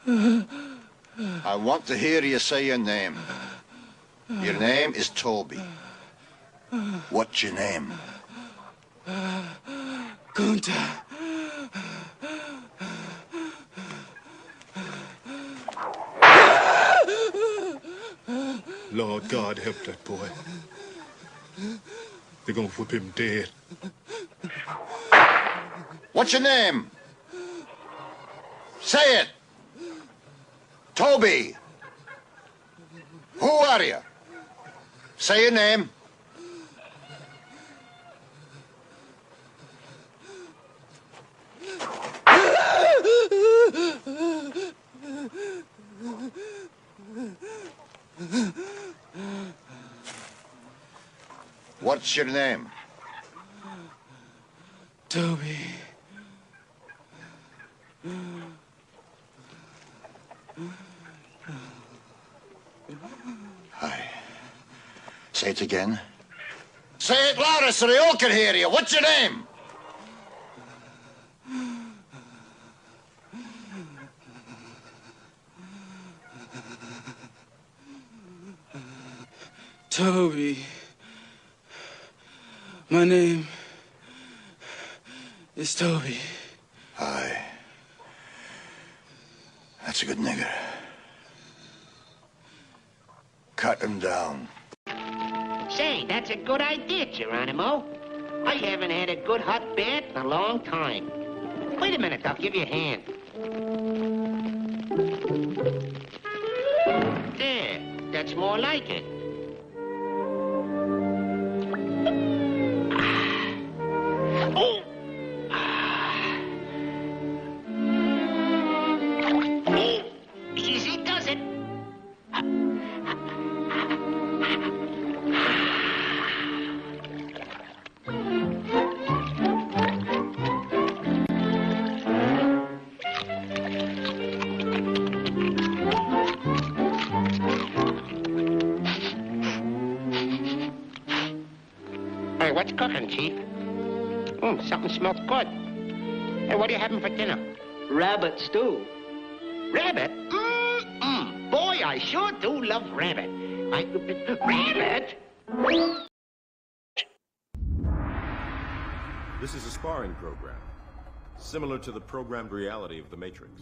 I want to hear you say your name. Your name is Toby. What's your name? Gunther. Lord God help that boy. They're gonna whip him dead. What's your name? Say it. Toby. Who are you? Say your name. What's your name? Toby. Hi. Say it again. Say it louder so they all can hear you. What's your name? Toby. My name is Toby. Hi. That's a good nigger. Cut him down. Say, that's a good idea, Geronimo. I haven't had a good hot bath in a long time. Wait a minute, I'll give you a hand. There, that's more like it. Easy does it. Hey, what's cooking, Chief? Something smells good. Hey, what are you having for dinner? Rabbit stew. Rabbit? Boy, I sure do love rabbit. Rabbit? This is a sparring program, similar to the programmed reality of the Matrix.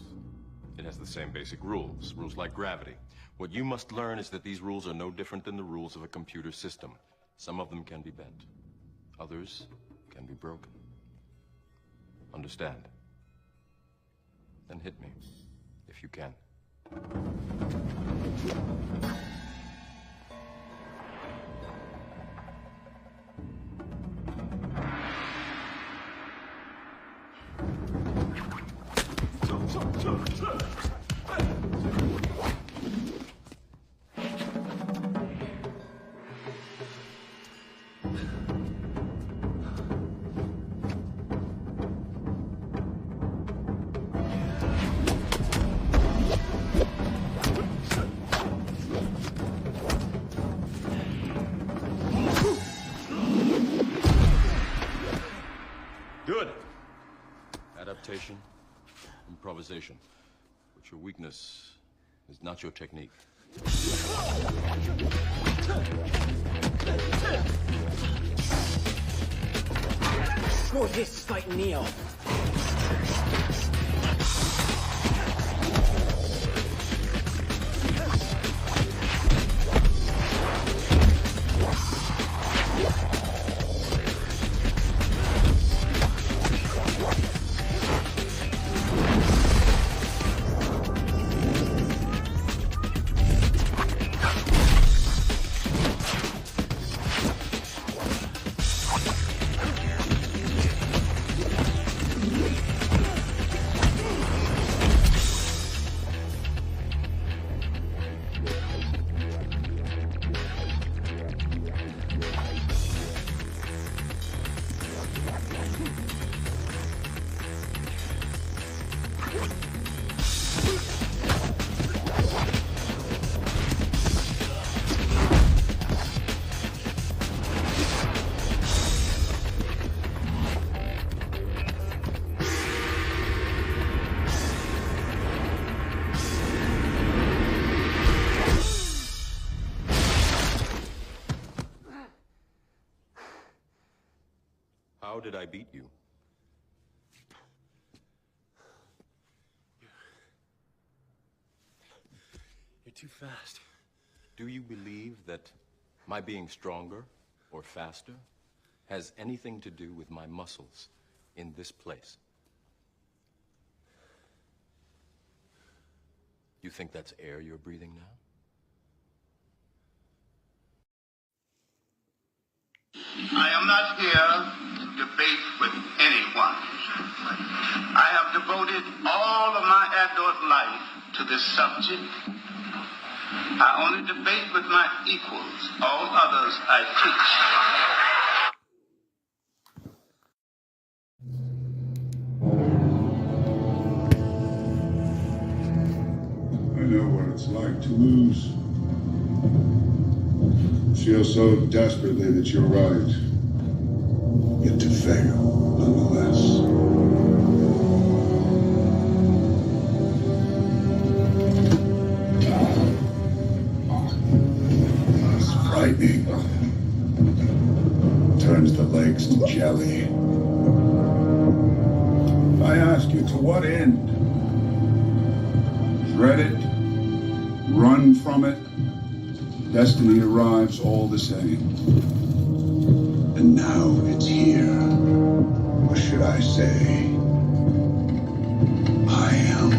It has the same basic rules like gravity. What you must learn is that these rules are no different than the rules of a computer system. Some of them can be bent. Others can be broken. Understand? Then hit me, if you can. Good. Adaptation, improvisation. But your weakness is not your technique. Morpheus is fighting Neo. How did I beat you? You're too fast. Do you believe that my being stronger or faster has anything to do with my muscles in this place? You think that's air you're breathing now? I am not here to debate with anyone. I have devoted all of my adult life to this subject. I only debate with my equals. All others I teach. I know what it's like to lose. Feel so desperately that you're right, yet to fail nonetheless. It's frightening. Turns the legs to jelly. I ask you, to what end? Dread it? Run from it? Destiny arrives all the same. And now it's here. Or should I say, I am.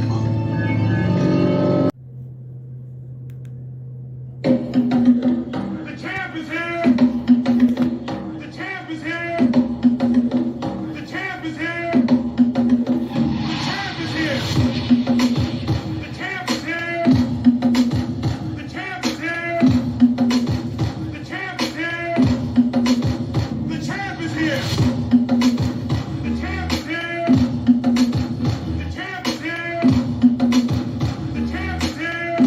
The champ is here! The champ is here! The champ is here! The champ is here! The champ is here! The champ is here! The champ is here! The champ is here! The champ is here! The champ is here! The champ is here! The champ is here! The champ is here!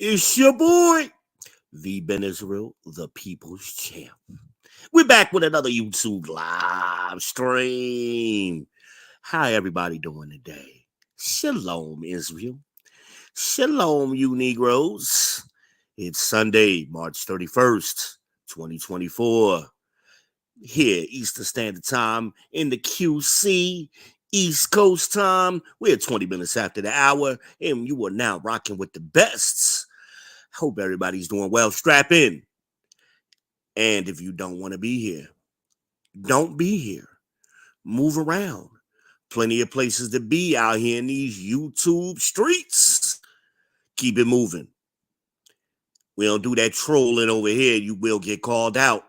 It's your boy, V. Ben Israel, the People's Champ. We're back with another YouTube live stream. How everybody doing today? Shalom, Israel. Shalom, you Negroes. It's Sunday, March 31st, 2024. Here, Eastern Standard Time in the QC, East Coast time. We're 20 minutes after the hour, and you are now rocking with the bests. Hope everybody's doing well. Strap in. And if you don't want to be here, don't be here. Move around. Plenty of places to be out here in these YouTube streets. Keep it moving. We don't do that trolling over here. You will get called out.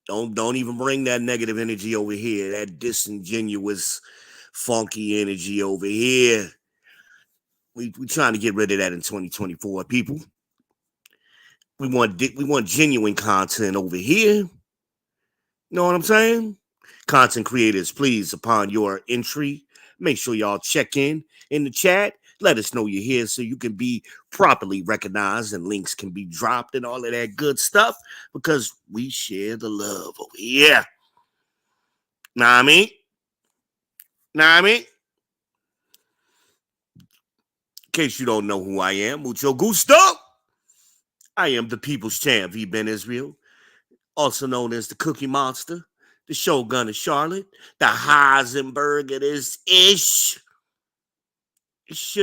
Don't even bring that negative energy over here. That disingenuous, funky energy over here. We trying to get rid of that in 2024, people. We want genuine content over here. You know what I'm saying? Content creators, please, upon your entry, make sure y'all check in the chat. Let us know you're here so you can be properly recognized and links can be dropped and all of that good stuff because we share the love over here. Know what I mean? Know what I mean? In case you don't know who I am, mucho gusto. I am the People's Champ, V. Ben Israel, also known as the Cookie Monster, the Shogun of Charlotte, the Heisenberg of this ish. It's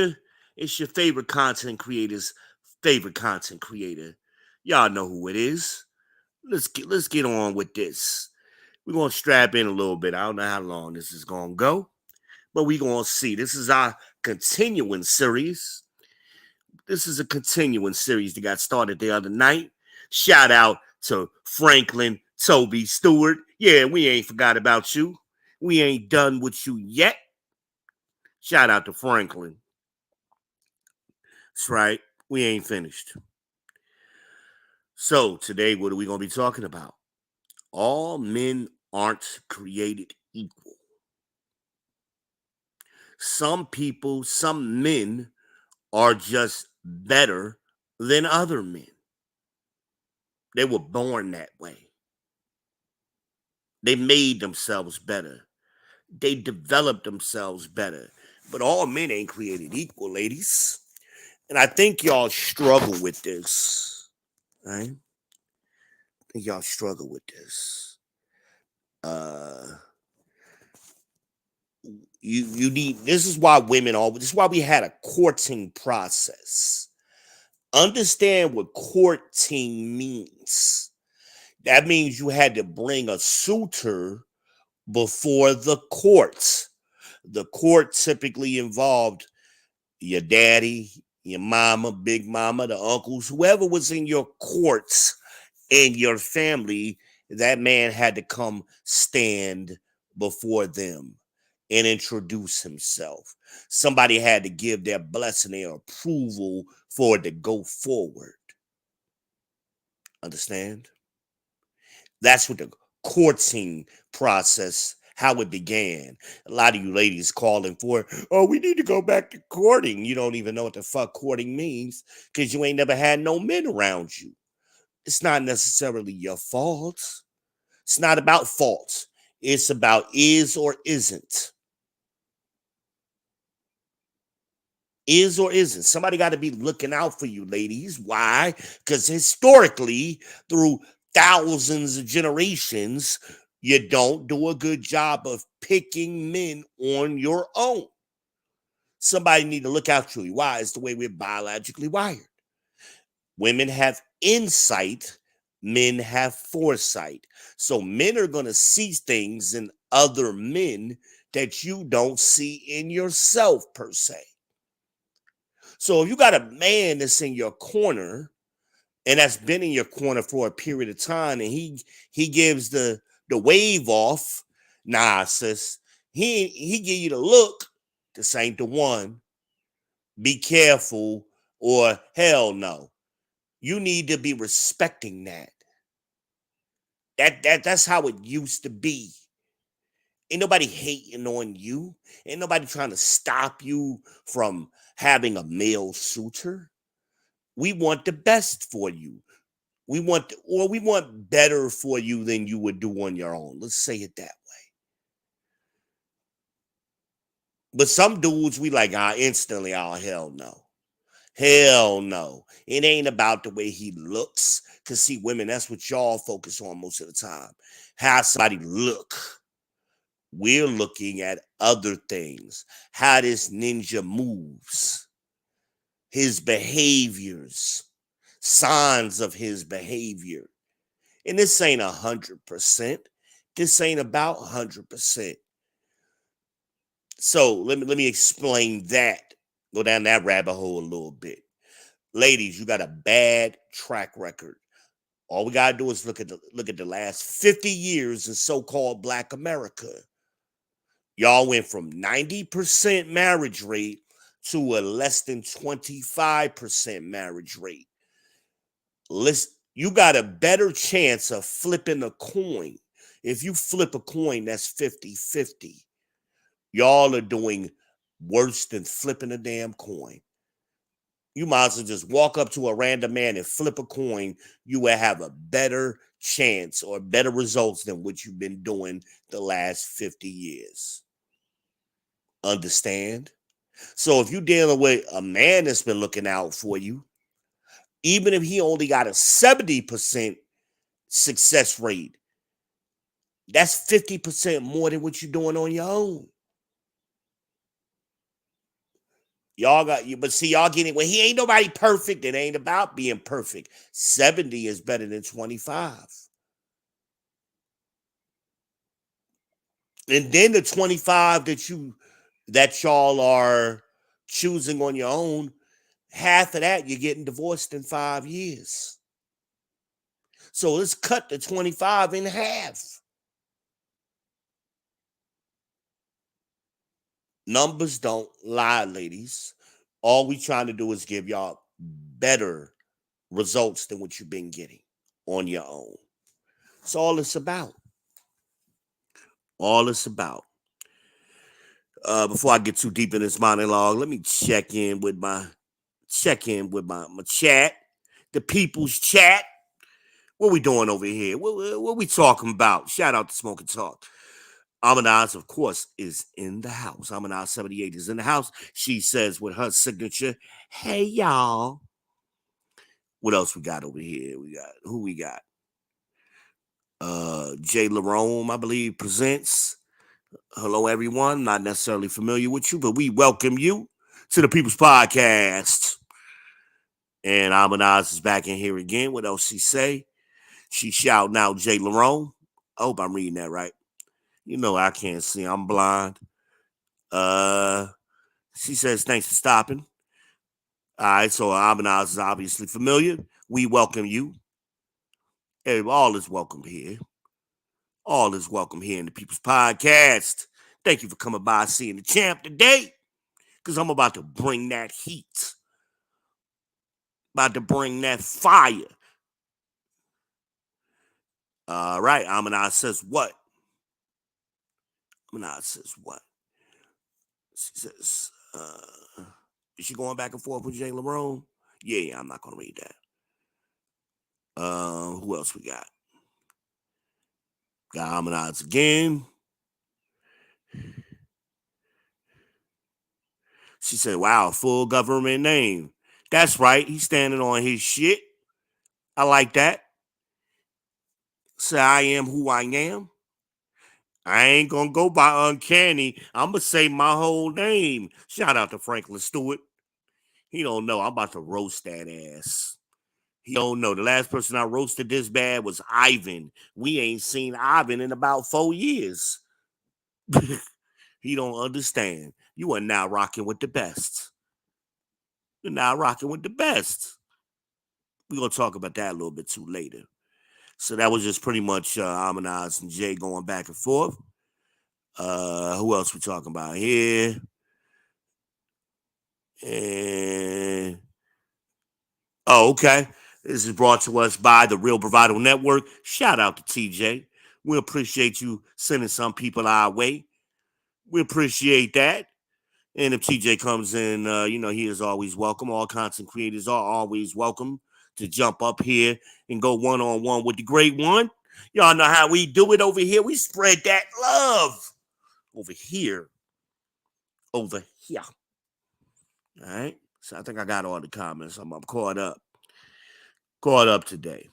your favorite content creator's favorite content creator. Y'all know who it is. Let's get on with this. We're gonna strap in a little bit. I don't know how long this is gonna go, but we're gonna see. This is our continuing series This is a continuing series that got started the other night. Shout out to Franklin, Toby, Stewart. Yeah, we ain't forgot about you. We ain't done with you yet. Shout out to Franklin. That's right. We ain't finished. So today, what are we going to be talking about? All men aren't created equal. Some people, some men are just better than other men. They were born that way. They made themselves better. They developed themselves better. But all men ain't created equal, ladies. And I think y'all struggle with this. Right? I think y'all struggle with this. You need, this is why this is why we had a courting process. Understand what courting means. That means you had to bring a suitor before the court. The court typically involved your daddy, your mama, big mama, the uncles, whoever was in your courts and your family. That man had to come stand before them and introduce himself. Somebody had to give their blessing, their approval for it to go forward. Understand? That's what the courting process, how it began. A lot of you ladies calling for, oh, we need to go back to courting. You don't even know what the fuck courting means because you ain't never had no men around you. It's not necessarily your fault. It's not about faults. It's about is or isn't. Is or isn't. Somebody got to be looking out for you, ladies. Why? Because historically, through thousands of generations, you don't do a good job of picking men on your own. Somebody need to look out for you. Why? It's the way we're biologically wired. Women have insight, men have foresight. So men are going to see things in other men that you don't see in yourself per se. So if you got a man that's in your corner and that's been in your corner for a period of time and he gives the wave off, nah, sis, he give you the look, this ain't the one. Be careful or hell no. You need to be respecting that. That's how it used to be. Ain't nobody hating on you. Ain't nobody trying to stop you from having a male suitor. We want the best for you. We want better for you than you would do on your own. Let's say it that way. But some dudes, we like, instantly, hell no. Hell no. It ain't about the way he looks. Because see, women, that's what y'all focus on most of the time. How somebody look. We're looking at other things. How this ninja moves. His behaviors. Signs of his behavior. And this ain't 100%. This ain't about 100%. So let me explain that. Go down that rabbit hole a little bit. Ladies, you got a bad track record. All we gotta do is look at the last 50 years in so-called Black America. Y'all went from 90% marriage rate to a less than 25% marriage rate. Listen, you got a better chance of flipping a coin. If you flip a coin, that's 50-50. Y'all are doing worse than flipping a damn coin. You might as well just walk up to a random man and flip a coin. You will have a better chance or better results than what you've been doing the last 50 years. Understand? So if you're dealing with a man that's been looking out for you, even if he only got a 70% success rate, that's 50% more than what you're doing on your own. Y'all got you, but see, y'all getting, well, he ain't nobody perfect. It ain't about being perfect. 70 is better than 25. And then the 25 that y'all are choosing on your own, Half of that, you're getting divorced in 5 years. So let's cut the 25 in half. Numbers don't lie, ladies. All we trying to do is give y'all better results than what you've been getting on your own. That's all it's about. All it's about. Before I get too deep in this monologue, let me check in with my chat, the people's chat. What we doing over here? What we talking about? Shout out to Smoke and Talk. Amanaz, of course, is in the house. Amanaz 78 is in the house. She says with her signature, "Hey y'all." What else we got over here? Who we got? Jay Larome, I believe, presents. Hello, everyone. Not necessarily familiar with you, but we welcome you to the People's Podcast. And Amanaz is back in here again. What else she say? She shouting out Jay Larome. I hope I'm reading that right. You know I can't see. I'm blind. She says, thanks for stopping. All right, so Amanaz is obviously familiar. We welcome you. Hey, all is welcome here. All is welcome here in the People's Podcast. Thank you for coming by seeing the champ today, because I'm about to bring that heat. About to bring that fire. All right, Amanaz says what? Amanaz says what? She says, is she going back and forth with Jay Larone? Yeah, I'm not going to read that. Who else we got? Got Amanaz again. She said, wow, full government name. That's right. He's standing on his shit. I like that. Say, I am who I am. I ain't going to go by uncanny. I'm going to say my whole name. Shout out to Franklin Stewart. He don't know. I'm about to roast that ass. He don't know. The last person I roasted this bad was Ivan. We ain't seen Ivan in about 4 years. He don't understand. You are now rocking with the best. You're now rocking with the best. We're going to talk about that a little bit too later. So that was just pretty much Amanaz and Jay going back and forth. Who else we talking about here? And okay. This is brought to us by the Real Bravado Network. Shout out to TJ. We appreciate you sending some people our way. We appreciate that. And if TJ comes in, he is always welcome. All content creators are always welcome to jump up here and go one-on-one with the great one. Y'all know how we do it over here. We spread that love over here. Over here. All right. So I think I got all the comments. I'm caught up. Caught up today.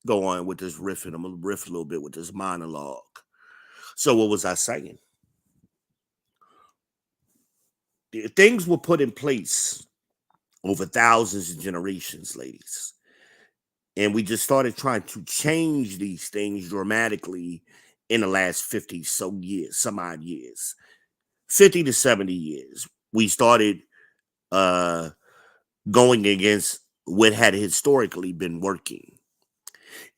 Go on with this riffing. I'm going to riff a little bit with this monologue. So what was I saying? Things were put in place over thousands of generations, ladies. And we just started trying to change these things dramatically in the last 50 some odd years. 50 to 70 years. We started going against what had historically been working.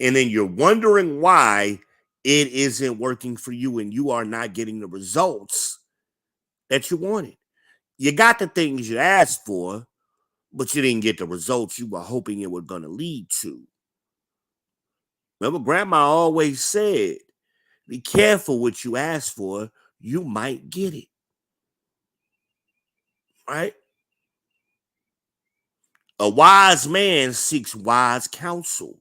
And then you're wondering why it isn't working for you and you are not getting the results that you wanted. You got the things you asked for, but you didn't get the results you were hoping it was going to lead to. Remember, Grandma always said, be careful what you ask for, you might get it. Right? A wise man seeks wise counsel.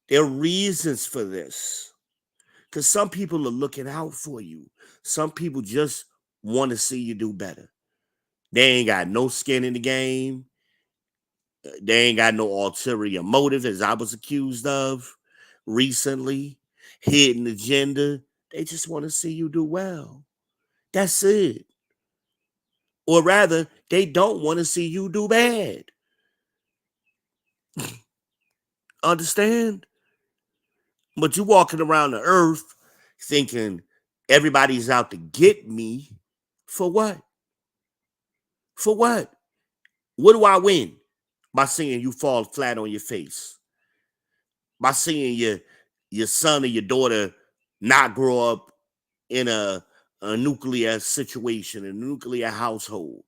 There are reasons for this. Because some people are looking out for you. Some people just want to see you do better. They ain't got no skin in the game. They ain't got no ulterior motive, as I was accused of recently. Hidden agenda. They just want to see you do well. That's it. Or rather, they don't want to see you do bad. Understand? But you walking around the earth thinking everybody's out to get me for what? For what? What do I win? By seeing you fall flat on your face. By seeing your son or your daughter not grow up in a nuclear situation, a nuclear household.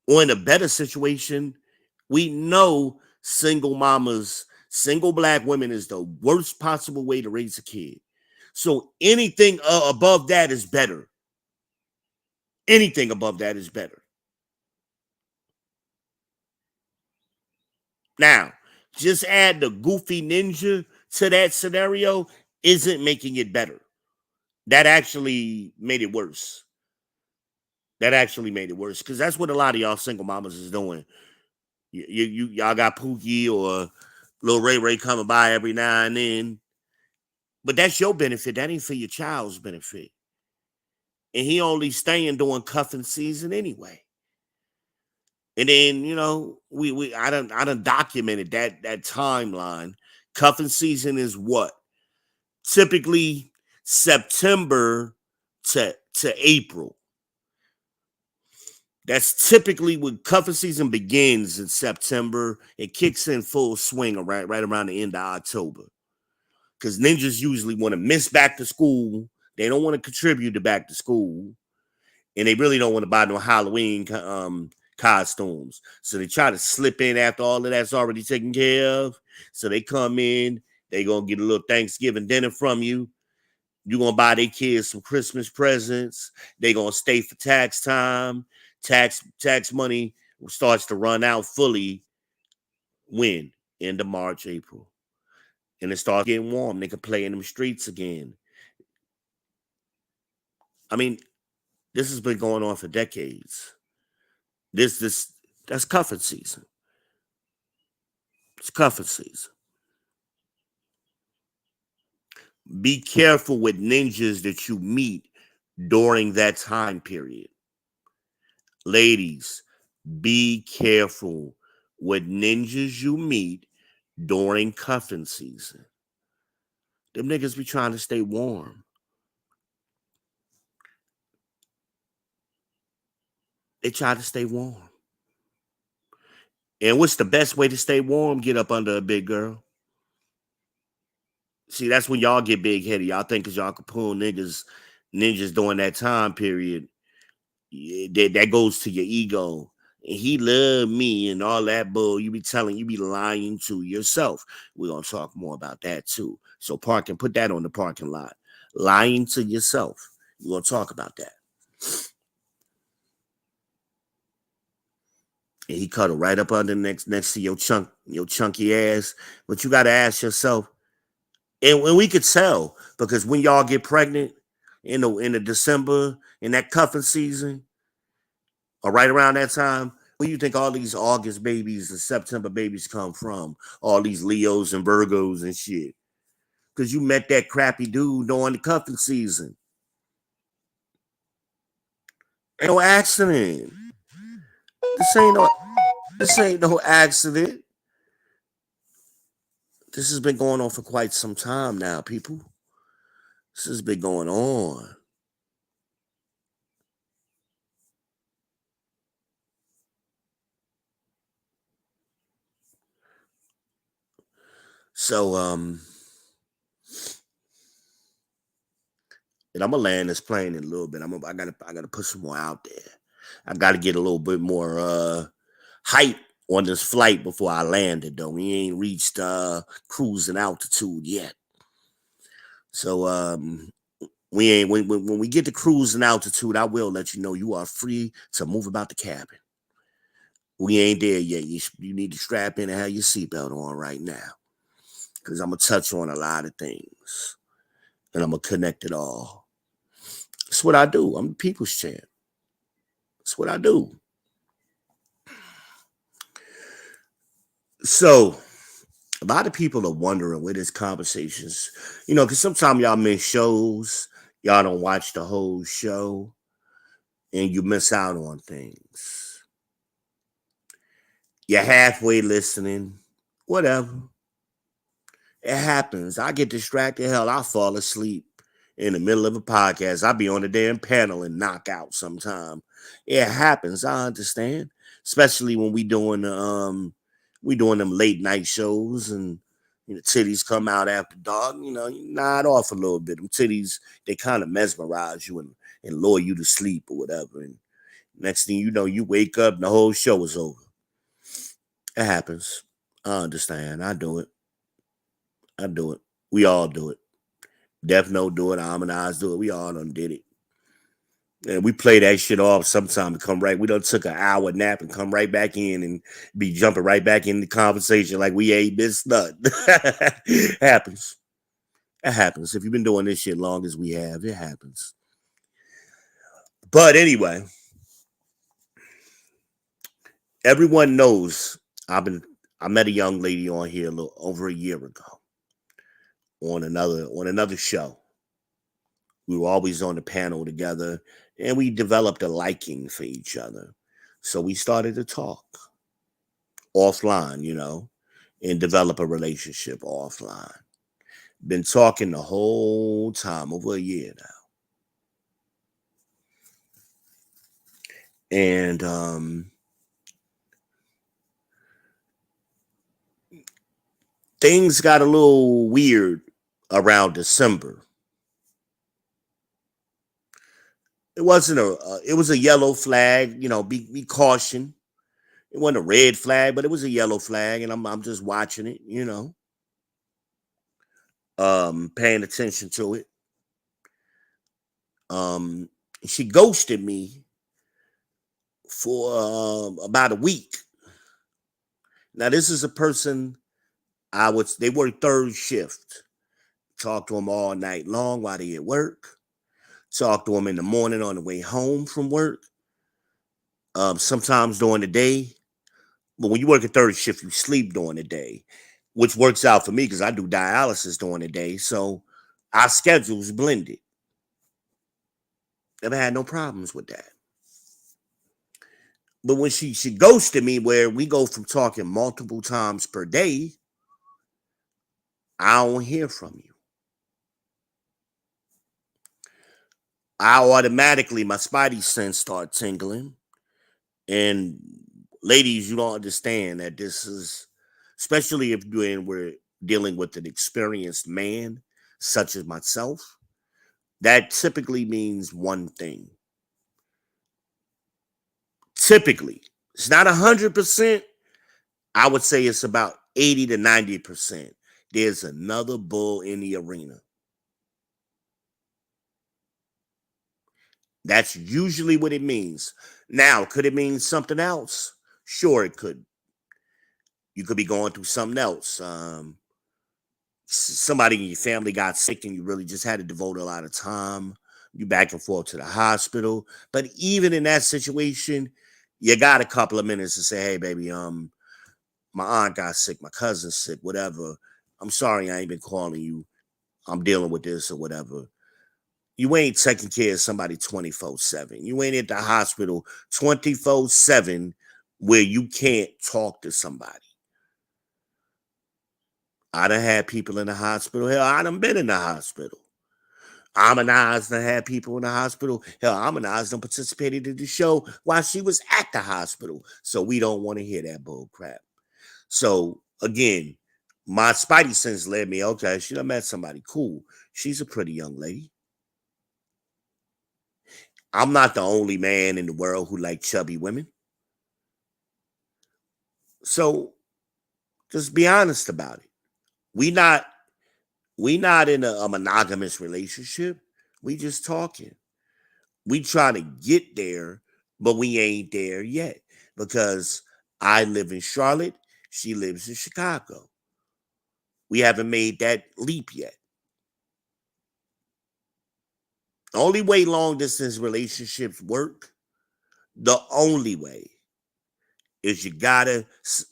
Or in a better situation, we know single mamas, single black women is the worst possible way to raise a kid. So anything above that is better. Anything above that is better. Now, just add the goofy ninja to that scenario isn't making it better. That actually made it worse. That actually made it worse because that's what a lot of y'all single mamas is doing. Y'all got Pookie or Lil Ray Ray coming by every now and then, but that's your benefit. That ain't for your child's benefit. And he only staying during cuffing season anyway. And then I done documented that timeline. Cuffing season is what? Typically September to April. That's typically when cuffing season begins in September. It kicks in full swing right around the end of October. Because ninjas usually want to miss back to school. They don't want to contribute to back to school. And they really don't want to buy no Halloween costumes. So they try to slip in after all of that's already taken care of. So they come in. They going to get a little Thanksgiving dinner from you. You're going to buy their kids some Christmas presents. They going to stay for tax time. Tax money starts to run out fully when? End of March, April. And it starts getting warm. They can play in them streets again. I mean, this has been going on for decades. That's cuffing season. It's cuffing season. Be careful with ninjas that you meet during that time period. Ladies, be careful with ninjas you meet during cuffing season. Them niggas be trying to stay warm. They try to stay warm. And what's the best way to stay warm? Get up under a big girl. See, that's when y'all get big headed. Y'all think because y'all can pull ninjas during that time period. That goes to your ego. And he loved me and all that bull. You be lying to yourself. We're going to talk more about that too. So put that on the parking lot. Lying to yourself. We're going to talk about that. And he cuddled right up under next to your chunky ass. But you got to ask yourself, and we could tell because when y'all get pregnant in the December in that cuffing season, or right around that time, where you think all these August babies and September babies come from? All these Leos and Virgos and shit. Because you met that crappy dude during the cuffing season. Ain't no accident. This ain't no accident. This has been going on for quite some time now, people. This has been going on. So, and I'm gonna land this plane in a little bit. I gotta put some more out there. I gotta get a little bit more height on this flight before I landed, though. We ain't reached cruising altitude yet. So when we get to cruising altitude, I will let you know you are free to move about the cabin. We ain't there yet. You need to strap in and have your seatbelt on right now. Because I'm going to touch on a lot of things. And I'm going to connect it all. That's what I do. I'm a people's champ. That's what I do. So, a lot of people are wondering where this conversations, because sometimes y'all miss shows. Y'all don't watch the whole show. And you miss out on things. You're halfway listening. Whatever. It happens. I get distracted. Hell, I fall asleep in the middle of a podcast. I'll be on the damn panel and knock out sometime. It happens. I understand. Especially when we doing them late night shows and titties come out after dark, you nod off a little bit. Them titties, they kind of mesmerize you and lure you to sleep or whatever. And next thing you know, you wake up and the whole show is over. It happens. I understand. I do it. We all do it. Death Note do it. Harmonize do it. We all done did it. And we play that shit off sometime and come right. We done took an hour nap and come right back in and be jumping right back in the conversation like we ain't missed nothing. Happens. It happens. If you've been doing this shit long as we have, it happens. But anyway, everyone knows I met a young lady on here a little over a year ago on another show. We were always on the panel together, and we developed a liking for each other. So we started to talk offline, and develop a relationship offline. Been talking the whole time, over a year now. And things got a little weird around December. It wasn't it was a yellow flag, be caution. It wasn't a red flag, but it was a yellow flag, and I'm just watching it, paying attention to it. She ghosted me for about a week. Now, this is a person they work third shift. Talk to them all night long while they at work. Talk to them in the morning on the way home from work. Sometimes during the day. But when you work a third shift, you sleep during the day, which works out for me because I do dialysis during the day. So our schedules blended. Never had no problems with that. But when she ghosted me, where we go from talking multiple times per day, I don't hear from you. My spidey sense start tingling. And ladies, you don't understand that this is, especially if we're dealing with an experienced man, such as myself, that typically means one thing. Typically, it's not 100%. I would say it's about 80 to 90%. There's another bull in the arena. That's usually what it means. Now, could it mean something else? Sure, it could. You could be going through something else. Somebody in your family got sick and you really just had to devote a lot of time. You back and forth to the hospital. But even in that situation, you got a couple of minutes to say, hey, baby, my aunt got sick, my cousin's sick, whatever. I'm sorry I ain't been calling you. I'm dealing with this or whatever. You ain't taking care of somebody 24/7. You ain't at the hospital 24/7 where you can't talk to somebody. I done had people in the hospital. Hell, I done been in the hospital. Harmonize done had people in the hospital. Hell, Harmonize done participated in the show while she was at the hospital. So we don't want to hear that bull crap. So again, my spidey sense led me, okay, she done met somebody. Cool. She's a pretty young lady. I'm not the only man in the world who like chubby women. So just be honest about it. We not in a monogamous relationship. We just talking. We try to get there, but we ain't there yet because I live in Charlotte. She lives in Chicago. We haven't made that leap yet. The only way long distance relationships work, the only way is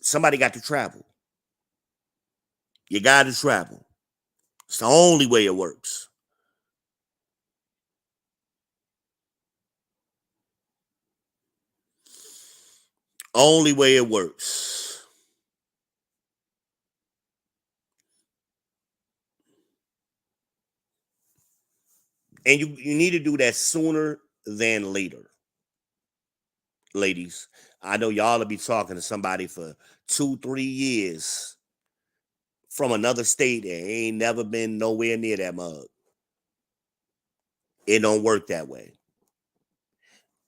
somebody got to travel. You got to travel. It's the only way it works. Only way it works. And you need to do that sooner than later, ladies. I know y'all will be talking to somebody for 2, 3 years from another state and ain't never been nowhere near that mug. It don't work that way.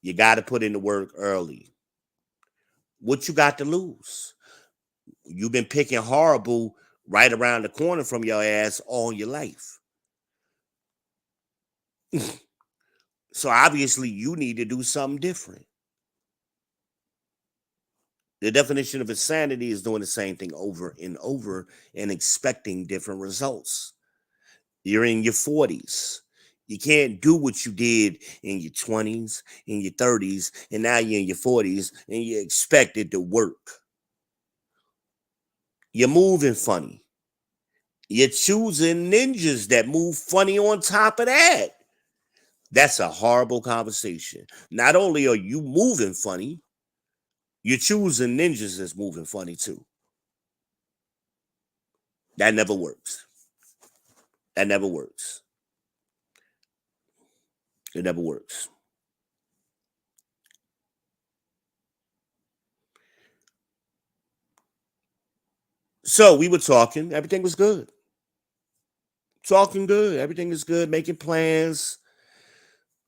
You got to put in the work early. What you got to lose? You've been picking horrible right around the corner from your ass all your life. So obviously you need to do something different. The definition of insanity is doing the same thing over and over and expecting different results. You're in your 40s. You can't do what you did in your 20s, in your 30s, and now you're in your 40s and you expect it to work. You're moving funny. You're choosing ninjas that move funny on top of that. That's a horrible conversation. Not only are you moving funny, you're choosing ninjas that's moving funny too. That never works. That never works. It never works. So we were talking. Everything was good. Talking good. Everything is good. Making plans.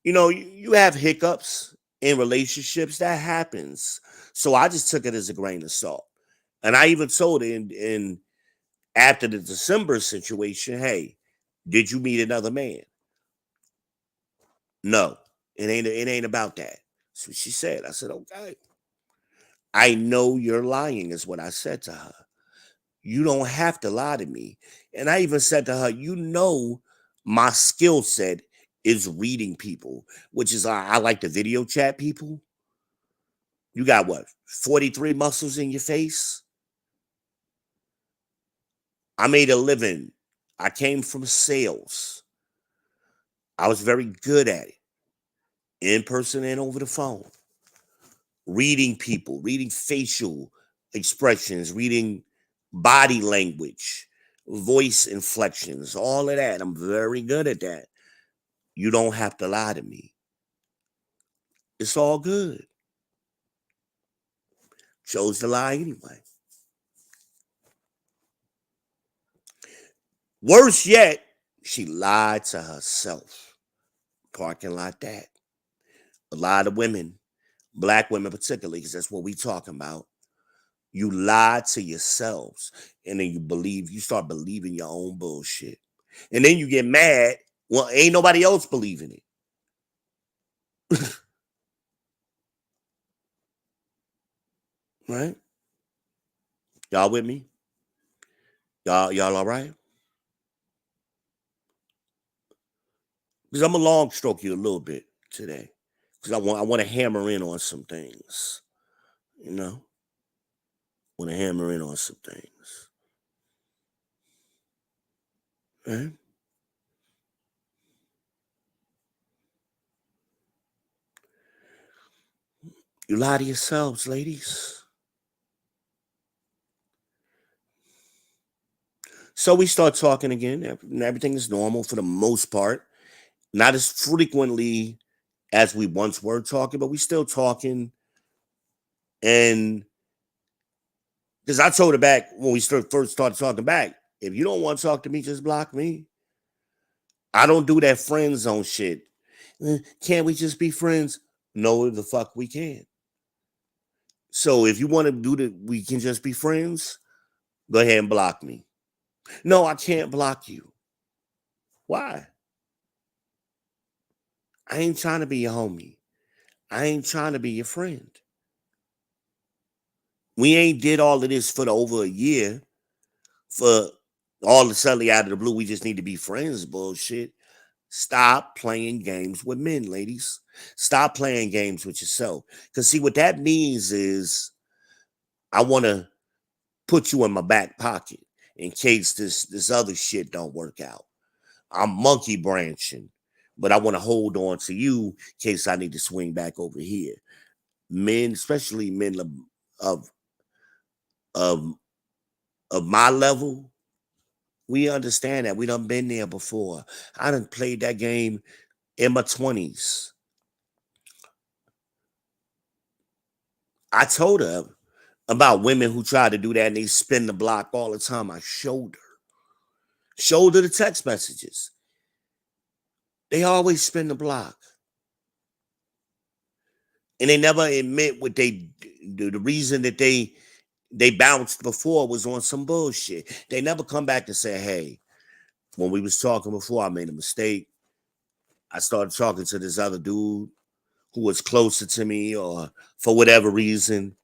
You know, you have hiccups in relationships. That happens. So I just took it as a grain of salt. And I even told her in after the December situation, hey, did you meet another man? No, it ain't about that. So she said. I said, okay. I know you're lying, is what I said to her. You don't have to lie to me. And I even said to her, you know, my skill set is reading people, which is I like to video chat people. You got what, 43 muscles in your face? I made a living. I came from sales. I was very good at it, in person and over the phone. Reading people, reading facial expressions, reading body language, voice inflections, all of that. I'm very good at that. You don't have to lie to me. It's all good. Chose to lie anyway. Worse yet, she lied to herself. Parking lot that. A lot of women, black women particularly, because that's what we talking about. You lie to yourselves, and then you start believing your own bullshit. And then you get mad. Well, ain't nobody else believing it. Right? Y'all with me? Y'all all right? Because I'm gonna long stroke you a little bit today. Because I want to hammer in on some things. You know? Want to hammer in on some things. Right? You lie to yourselves, ladies. So we start talking again. Everything is normal for the most part. Not as frequently as we once were talking, but we still talking. And because I told her back when we first started talking back, if you don't want to talk to me, just block me. I don't do that friend zone shit. Can't we just be friends? No, the fuck we can. So if you want to do that, we can just be friends. Go ahead and block me. No, I can't block you. Why? I ain't trying to be your homie. I ain't trying to be your friend. We ain't did all of this for over a year. For all the suddenly out of the blue, we just need to be friends bullshit. Stop playing games with men, ladies. Stop playing games with yourself. Because see, what that means is I want to put you in my back pocket in case this other shit don't work out. I'm monkey branching, but I want to hold on to you in case I need to swing back over here. Men, especially men of of of my level, we understand that. We done been there before. I done played that game in my 20s. I told her about women who try to do that and they spin the block all the time. I showed her the text messages. They always spin the block. And they never admit what the reason that they bounced before was on some bullshit. They never come back and say, hey, when we was talking before, I made a mistake. I started talking to this other dude who was closer to me, or for whatever reason,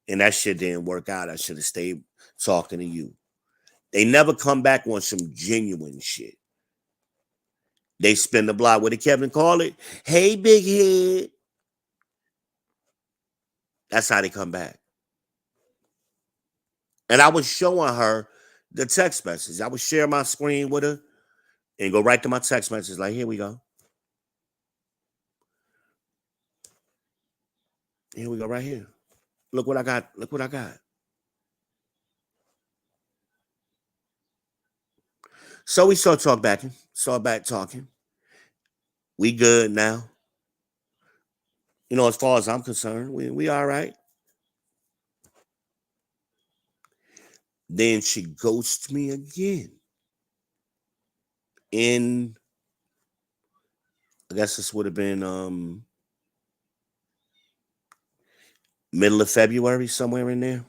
and that shit didn't work out. I should have stayed talking to you. They never come back on some genuine shit. They spin the block. What did Kevin call it? Hey, big head. That's how they come back. And I was showing her the text message. I would share my screen with her and go right to my text message. Like, here we go. Here we go, right here. Look what I got. Look what I got. So we start talking. We good now. You know, as far as I'm concerned, we all right. Then she ghosts me again. In, I guess this would have been middle of February, somewhere in there.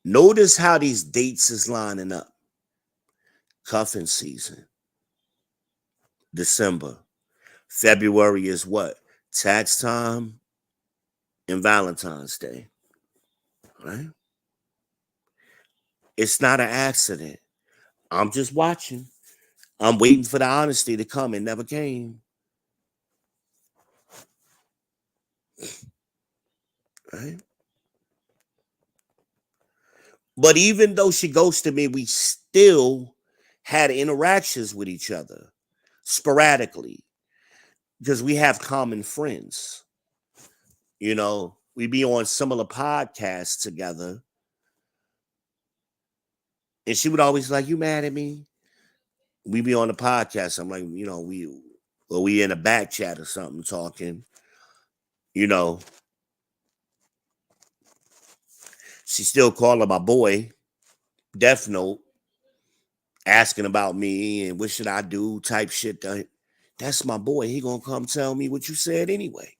Notice how these dates is lining up. Cuffing season. December. February is what? Tax time and Valentine's Day. Right? It's not an accident. I'm just watching. I'm waiting for the honesty to come. It never came. Right? But even though she ghosted me, we still had interactions with each other sporadically because we have common friends. You know, we be on similar podcasts together. And she would always like, you mad at me? We be on the podcast. I'm like, you know, we in a back chat or something talking. You know, she still calling my boy, Death Note, asking about me and what should I do type shit. That's my boy. He gonna come tell me what you said anyway.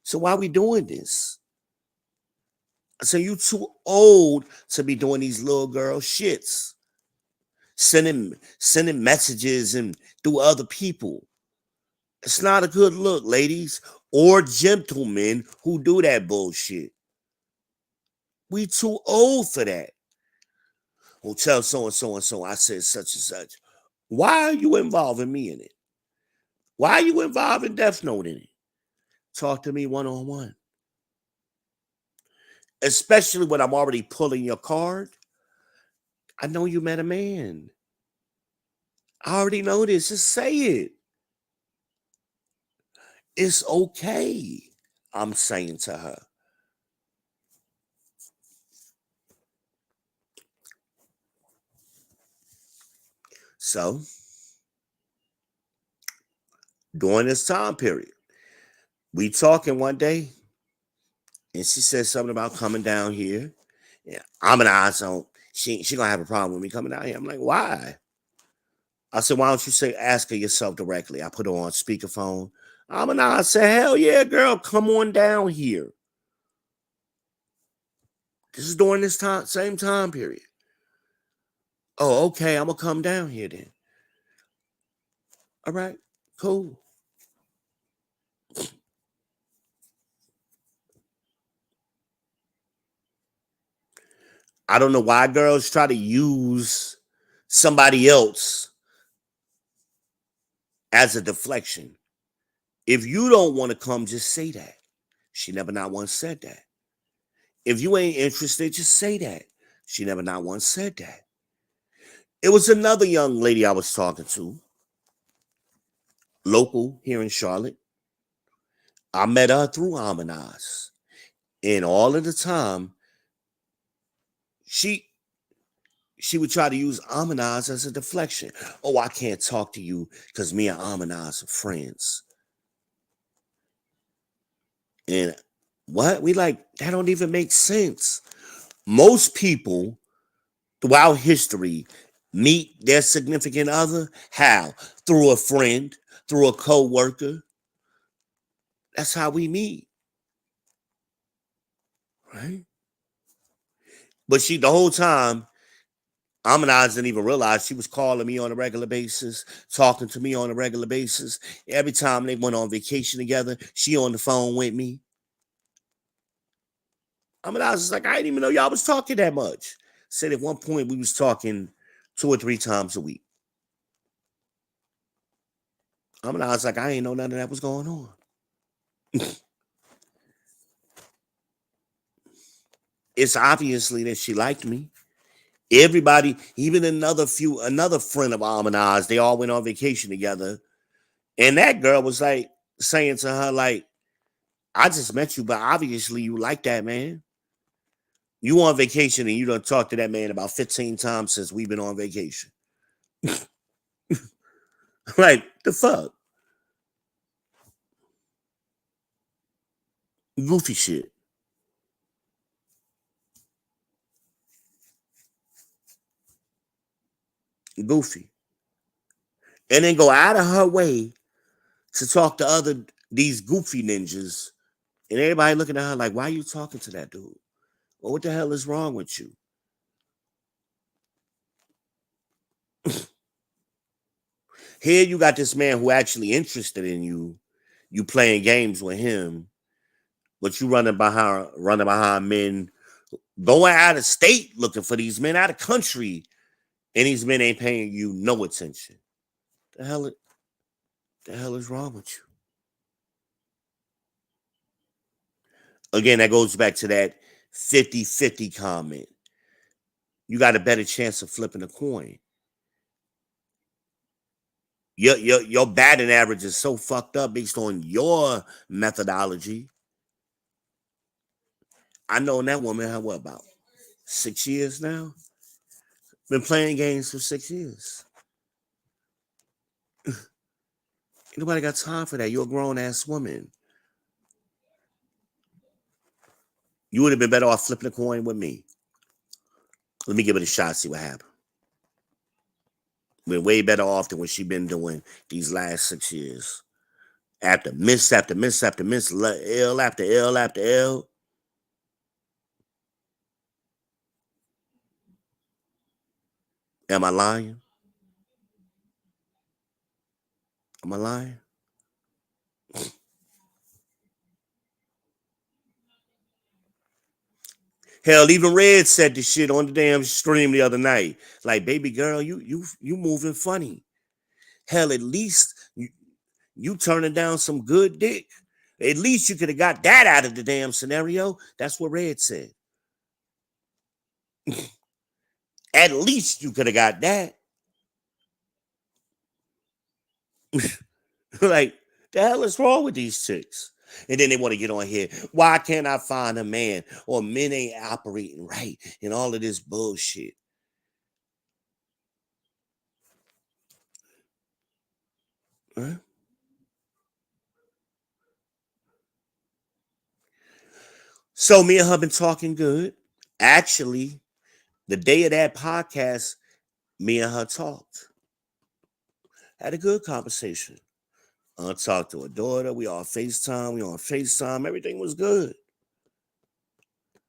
So why we doing this? I said, you too old to be doing these little girl shits. Sending messages and through other people. It's not a good look, ladies or gentlemen who do that bullshit. We too old for that. Well, tell so and so and so I said such and such. Why are you involving me in it? Why are you involving Death Note in it? Talk to me one-on-one. Especially when I'm already pulling your card. I know you met a man. I already know this. Just say it. It's okay, I'm saying to her. So, during this time period, we talking one day, and she said something about coming down here. Yeah, I'm an asshole. She gonna have a problem with me coming down here. I'm like, why? I said, why don't you ask her yourself directly? I put her on speakerphone. I said, hell yeah, girl, come on down here. This is during this same time period. Oh, okay, I'm gonna come down here then. All right, cool. I don't know why girls try to use somebody else as a deflection. If you don't want to come, just say that. She never not once said that. If you ain't interested, just say that. She never not once said that. It was another young lady I was talking to, local here in Charlotte. I met her through Harmonize. And all of the time, she she would try to use Amanaz as a deflection. Oh, I can't talk to you because me and Amanaz are friends. And what? We like, that don't even make sense. Most people throughout history meet their significant other. How? Through a friend, through a co-worker. That's how we meet. Right? But she, the whole time, Amanaz didn't even realize she was calling me on a regular basis, talking to me on a regular basis. Every time they went on vacation together, she on the phone with me. Amanaz was like, I didn't even know y'all was talking that much. Said at one point we was talking 2 or 3 times a week. Amanaz was like, I ain't know none of that was going on. It's obviously that she liked me. Everybody, even another friend of Amanaz, they all went on vacation together. And that girl was like saying to her, like, I just met you, but obviously you like that man. You on vacation and you done talked to that man about 15 times since we've been on vacation. Like, the fuck? Goofy shit. Goofy. And then go out of her way to talk to these goofy ninjas. And everybody looking at her like, why are you talking to that dude? Well, what the hell is wrong with you? Here you got this man who actually interested in you. You playing games with him, but you running behind men, going out of state looking for these men, out of country, and these men ain't paying you no attention. The hell is wrong with you? Again, that goes back to that 50-50 comment. You got a better chance of flipping a coin. Your batting average is so fucked up based on your methodology. I known that woman, what, about 6 years now? Been playing games for 6 years. Nobody got time for that. You're a grown-ass woman. You would have been better off flipping a coin with me. Let me give it a shot, see what happens. We're way better off than what she been doing these last 6 years. After miss after miss after miss, L after L after L. Am I lying? Am I lying? Hell, even Red said this shit on the damn stream the other night. Like, baby girl, you moving funny. Hell, at least you turning down some good dick. At least you could have got that out of the damn scenario. That's what Red said. At least you could have got that. Like, the hell is wrong with these chicks? And then they want to get on here. Why can't I find a man? Or men ain't operating right and all of this bullshit. Huh? So me and her been talking good. Actually, the day of that podcast, me and her talked. Had a good conversation. I talked to her daughter. We on FaceTime. Everything was good.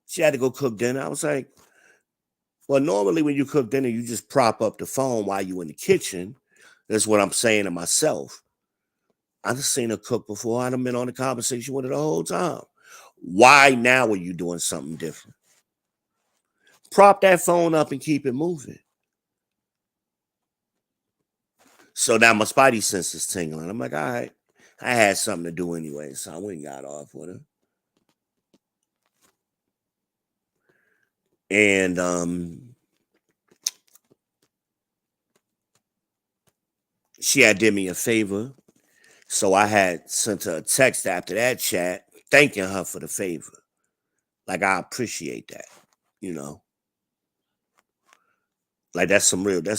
She had to go cook dinner. I was like, well, normally when you cook dinner, you just prop up the phone while you in the kitchen. That's what I'm saying to myself. I've seen her cook before. I've been on a conversation with her the whole time. Why now are you doing something different? Prop that phone up and keep it moving. So now my spidey sense is tingling. I'm like, all right. I had something to do anyway, so I went and got off with her. And she had did me a favor. So I had sent her a text after that chat thanking her for the favor. Like, I appreciate that, you know. Like that's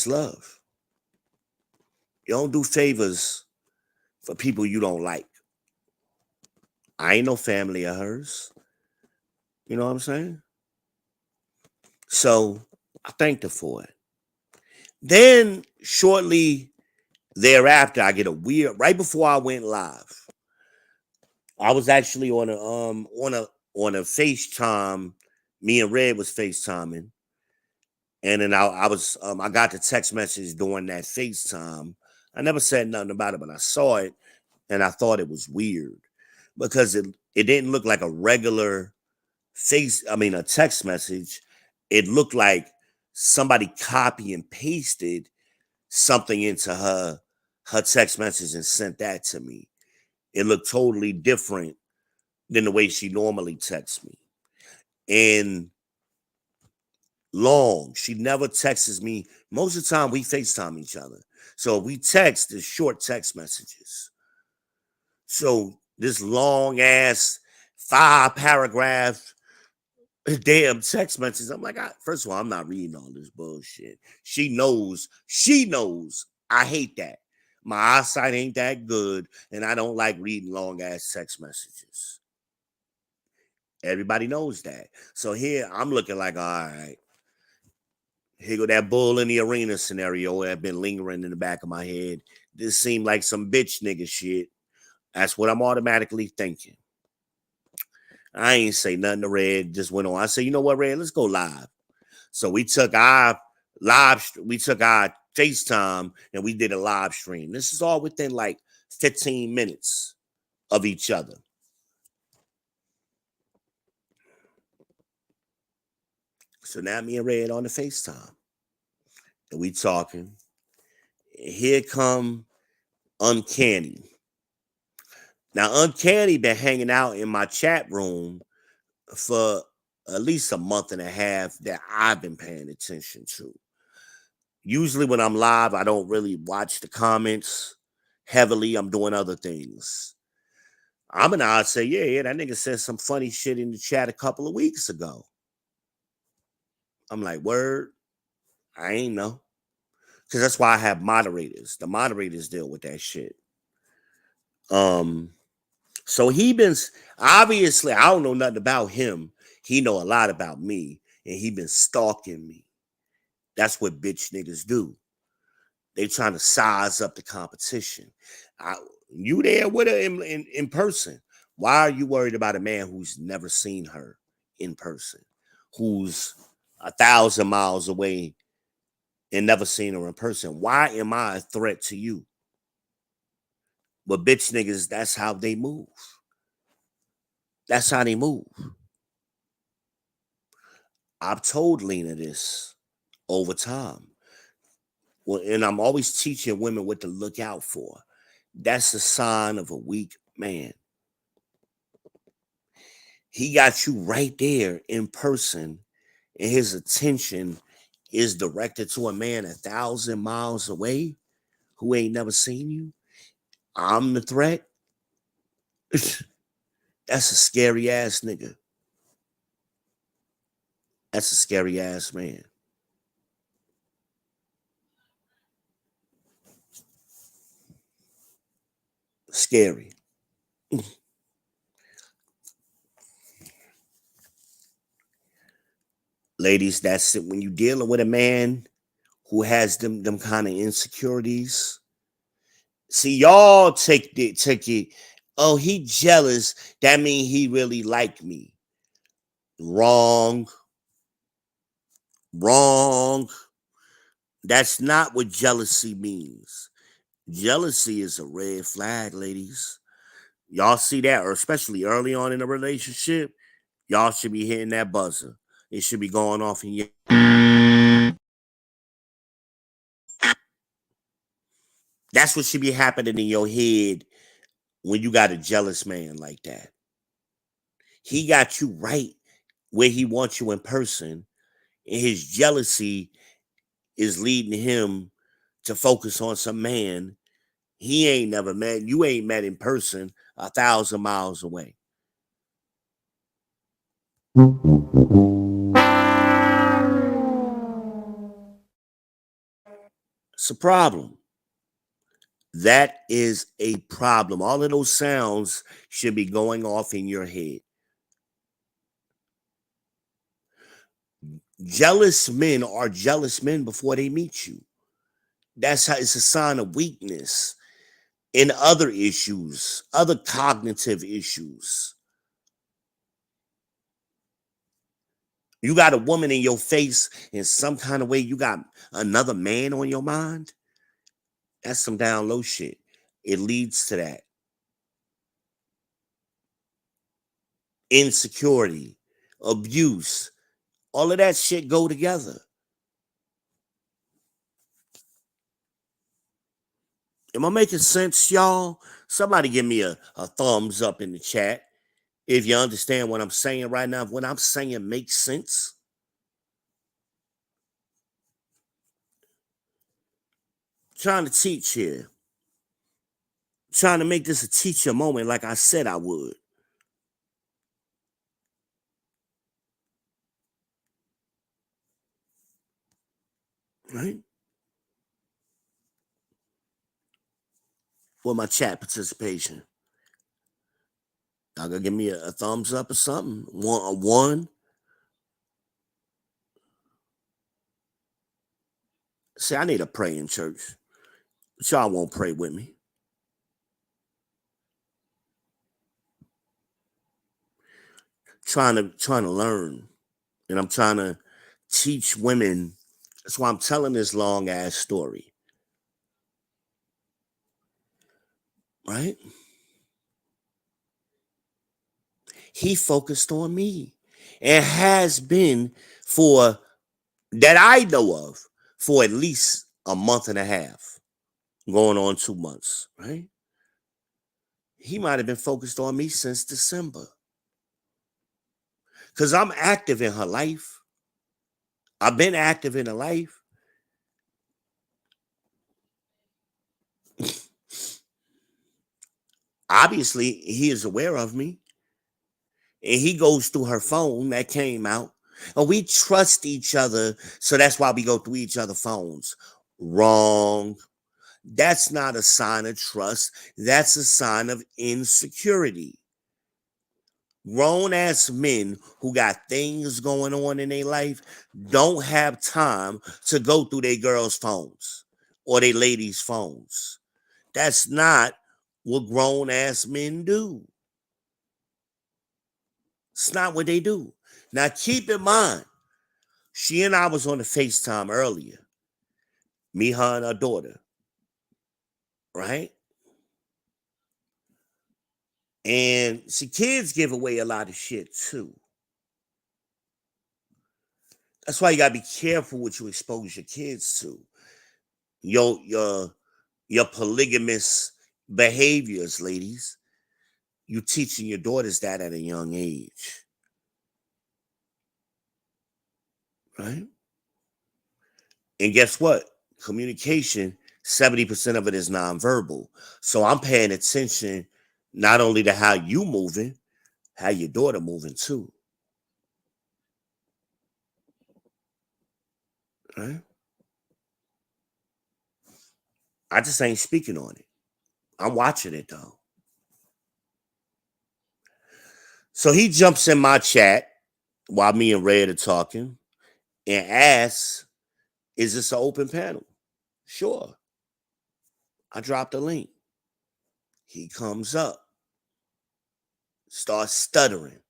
love. You don't do favors for people you don't like. I ain't no family of hers. You know what I'm saying? So I thanked her for it. Then shortly thereafter, I get a weird right before I went live. I was actually on a FaceTime. Me and Red was FaceTiming. And then I got the text message during that FaceTime. I never said nothing about it, but I saw it and I thought it was weird because it didn't look like a regular a text message. It looked like somebody copy and pasted something into her text message and sent that to me. It looked totally different than the way she normally texts me. And she never texts me. Most of the time we FaceTime each other. So we text is short text messages. So this long ass 5-paragraph damn text message. I'm like, first of all, I'm not reading all this bullshit. She knows I hate that. My eyesight ain't that good, and I don't like reading long ass text messages. Everybody knows that. So here I'm looking like, all right, here go that bull in the arena scenario that been lingering in the back of my head. This seemed like some bitch nigga shit. That's what I'm automatically thinking. I ain't say nothing to Red, just went on. I said, you know what, Red, let's go live. So we took our FaceTime and we did a live stream. This is all within like 15 minutes of each other. So now me and Red on the FaceTime. And we talking. Here come Uncanny. Now, Uncanny been hanging out in my chat room for at least a month and a half that I've been paying attention to. Usually when I'm live, I don't really watch the comments heavily. I'm doing other things. I'd say, yeah, that nigga said some funny shit in the chat a couple of weeks ago. I'm like, word? I ain't know. Because that's why I have moderators. The moderators deal with that shit. So he been, obviously, I don't know nothing about him. He know a lot about me, and he been stalking me. That's what bitch niggas do. They trying to size up the competition. You there with her in person. Why are you worried about a man who's never seen her in person, who's 1,000 miles away and never seen her in person? Why am I a threat to you? But bitch niggas, that's how they move. That's how they move. I've told Lena this over time. Well, and I'm always teaching women what to look out for. That's a sign of a weak man. He got you right there in person, and his attention is directed to a man 1,000 miles away who ain't never seen you. I'm the threat. That's a scary ass nigga. That's a scary ass man. Scary. Ladies, that's it. When you're dealing with a man who has them kind of insecurities, see, y'all take it. Oh, he jealous. That mean he really like me. Wrong. That's not what jealousy means. Jealousy is a red flag, ladies. Y'all see that, or especially early on in a relationship, y'all should be hitting that buzzer. It should be going off in your. That's what should be happening in your head when you got a jealous man like that. He got you right where he wants you in person, and his jealousy is leading him to focus on some man he ain't never met. You ain't met in person 1,000 miles away. It's a problem. That is a problem. All of those sounds should be going off in your head. Jealous men are jealous men before they meet you. That's how it's a sign of weakness in other issues, other cognitive issues. You got a woman in your face in some kind of way, you got another man on your mind. That's some down low shit. It leads to that. Insecurity, abuse, all of that shit go together. Am I making sense, y'all? Somebody give me a thumbs up in the chat if you understand what I'm saying right now. If what I'm saying makes sense. Trying to teach here. Trying to make this a teacher moment like I said I would. Right? For my chat participation. Y'all gonna give me a thumbs up or something? A one? See, I need to pray in church. But y'all won't pray with me. Trying to learn. And I'm trying to teach women. That's why I'm telling this long ass story. Right? He focused on me and has been for that I know of for at least a month and a half, going on 2 months, right? He might have been focused on me since December because I'm active in her life. I've been active in her life. Obviously, he is aware of me. And he goes through her phone that came out. And we trust each other, so that's why we go through each other's phones. Wrong. That's not a sign of trust. That's a sign of insecurity. Grown-ass men who got things going on in their life don't have time to go through their girls' phones or their ladies' phones. That's not what grown-ass men do. It's not what they do. Now, keep in mind, she and I was on the FaceTime earlier. Me, her, and her daughter. Right? And see, kids give away a lot of shit, too. That's why you gotta be careful what you expose your kids to. Your polygamous behaviors, ladies. You teaching your daughters that at a young age. Right? And guess what? Communication, 70% of it is nonverbal. So I'm paying attention not only to how you moving, how your daughter moving too. Right? I just ain't speaking on it. I'm watching it though. So he jumps in my chat while me and Red are talking and asks, is this an open panel? Sure. I dropped a link. He comes up, starts stuttering.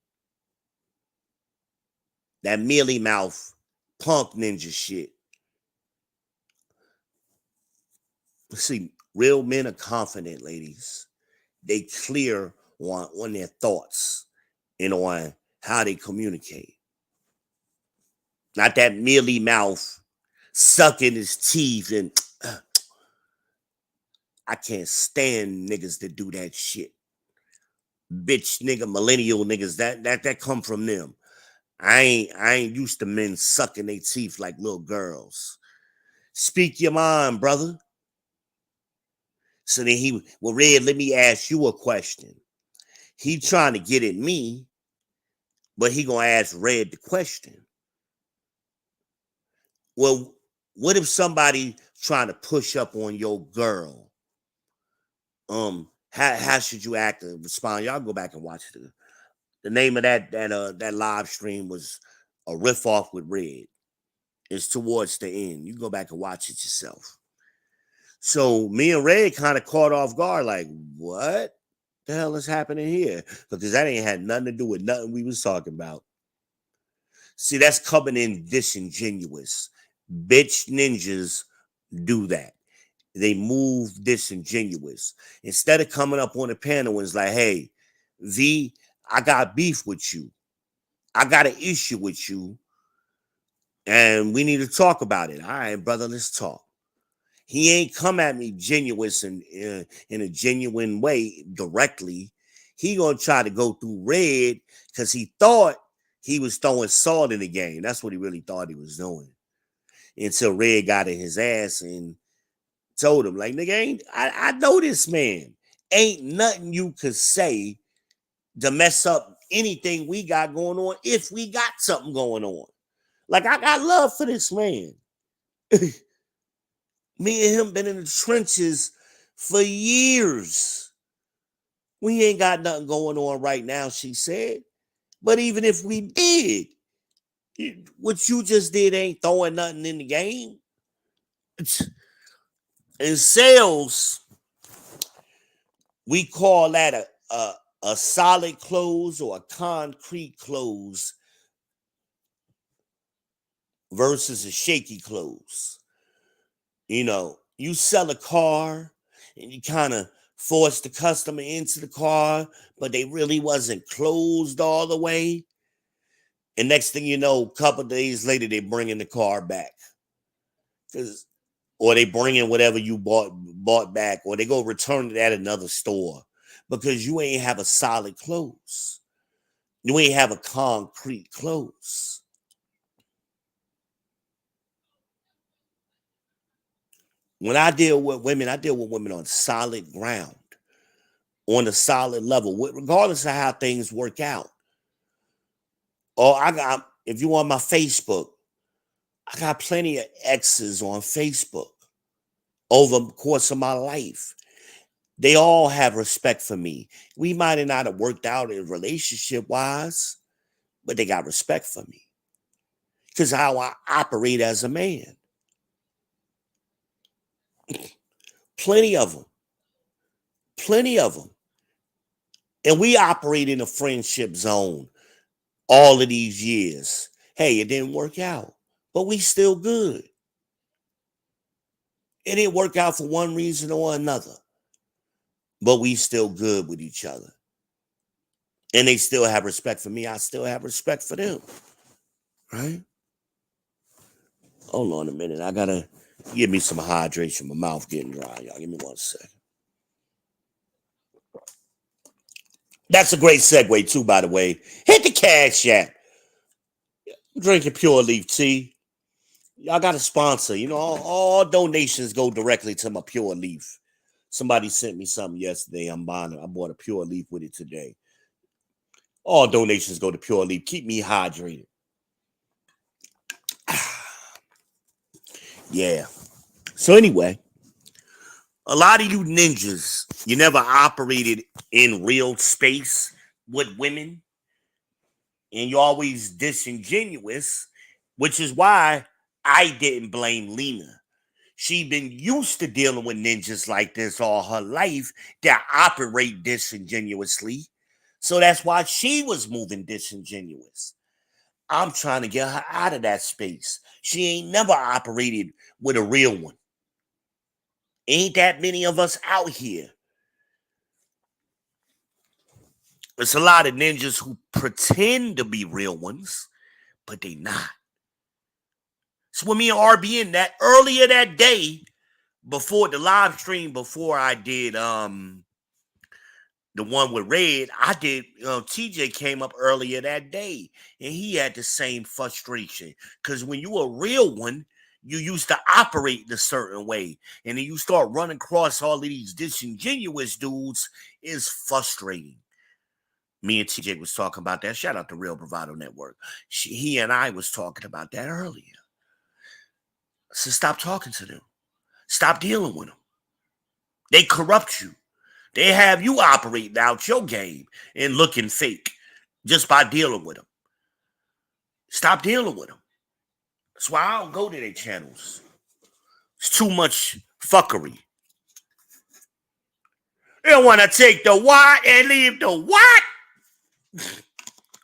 That mealy mouth punk ninja shit. See, real men are confident, ladies. They clear on their thoughts and on how they communicate. Not that mealy mouth sucking his teeth and I can't stand niggas that do that shit. Bitch nigga, millennial niggas, that come from them. I ain't used to men sucking their teeth like little girls. Speak your mind, brother. So then Red, let me ask you a question. He trying to get at me, but he gonna ask Red the question. Well, what if somebody trying to push up on your girl, how should you act and respond? Y'all go back and watch the name of that live stream was a riff off with Red. It's towards the end. You can go back and watch it yourself. So me and Red kind of caught off guard, like, what the hell is happening here? Because that ain't had nothing to do with nothing we was talking about. See, that's coming in disingenuous. Bitch ninjas do that. They move disingenuous. Instead of coming up on the panel and it's like, hey, V, I got beef with you. I got an issue with you. And we need to talk about it. All right, brother, let's talk. He ain't come at me genuous and in a genuine way directly. He gonna try to go through Red because he thought he was throwing salt in the game. That's what he really thought he was doing. Until Red got in his ass and told him, like, nigga, I know this man. Ain't nothing you could say to mess up anything we got going on if we got something going on. Like, I got love for this man. Me and him been in the trenches for years. We ain't got nothing going on right now, she said. But even if we did, what you just did ain't throwing nothing in the game. In sales, we call that a solid close or a concrete close versus a shaky close. You know, you sell a car and you kind of force the customer into the car, but they really wasn't closed all the way. And next thing you know, a couple of days later, they bringing the car back. Or they bring in whatever you bought back, or they go return it at another store because you ain't have a solid close. You ain't have a concrete close. When I deal with women on solid ground, on a solid level, regardless of how things work out. Or if you on my Facebook, I got plenty of exes on Facebook over the course of my life. They all have respect for me. We might not have worked out in relationship wise, but they got respect for me because how I operate as a man. Plenty of them. And we operate in a friendship zone all of these years. Hey, it didn't work out, but we still good. It didn't work out for one reason or another, but we still good with each other. And they still have respect for me. I still have respect for them. Right? Hold on a minute. I gotta give me some hydration. My mouth getting dry, y'all. Give me 1 second. That's a great segue, too, by the way. Hit the Cash App. Drinking Pure Leaf tea. Y'all got a sponsor. You know, all donations go directly to my Pure Leaf. Somebody sent me something yesterday. I'm buying it. I bought a Pure Leaf with it today. All donations go to Pure Leaf. Keep me hydrated. Yeah. So anyway, a lot of you ninjas, you never operated in real space with women. And you're always disingenuous, which is why I didn't blame Lena. She been used to dealing with ninjas like this all her life that operate disingenuously. So that's why she was moving disingenuous. I'm trying to get her out of that space. She ain't never operated with a real one. Ain't that many of us out here. There's a lot of ninjas who pretend to be real ones, but they not. So when me and RB in that earlier that day, before the live stream, before I did the one with Red, I did TJ came up earlier that day and he had the same frustration. Because when you a real one, you used to operate in a certain way. And then you start running across all of these disingenuous dudes, is frustrating. Me and TJ was talking about that. Shout out to Real Bravado Network. He and I was talking about that earlier. So stop talking to them. Stop dealing with them. They corrupt you. They have you operating out your game and looking fake just by dealing with them. Stop dealing with them. That's why I don't go to their channels. It's too much fuckery. They don't want to take the what and leave the what.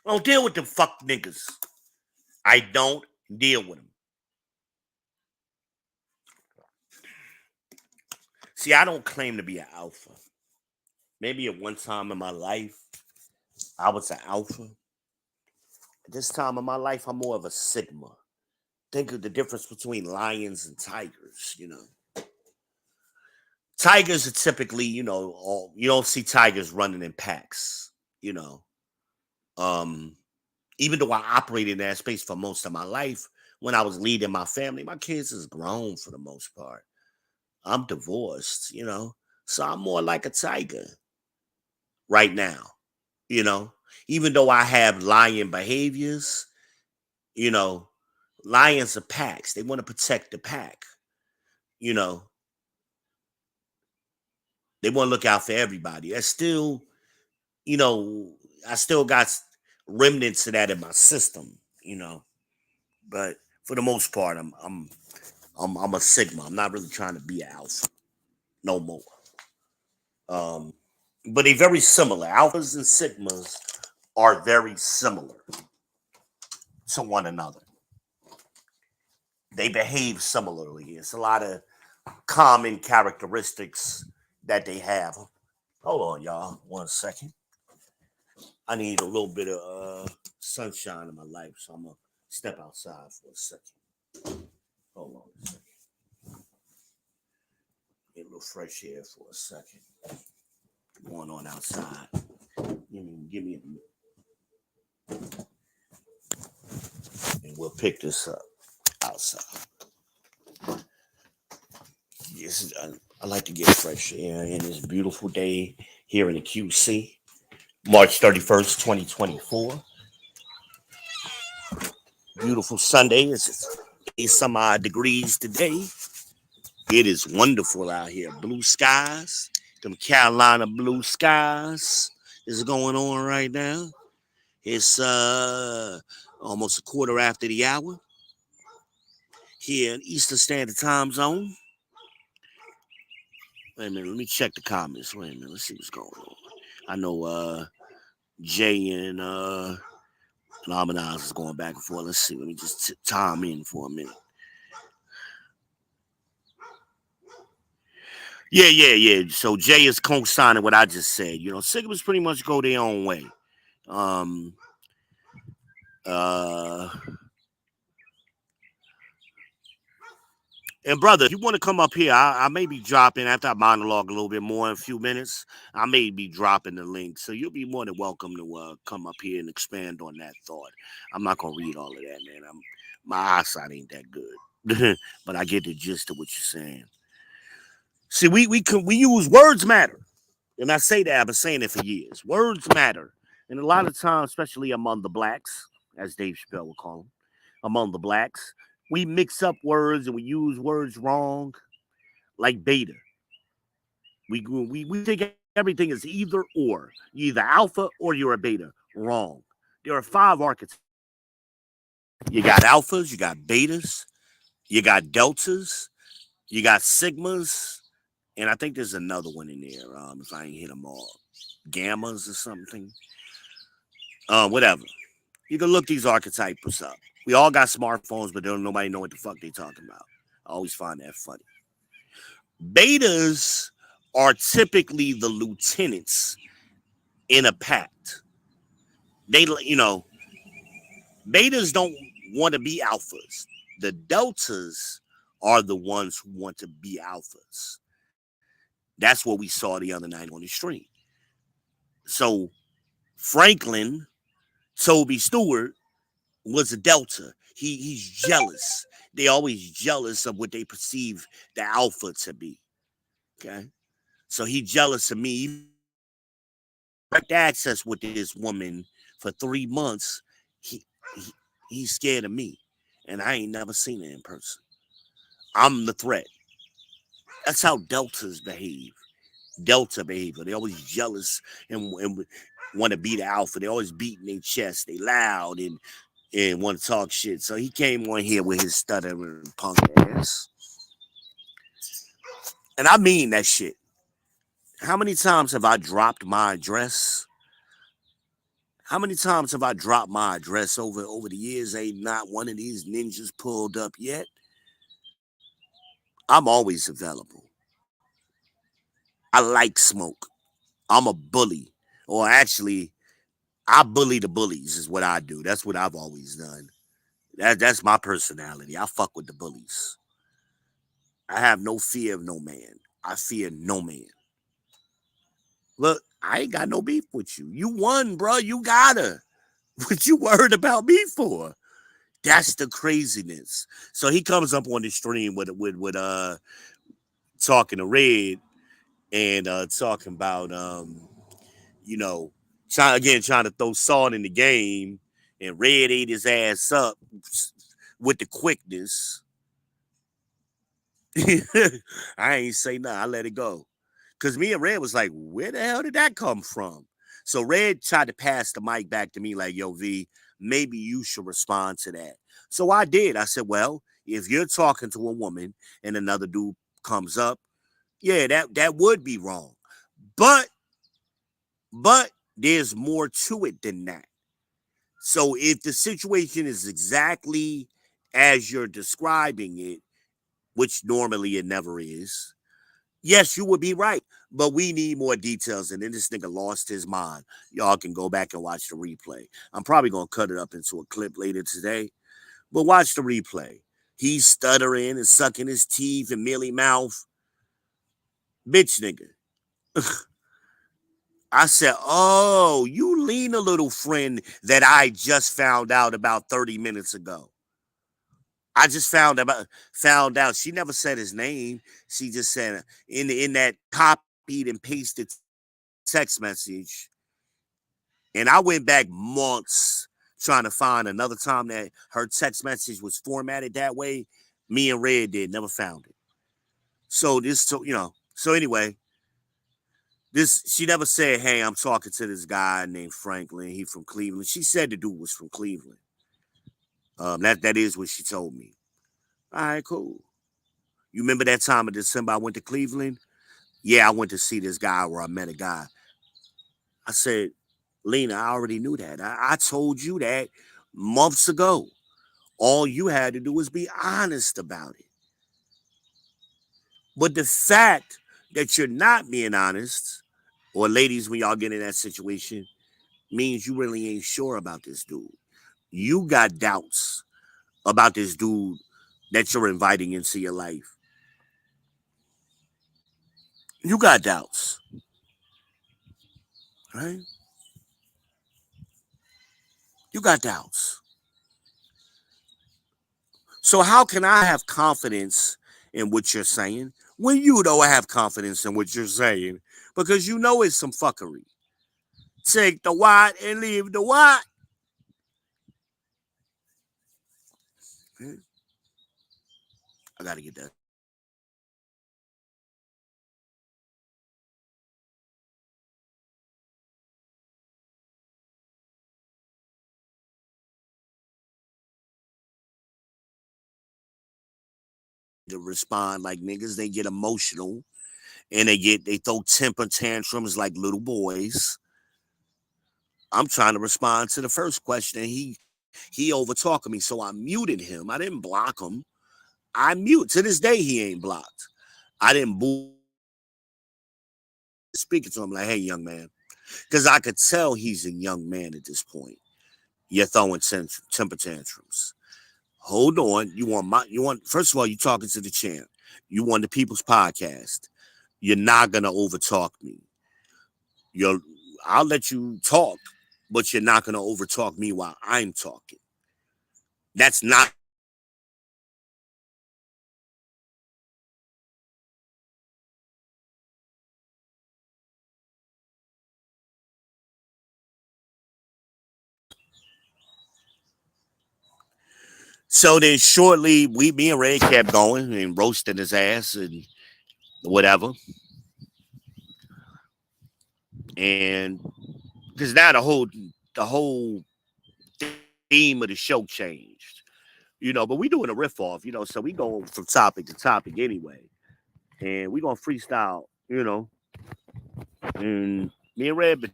Don't deal with them fuck niggas. I don't deal with them. See, I don't claim to be an alpha. Maybe at one time in my life, I was an alpha. At this time in my life, I'm more of a sigma. Think of the difference between lions and tigers, you know. Tigers are typically, you know, you don't see tigers running in packs, you know. Even though I operated in that space for most of my life, when I was leading my family, my kids is grown for the most part. I'm divorced, you know, so I'm more like a tiger right now, you know. Even though I have lion behaviors, you know, lions are packs. They want to protect the pack, you know. They want to look out for everybody. That's still, you know, I still got remnants of that in my system, you know. But for the most part, I'm a sigma. I'm not really trying to be an alpha no more. But they're very similar. Alphas and sigmas are very similar to one another. They behave similarly. It's a lot of common characteristics that they have. Hold on, y'all. 1 second. I need a little bit of sunshine in my life, so I'm gonna step outside for a second. Hold on a second. Get a little fresh air for a second. Going on outside. Give me a minute. And we'll pick this up outside. Yes, I like to get fresh air in this beautiful day here in the QC. March 31st, 2024. Beautiful Sunday. It's some odd degrees today. It is wonderful out here. Blue skies. Them Carolina blue skies is going on right now. It's almost a quarter after the hour here in Eastern Standard Time Zone. Wait a minute, let me check the comments. Wait a minute, let's see what's going on. I know Jay and Lamanaz is going back and forth. Let's see. Let me just time in for a minute. Yeah. So Jay is co-signing what I just said. You know, Sigmas pretty much go their own way. And brother, if you want to come up here, I may be dropping after I monologue a little bit more in a few minutes. I may be dropping the link, so you'll be more than welcome to come up here and expand on that thought. I'm not gonna read all of that, man. My eyesight ain't that good, but I get the gist of what you're saying. See, we use words matter, and I say that I've been saying it for years. Words matter, and a lot of times, especially among the blacks, as Dave Chappelle would call them, among the blacks. We mix up words and we use words wrong, like beta. We think everything is either or. You're either alpha or you're a beta. Wrong. There are 5 archetypes. You got alphas, you got betas, you got deltas, you got sigmas, and I think there's another one in there. If I ain't hit them all, gammas or something. Whatever. You can look these archetypes up. We all got smartphones, but nobody know what the fuck they talking about. I always find that funny. Betas are typically the lieutenants in a pact. They, you know, betas don't want to be alphas. The deltas are the ones who want to be alphas. That's what we saw the other night on the stream. So Franklin, Toby Stewart, was a delta. He's jealous. They always jealous of what they perceive the alpha to be. Okay, so he jealous of me. Direct access with this woman for 3 months. He's scared of me, and I ain't never seen her in person. I'm the threat. That's how deltas behave. Delta behavior. They always jealous and want to be the alpha. They always beating their chest. They loud and want to talk shit. So he came on here with his stuttering punk ass. And I mean that shit. How many times have I dropped my address? How many times have I dropped my address over the years? Ain't not one of these ninjas pulled up yet. I'm always available. I like smoke. I'm a bully. Or actually, I bully the bullies is what I do. That's what I've always done. That's my personality. I fuck with the bullies. I have no fear of no man. I fear no man. Look, I ain't got no beef with you. You won, bro. You gotta. What you worried about me for? That's the craziness. So he comes up on the stream with talking to Red and talking about you know, trying to throw salt in the game, and Red ate his ass up with the quickness. I ain't say nothing. I let it go. Cause me and Red was like, where the hell did that come from? So Red tried to pass the mic back to me like, yo, V, maybe you should respond to that. So I did. I said, well, if you're talking to a woman and another dude comes up, yeah, that would be wrong. But there's more to it than that. So if the situation is exactly as you're describing it, which normally it never is, yes, you would be right. But we need more details. And then this nigga lost his mind. Y'all can go back and watch the replay. I'm probably going to cut it up into a clip later today. But watch the replay. He's stuttering and sucking his teeth and mealy mouth. Bitch nigga. I said, oh, you lean a little friend that I just found out about 30 minutes ago. I just found out. She never said his name. She just said in that copied and pasted text message. And I went back months trying to find another time that her text message was formatted that way. Me and Red did, never found it. So so anyway, she never said, hey, I'm talking to this guy named Franklin. He from Cleveland. She said the dude was from Cleveland. That is what she told me. All right, cool. You remember that time in December I went to Cleveland? Yeah, I went to see this guy where I met a guy. I said, Lena, I already knew that. I told you that months ago. All you had to do was be honest about it. But the fact that you're not being honest, or ladies, when y'all get in that situation, means you really ain't sure about this dude. You got doubts about this dude that you're inviting into your life. You got doubts, right? You got doubts. So how can I have confidence in what you're saying when you don't have confidence in what you're saying? Because you know it's some fuckery. Take the white and leave the white. I gotta get that. To respond like niggas, they get emotional and they throw temper tantrums like little boys. I'm trying to respond to the first question. He over talking me, so I muted him. I didn't block him. I mute. To this day, he ain't blocked. I didn't speaking to him like, hey, young man, because I could tell he's a young man at this point. You're throwing temper tantrums. Hold on. First of all, you're talking to the champ. You want the People's Podcast. You're not gonna overtalk me. I'll let you talk, but you're not gonna overtalk me while I'm talking. That's not. So then shortly, me and Ray kept going and roasting his ass. And whatever. And because now the whole theme of the show changed, but we doing a riff off, so we going from topic to topic anyway. And we gonna freestyle, and me and Red been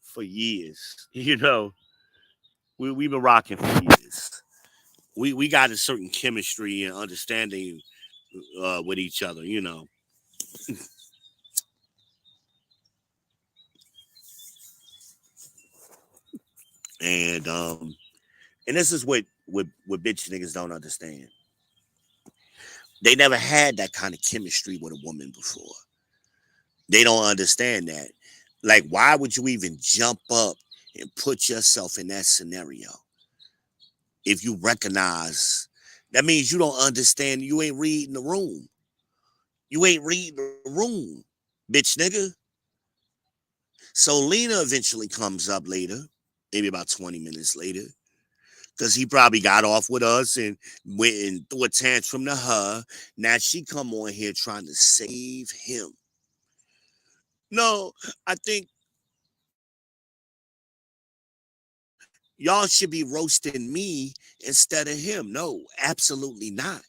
for years, we've been rocking for years. We got a certain chemistry and understanding with each other. And this is what bitch niggas don't understand. They never had that kind of chemistry with a woman before. They don't understand that. Like, why would you even jump up and put yourself in that scenario if you recognize that means you don't understand? You ain't reading the room. You ain't reading the room, bitch nigga. So Lena eventually comes up later, maybe about 20 minutes later, because he probably got off with us and went and threw a tantrum to her. Now she come on here trying to save him. No, I think y'all should be roasting me instead of him. No, absolutely not.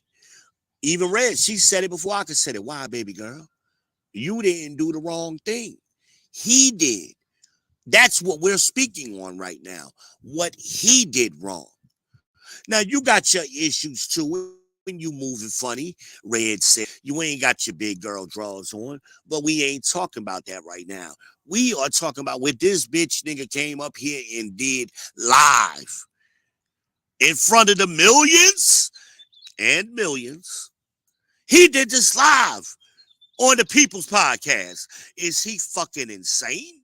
Even Red, she said it before I could say it. Why, baby girl? You didn't do the wrong thing. He did. That's what we're speaking on right now. What he did wrong. Now, you got your issues too when you moving funny. Red said you ain't got your big girl drawers on, but we ain't talking about that right now. We are talking about what this bitch nigga came up here and did live in front of the millions and millions. He did this live on the People's Podcast. Is he fucking insane?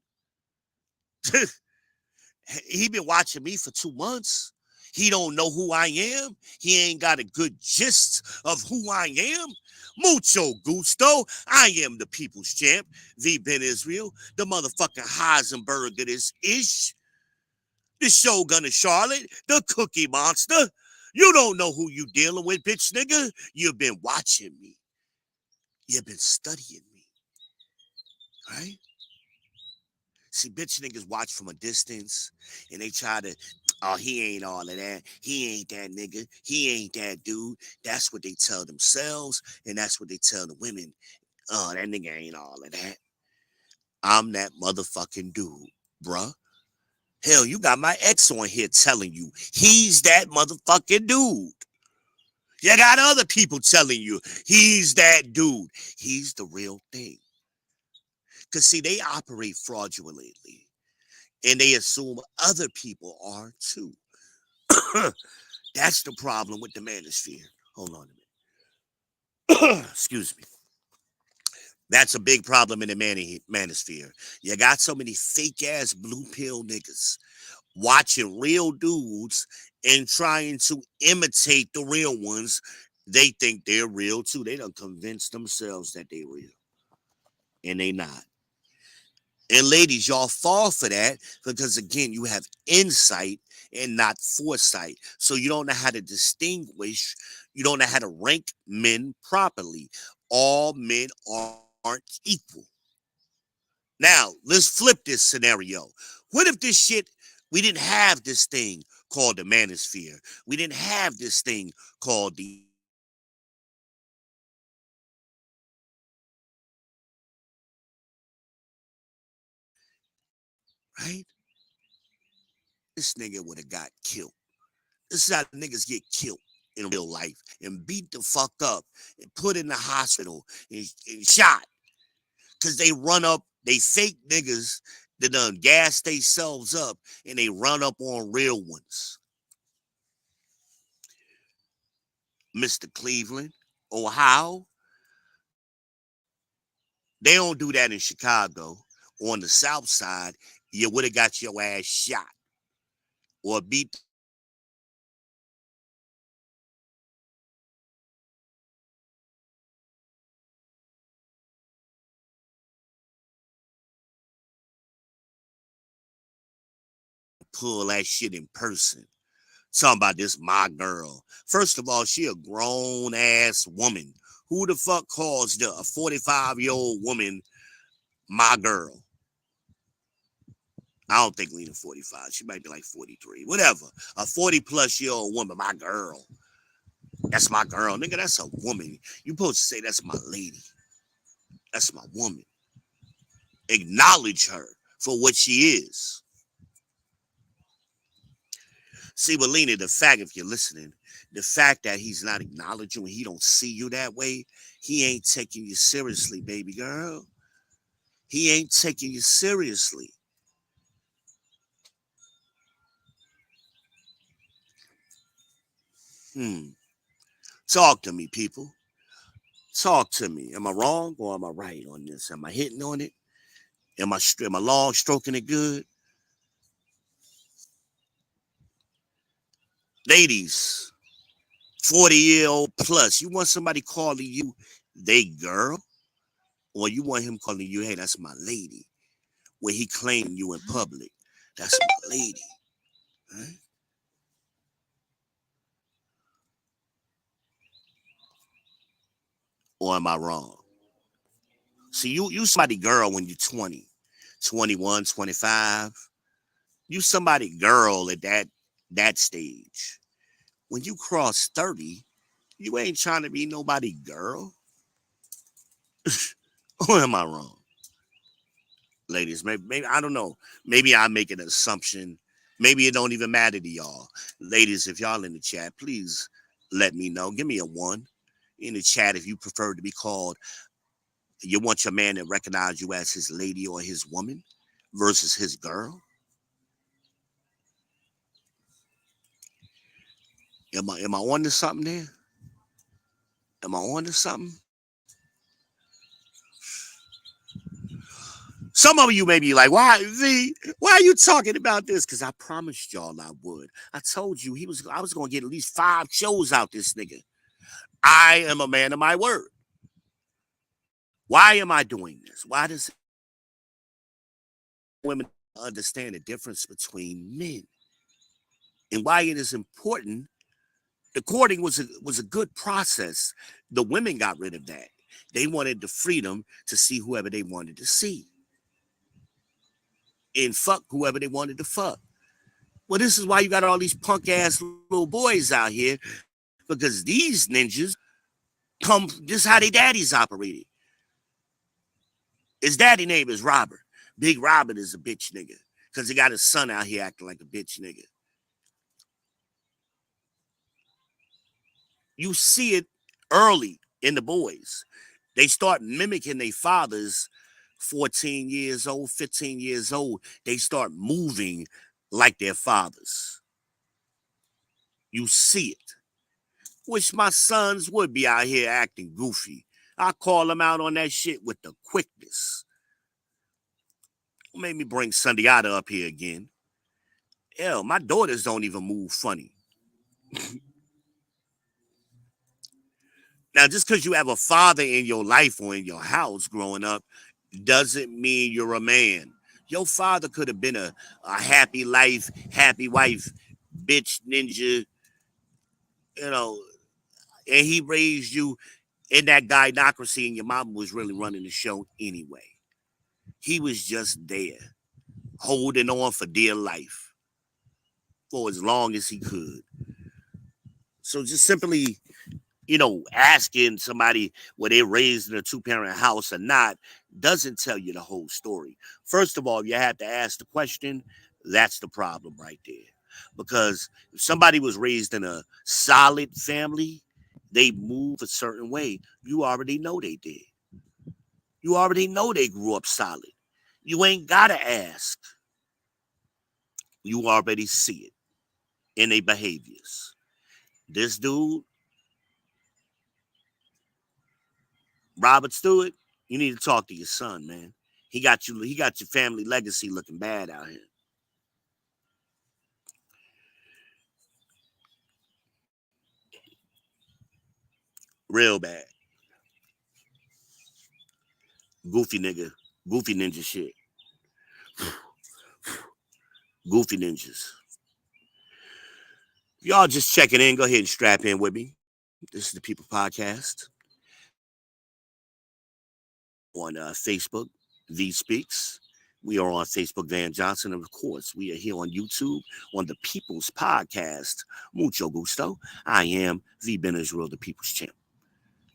He been watching me for 2 months. He don't know who I am. He ain't got a good gist of who I am. Mucho gusto. I am the people's champ, V. Ben Israel, the motherfucking Heisenberg of this ish, the Shogun of Charlotte, the Cookie Monster. You don't know who you dealing with, bitch nigga. You've been watching me. You've been studying me, right? See, bitch niggas watch from a distance and they try to, oh, he ain't all of that. He ain't that nigga. He ain't that dude. That's what they tell themselves and that's what they tell the women. Oh, that nigga ain't all of that. I'm that motherfucking dude, bruh. Hell, you got my ex on here telling you he's that motherfucking dude. You got other people telling you he's that dude. He's the real thing. Because, see, they operate fraudulently. And they assume other people are too. That's the problem with the manosphere. Hold on a minute. Excuse me. That's a big problem in the manosphere. You got so many fake ass blue pill niggas watching real dudes and trying to imitate the real ones. They think they're real too. They done convinced themselves that they real. And they not. And ladies, y'all fall for that because, again, you have insight and not foresight. So you don't know how to distinguish. You don't know how to rank men properly. All men aren't equal. Now, let's flip this scenario. What if this shit, we didn't have this thing called the manosphere? We didn't have this thing called the, right? This nigga would have got killed. This is how niggas get killed in real life and beat the fuck up and put in the hospital and shot because they run up, they fake niggas that done gas themselves up and they run up on real ones. Mr. Cleveland, Ohio, they don't do that in Chicago. On the South Side, you would have got your ass shot or beat. Pull that shit in person. Talking about this, my girl. First of all, she a grown ass woman. Who the fuck calls a 45-year-old woman my girl? I don't think Lena 45. She might be like 43. Whatever. A 40-plus-year-old woman, my girl. That's my girl. Nigga, that's a woman. You supposed to say that's my lady. That's my woman. Acknowledge her for what she is. See, but Lena, the fact, if you're listening, the fact that he's not acknowledging you and he don't see you that way, he ain't taking you seriously, baby girl. He ain't taking you seriously. Talk to me, people. Talk to me. Am I wrong or am I right on this? Am I hitting on it? Am I long stroking it good? Ladies, 40-year-old plus, you want somebody calling you they girl? Or you want him calling you, hey, that's my lady, where he claiming you in public. That's my lady. Right? Or am I wrong? See, you somebody girl when you're 20, 21, 25. You somebody girl at that stage. When you cross 30, you ain't trying to be nobody girl. Or am I wrong? Ladies, maybe I don't know. Maybe I make an assumption. Maybe it don't even matter to y'all. Ladies, if y'all in the chat, please let me know. Give me a 1 in the chat if you prefer to be called. You want your man to recognize you as his lady or his woman versus his girl. Am I on to something there? Am I on to something? Some of you may be like, why are you talking about this? Because I promised y'all I would. I told you I was gonna get at least 5 shows out this nigga. I am a man of my word. Why am I doing this? Why does women understand the difference between men? And why it is important. The courting was a good process. The women got rid of that. They wanted the freedom to see whoever they wanted to see. And fuck whoever they wanted to fuck. Well, this is why you got all these punk ass little boys out here, because these ninjas this is how they daddies operated. His daddy name is Robert. Big Robert is a bitch nigga because he got his son out here acting like a bitch nigga. You see it early in the boys. They start mimicking their fathers 14 years old, 15 years old. They start moving like their fathers. You see it. Wish my sons would be out here acting goofy. I call them out on that shit with the quickness. Made me bring Sundiata up here again. Hell, my daughters don't even move funny. Now, just because you have a father in your life or in your house growing up doesn't mean you're a man. Your father could have been a happy life, happy wife, bitch ninja, you know, and he raised you in that gynocracy, and your mom was really running the show anyway. He was just there, holding on for dear life for as long as he could. So just simply, asking somebody were they raised in a 2-parent house or not doesn't tell you the whole story. First of all, you have to ask the question. That's the problem right there. Because if somebody was raised in a solid family, they move a certain way. You already know they did. You already know they grew up solid. You ain't got to ask. You already see it in their behaviors. This dude, Robert Stewart, you need to talk to your son, man. He got your family legacy looking bad out here. Real bad. Goofy nigga. Goofy ninja shit. Goofy ninjas. Y'all just checking in. Go ahead and strap in with me. This is the People Podcast on Facebook, V Speaks. We are on Facebook, Van Johnson. And of course, we are here on YouTube on the People's Podcast. Mucho gusto. I am the Ben Israel, the People's Champ.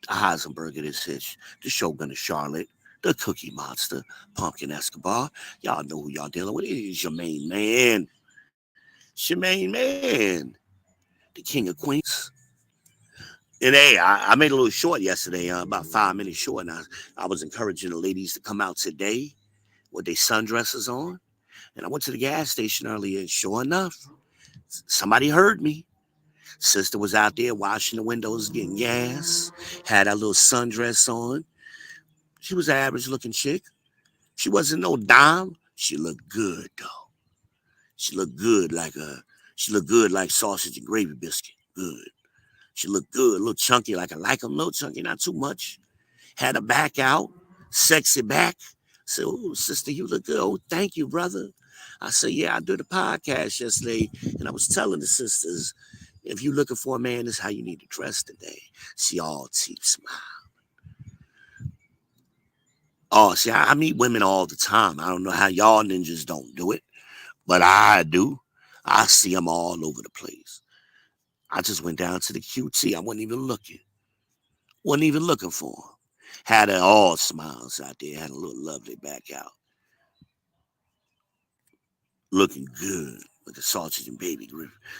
The Heisenberg of this hitch, the Shogun of Charlotte, the Cookie Monster, Pumpkin Escobar. Y'all know who y'all dealing with. It is your main man. It's your main man, the King of Queens. And hey, I made a little short yesterday, about 5 minutes short. And I was encouraging the ladies to come out today with their sundresses on. And I went to the gas station earlier, and sure enough, somebody heard me. Sister was out there washing the windows, getting gas, had her little sundress on. She was an average looking chick. She wasn't no dime. She looked good though. She looked good like sausage and gravy biscuit. Good. She looked good, a little chunky, like I like them, a little chunky, not too much. Had her back out, sexy back. I said, "Oh, sister, you look good." "Oh, thank you, brother." I said, "Yeah, I did a podcast yesterday, and I was telling the sisters, if you're looking for a man, this is how you need to dress today." She all teeth smile. Oh, see, I meet women all the time. I don't know how y'all ninjas don't do it, but I do. I see them all over the place. I just went down to the QT. I wasn't even looking. Wasn't even looking for them. Had her all smiles out there. Had a little lovely back out. Looking good. With the sausage and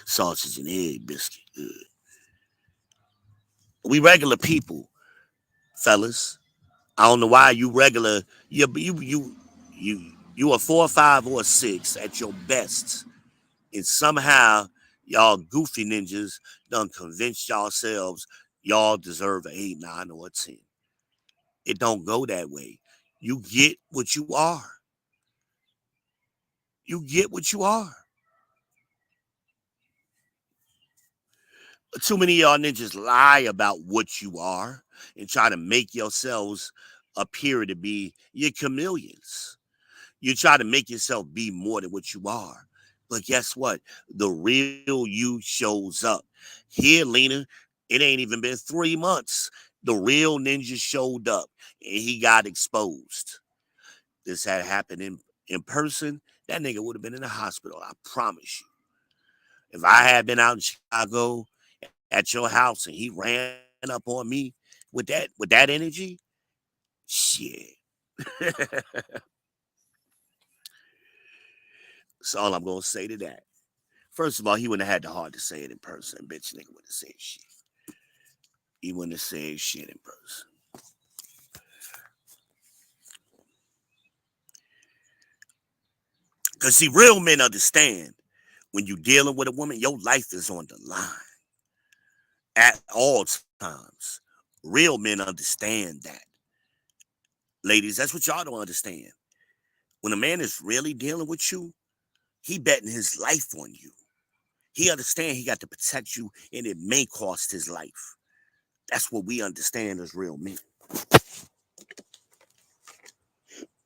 sausage and egg biscuit. Good. We regular people, fellas. I don't know why you regular. You are 4, 5, or 6 at your best, and somehow y'all goofy ninjas done convinced yourselves y'all deserve an 8, 9, or a 10. It don't go that way. You get what you are. You get what you are. Too many of y'all ninjas lie about what you are and try to make yourselves appear to be your chameleons. You try to make yourself be more than what you are. But guess what? The real you shows up. Here, Lena, it ain't even been 3 months. The real ninja showed up and he got exposed. This had happened in person, that nigga would have been in the hospital. I promise you. If I had been out in Chicago at your house and he ran up on me with that energy, shit. That's all I'm gonna say to that. First of all, he wouldn't have had the heart to say it in person. Bitch nigga wouldn't have said shit. He wouldn't have said shit in person. Because see, real men understand when you're dealing with a woman, your life is on the line at all times. Real men understand that. Ladies, that's what y'all don't understand. When a man is really dealing with you, he betting his life on you. He understand he got to protect you, and it may cost his life. That's what we understand as real men.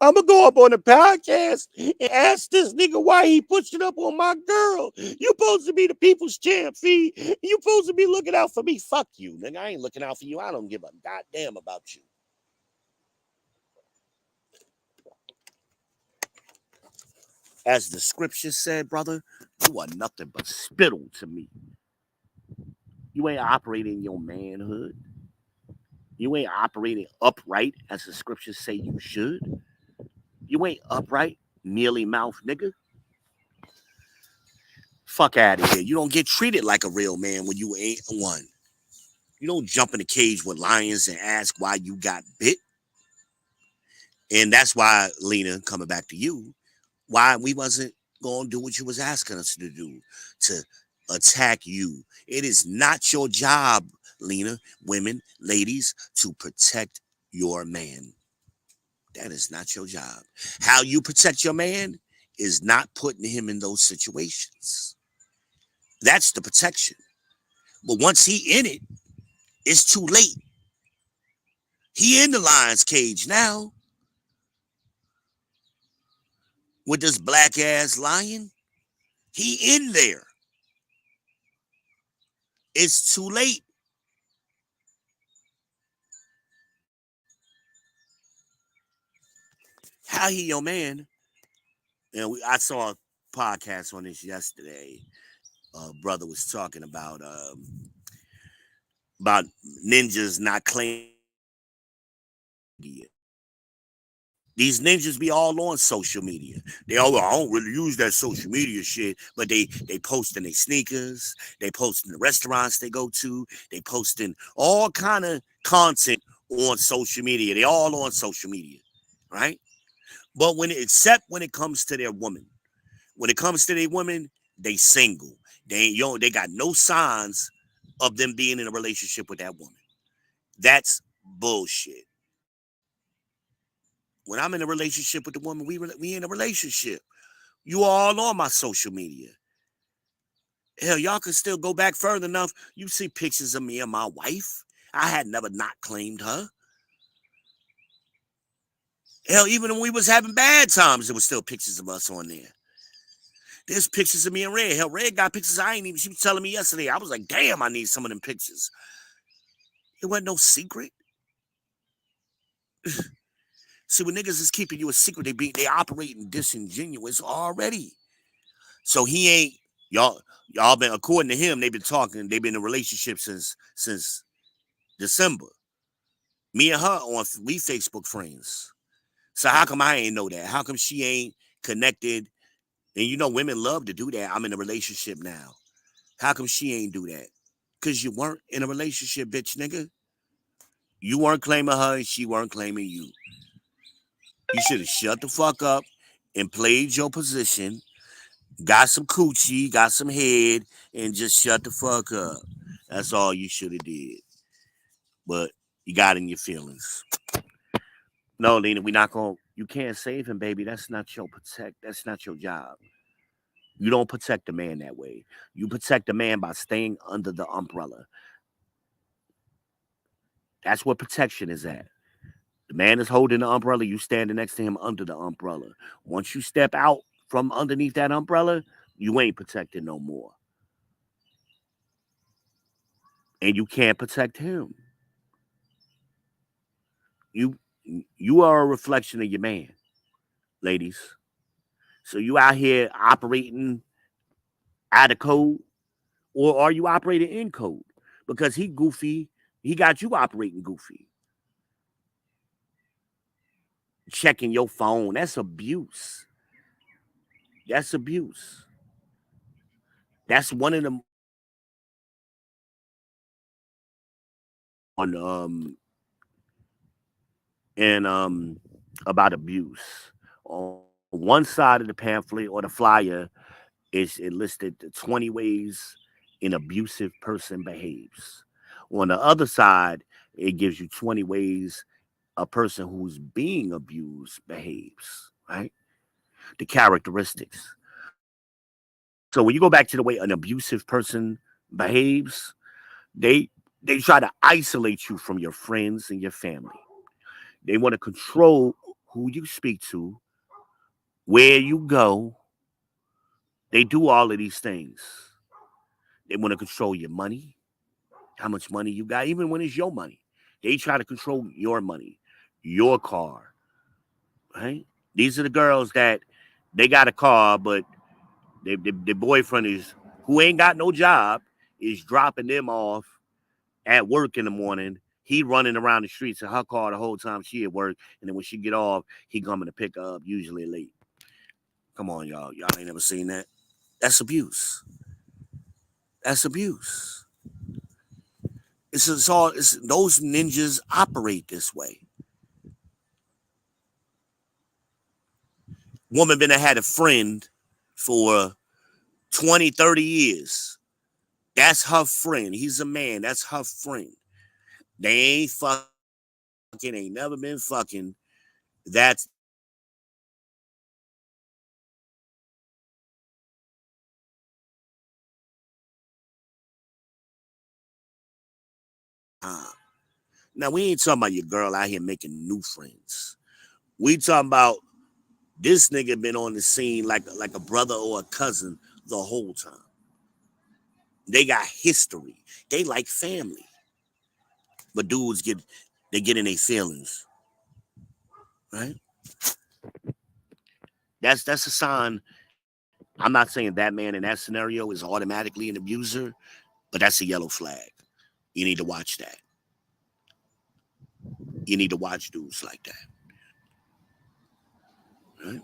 I'm going to go up on the podcast and ask this nigga why he pushing up on my girl. You supposed to be the people's champ, fee. You supposed to be looking out for me. Fuck you, nigga. I ain't looking out for you. I don't give a goddamn about you. As the scripture said, brother, you are nothing but spittle to me. You ain't operating your manhood. You ain't operating upright as the scriptures say you should. You ain't upright, mealy mouth nigga. Fuck out of here. You don't get treated like a real man when you ain't one. You don't jump in a cage with lions and ask why you got bit. And that's why, Lena, coming back to you, why we wasn't going to do what you was asking us to do, to attack you. It is not your job, Lena, women, ladies, to protect your man. That is not your job. How you protect your man is not putting him in those situations. That's the protection. But once he in it, it's too late. He in the lion's cage now with this black ass lion. He in there. It's too late. How he your man? And I saw a podcast on this yesterday. Brother was talking about ninjas not claiming media. These ninjas be all on social media. They all, I don't really use that social media shit, but they posting their sneakers, they posting the restaurants they go to, they posting all kind of content on social media. They all on social media, right? But except when it comes to their woman, when it comes to their women, they single. They got no signs of them being in a relationship with that woman. That's bullshit. When I'm in a relationship with the woman, we in a relationship. You all on my social media. Hell, y'all can still go back further enough. You see pictures of me and my wife. I had never not claimed her. Hell, even when we was having bad times, there was still pictures of us on there. There's pictures of me and Red. Hell, Red got pictures I ain't even. She was telling me yesterday. I was like, damn, I need some of them pictures. It wasn't no secret. See, when niggas is keeping you a secret, they operating disingenuous already. So he ain't y'all been, according to him, they've been in a relationship since December. Me and her we Facebook friends. So how come I ain't know that? How come she ain't connected? And you know, women love to do that. I'm in a relationship now. How come she ain't do that? Because you weren't in a relationship, bitch nigga. You weren't claiming her and she weren't claiming you. You should have shut the fuck up and played your position, got some coochie, got some head, and just shut the fuck up. That's all you should have did. But you got in your feelings. No, Lena, you can't save him, baby. That's not your job. You don't protect a man that way. You protect a man by staying under the umbrella. That's where protection is at. The man is holding the umbrella. You standing next to him under the umbrella. Once you step out from underneath that umbrella, you ain't protected no more. And you can't protect him. You are a reflection of your man, ladies. So you out here operating out of code, or are you operating in code? Because he goofy, he got you operating goofy. Checking your phone, that's abuse. That's abuse. That's one of them on about abuse. On one side of the pamphlet or the flyer is it listed the 20 ways an abusive person behaves. On the other side, it gives you 20 ways a person who's being abused behaves, right? The characteristics. So when you go back to the way an abusive person behaves, they try to isolate you from your friends and your family. They want to control who you speak to, where you go. They do all of these things. They want to control your money, how much money you got, even when it's your money. They try to control your money, your car, right? These are the girls that they got a car, but their boyfriend who ain't got no job, is dropping them off at work in the morning. He running around the streets in her car the whole time she at work, and then when she get off, he coming to pick her up, usually late. Come on, y'all. Y'all ain't never seen that. That's abuse. That's abuse. It's those ninjas operate this way. Woman been had a friend for 20, 30 years. That's her friend. He's a man. That's her friend. They ain't fucking, ain't never been fucking. That's now we ain't talking about your girl out here making new friends. We talking about this nigga been on the scene like a brother or a cousin the whole time. They got history. They like family. But dudes get in their feelings, right? That's a sign. I'm not saying that man in that scenario is automatically an abuser, but that's a yellow flag. You need to watch that. You need to watch dudes like that. Right?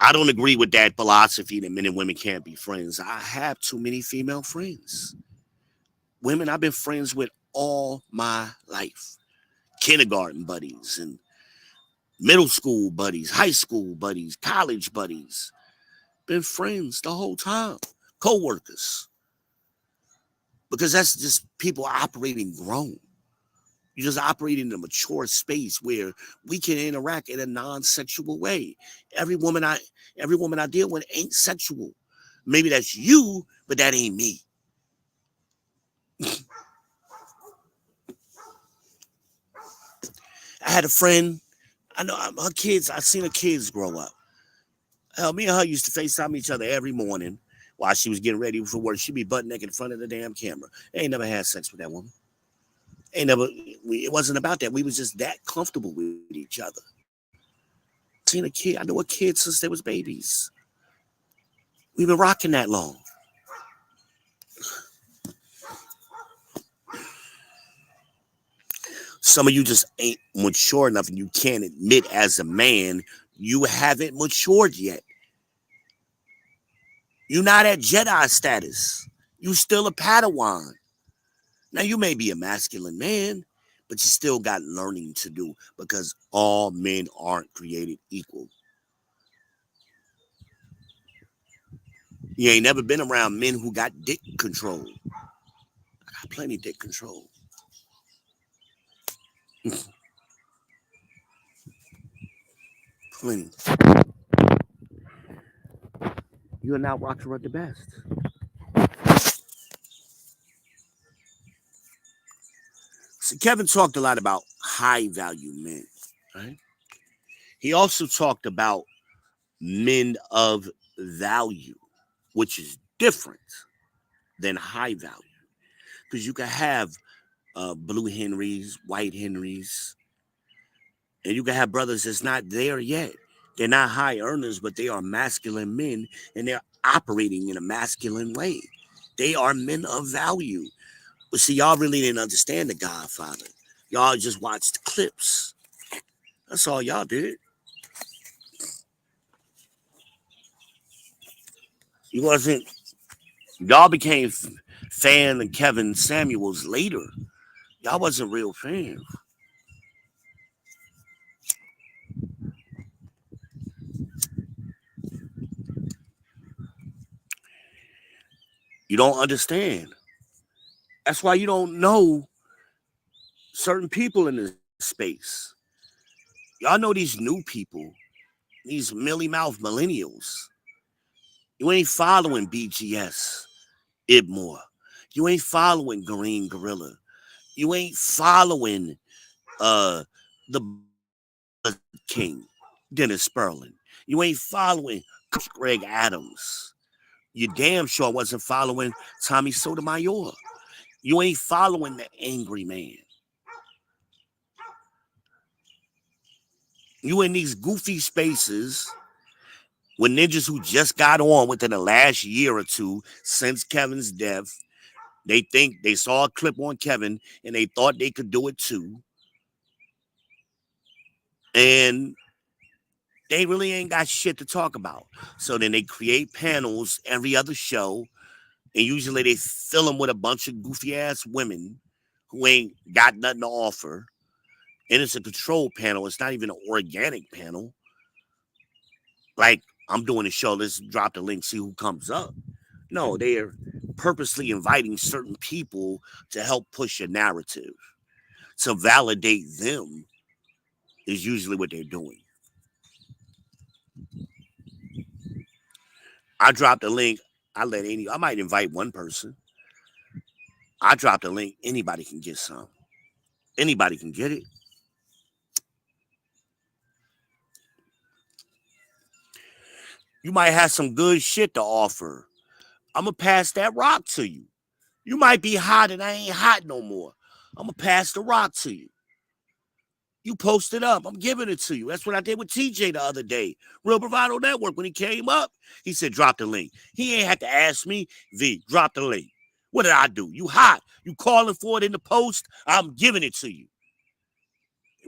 I don't agree with that philosophy that men and women can't be friends. I have too many female friends. Women I've been friends with all my life. Kindergarten buddies and middle school buddies, high school buddies, college buddies. Been friends the whole time. Co-workers. Because that's just people operating grown. You just operate in a mature space where we can interact in a non-sexual way. Every woman I deal with ain't sexual. Maybe that's you, but that ain't me. I had a friend. I know her kids. I seen her kids grow up. Hell, me and her used to FaceTime each other every morning while she was getting ready for work. She'd be butt naked in front of the damn camera. I ain't never had sex with that woman. It wasn't about that. We was just that comfortable with each other. Seen a kid. I know a kid since they was babies. We've been rocking that long. Some of you just ain't mature enough, and you can't admit as a man you haven't matured yet. You're not at Jedi status. You still a Padawan. Now you may be a masculine man, but you still got learning to do because all men aren't created equal. You ain't never been around men who got dick control. I got plenty of dick control. Plenty. You are now rocker at the best. So Kevin talked a lot about high value men, right? He also talked about men of value, which is different than high value. Because you can have blue Henrys, white Henrys, and you can have brothers that's not there yet. They're not high earners, but they are masculine men, and they're operating in a masculine way. They are men of value. But see, y'all really didn't understand The Godfather. Y'all just watched clips. That's all y'all did. You wasn't. Y'all became fan of Kevin Samuels later. Y'all wasn't real fans. You don't understand. That's why you don't know certain people in this space. Y'all know these new people, these mealy mouth millennials. You ain't following BGS, Ibmore. You ain't following Green Gorilla. You ain't following the King, Dennis Sperling. You ain't following Greg Adams. You damn sure wasn't following Tommy Sotomayor. You ain't following the angry man. You in these goofy spaces with ninjas who just got on within the last year or two since Kevin's death. They think they saw a clip on Kevin and they thought they could do it too. And they really ain't got shit to talk about. So then they create panels every other show. And usually they fill them with a bunch of goofy ass women who ain't got nothing to offer. And it's a control panel. It's not even an organic panel. Like, I'm doing a show. Let's drop the link, see who comes up. No, they're purposely inviting certain people to help push a narrative. To validate them is usually what they're doing. I dropped a link. I might invite one person. I dropped a link. Anybody can get some. Anybody can get it. You might have some good shit to offer. I'm going to pass that rock to you. You might be hot and I ain't hot no more. I'm going to pass the rock to you. You post it up. I'm giving it to you. That's what I did with TJ the other day. Real Bravado Network. When he came up, he said, drop the link. He ain't had to ask me, V, drop the link. What did I do? You hot. You calling for it in the post. I'm giving it to you.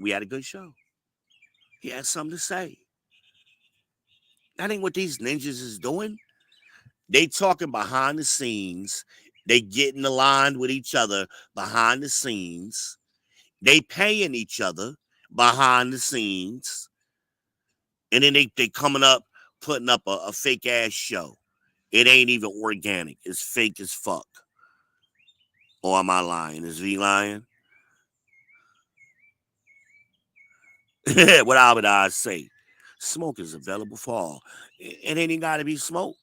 We had a good show. He had something to say. That ain't what these ninjas is doing. They talking behind the scenes. They getting aligned with each other behind the scenes. They paying each other behind the scenes. And then they coming up, putting up a fake ass show. It ain't even organic. It's fake as fuck. Or am I lying? Is V lying? What I would say? Smoke is available for all. It ain't got to be smoke.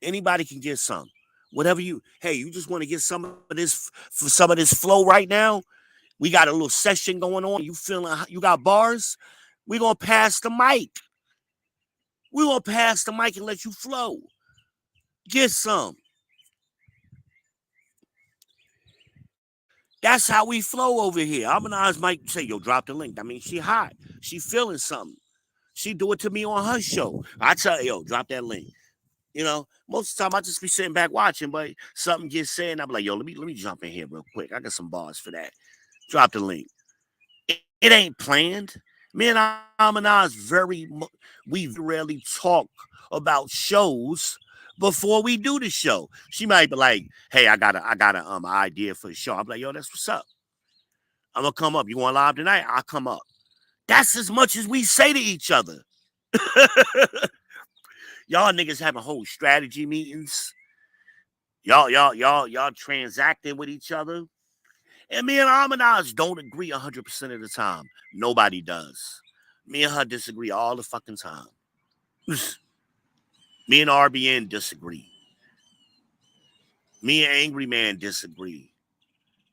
Anybody can get some. Whatever you, hey, you just want to get some of this, for some of this flow right now? We got a little session going on. You feeling, you got bars? We going to pass the mic. We going to pass the mic and let you flow. Get some. That's how we flow over here. Almanaz might say, yo, drop the link. I mean, she hot. She feeling something. She do it to me on her show. I tell her, yo, drop that link. You know, most of the time I just be sitting back watching, but something gets said, and I'm like, yo, let me jump in here real quick. I got some bars for that. Drop the link. It ain't planned. Me and Almanaz we rarely talk about shows before we do the show. She might be like, hey, I got a idea for the show. I'm like, yo, that's what's up. I'm gonna come up. You want live tonight? I'll come up. That's as much as we say to each other. Y'all niggas having whole strategy meetings. Y'all transacting with each other. And me and Almanaz don't agree 100% of the time. Nobody does. Me and her disagree all the fucking time. Me and RBN disagree. Me and Angry Man disagree.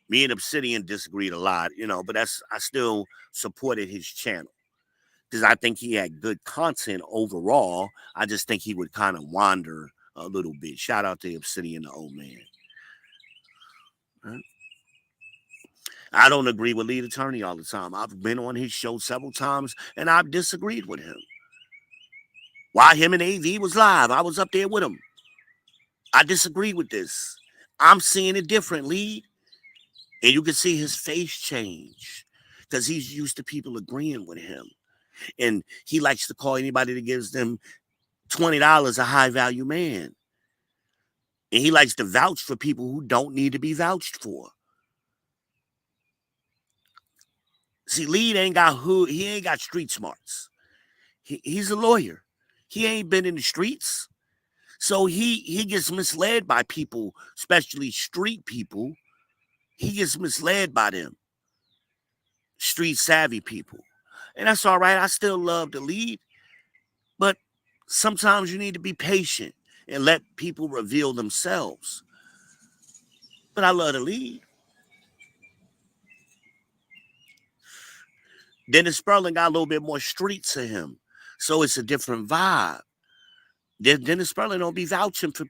Me and Obsidian disagreed a lot, you know, but I still supported his channel because I think he had good content overall. I just think he would kind of wander a little bit. Shout out to Obsidian, the old man. Right? I don't agree with Lead Attorney all the time. I've been on his show several times and I've disagreed with him. While him and AV was live, I was up there with him. I disagree with this. I'm seeing it differently. And you can see his face change because he's used to people agreeing with him. And he likes to call anybody that gives them $20 a high value man. And he likes to vouch for people who don't need to be vouched for. See, Lead ain't got hood. He ain't got street smarts. He's a lawyer. He ain't been in the streets. So he gets misled by people, especially street people. He gets misled by them. Street savvy people. And that's all right. I still love the Lead. But sometimes you need to be patient and let people reveal themselves. But I love the Lead. Dennis Sperling got a little bit more street to him. So it's a different vibe. Dennis Sperling don't be vouching for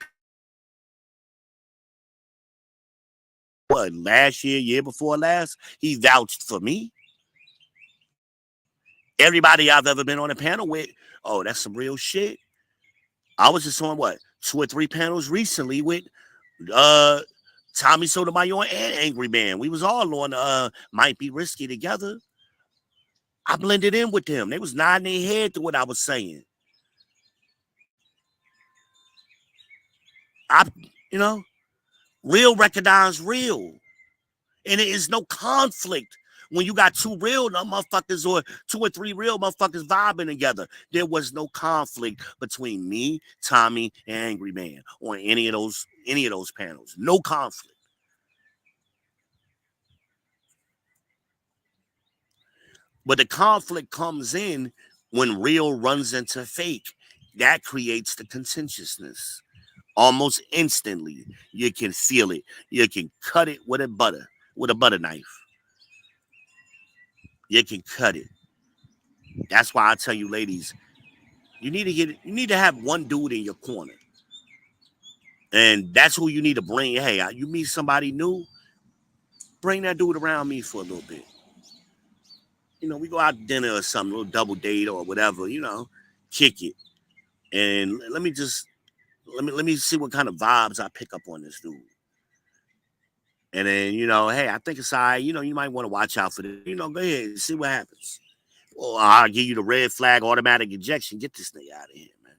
what, last year before last, he vouched for me. Everybody I've ever been on a panel with, oh, that's some real shit. I was just on 2 or 3 panels recently with Tommy Sotomayor and Angry Man. We was all on Might Be Risky together. I blended in with them. They was nodding their head to what I was saying. Real recognize real. And there is no conflict when you got 2 real motherfuckers or 2 or 3 real motherfuckers vibing together. There was no conflict between me, Tommy, and Angry Man on any of those panels. No conflict. But the conflict comes in when real runs into fake. That creates the contentiousness. Almost instantly, you can feel it. You can cut it with a butter knife. You can cut it. That's why I tell you, ladies, You need to have one dude in your corner. And that's who you need to bring. Hey, you meet somebody new, bring that dude around me for a little bit. You know, we go out to dinner or something, a little double date or whatever, you know, kick it. And let me see what kind of vibes I pick up on this dude. And then, you know, hey, I think it's all right. You know, you might want to watch out for this. You know, go ahead and see what happens. Or I'll give you the red flag automatic ejection. Get this nigga out of here, man.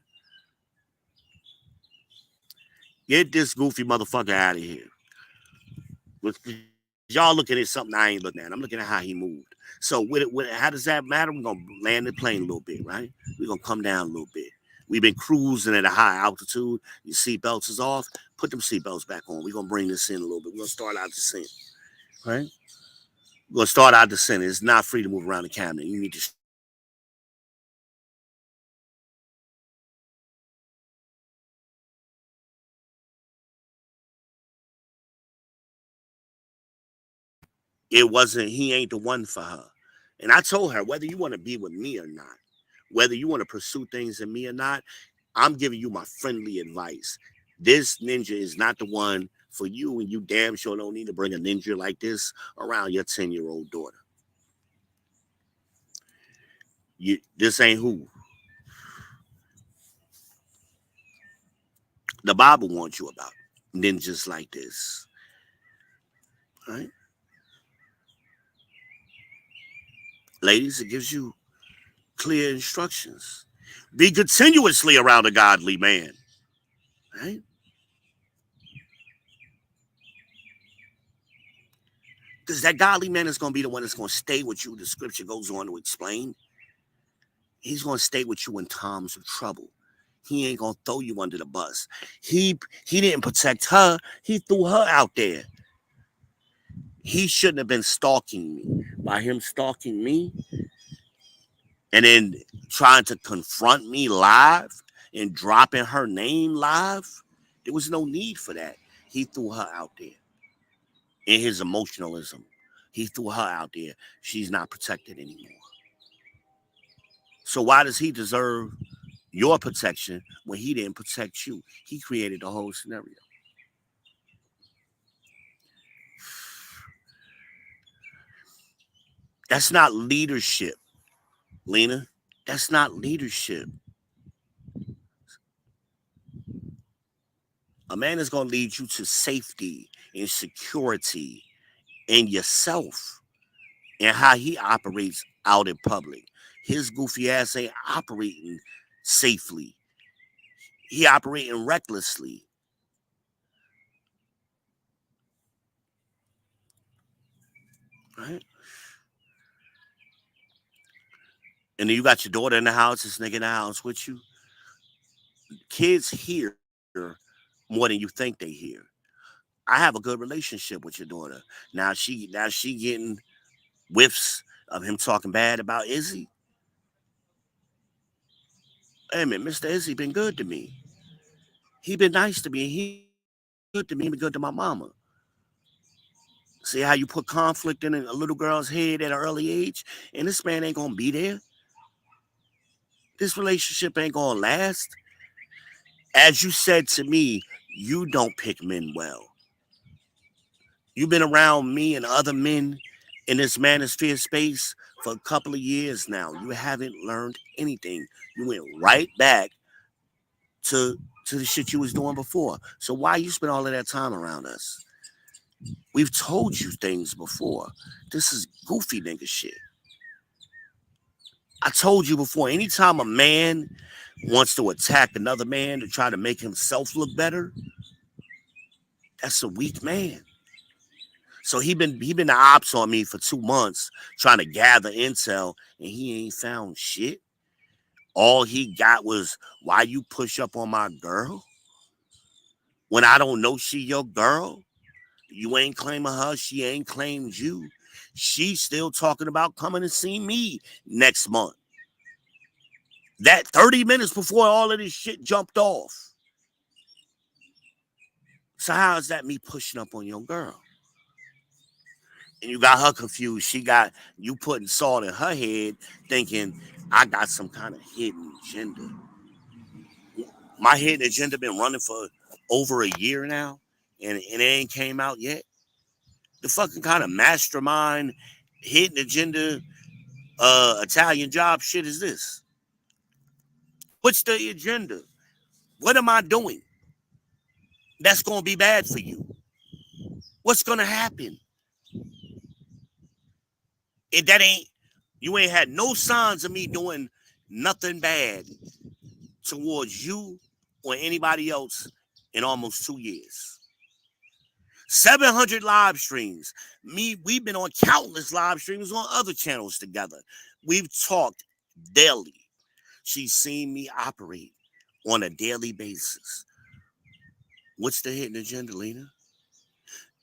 Get this goofy motherfucker out of here. Y'all looking at something I ain't looking at. I'm looking at how he moved. So how does that matter? We're going to land the plane a little bit, right? We're going to come down a little bit. We've been cruising at a high altitude. Your seatbelts is off. Put them seatbelts back on. We're going to bring this in a little bit. We're going to start out descent, right? We're going to start out descent. It's not free to move around the cabinet. You need to. He ain't the one for her. And I told her, whether you want to be with me or not, whether you want to pursue things in me or not, I'm giving you my friendly advice. This ninja is not the one for you, and you damn sure don't need to bring a ninja like this around your 10-year-old daughter. This ain't who. The Bible warns you about ninjas like this. All right? Ladies, it gives you clear instructions. Be continuously around a godly man. Right? Because that godly man is going to be the one that's going to stay with you. The scripture goes on to explain. He's going to stay with you in times of trouble. He ain't going to throw you under the bus. He didn't protect her. He threw her out there. He shouldn't have been stalking me. By him stalking me and then trying to confront me live and dropping her name live, there was no need for that. He threw her out there. In his emotionalism, he threw her out there. She's not protected anymore. So why does he deserve your protection when he didn't protect you? He created the whole scenario. That's not leadership, Lena. That's not leadership. A man is going to lead you to safety and security in yourself and how he operates out in public. His goofy ass ain't operating safely. He operating recklessly. Right? And then you got your daughter in the house, this nigga in the house with you. Kids hear more than you think they hear. I have a good relationship with your daughter. Now she getting whiffs of him talking bad about Izzy. Hey man, Mr. Izzy been good to me. He been nice to me. He good to me. He been good to my mama. See how you put conflict in a little girl's head at an early age, and this man ain't gonna be there. This relationship ain't gonna last. As you said to me, you don't pick men well. You've been around me and other men in this manosphere space for a couple of years now. You haven't learned anything. You went right back to the shit you was doing before. So why you spend all of that time around us? We've told you things before. This is goofy nigga shit. I told you before, anytime a man wants to attack another man to try to make himself look better, that's a weak man. So he been the ops on me for 2 months trying to gather intel, and he ain't found shit. All he got was, why you push up on my girl? When I don't know she your girl? You ain't claiming her, she ain't claimed you. She's still talking about coming to see me next month. That 30 minutes before all of this shit jumped off. So how is that me pushing up on your girl? And you got her confused. She got you putting salt in her head, thinking I got some kind of hidden agenda. My hidden agenda been running for over a year now, and it ain't came out yet. The fucking kind of mastermind hidden agenda Italian job shit is this? What's the agenda? What am I doing that's gonna be bad for you? What's gonna happen? If that ain't you ain't had no signs of me doing nothing bad towards you or anybody else in almost 2 years. 700 live streams. We've been on countless live streams on other channels together. We've talked daily. She's seen me operate on a daily basis. What's the hidden agenda, Lena?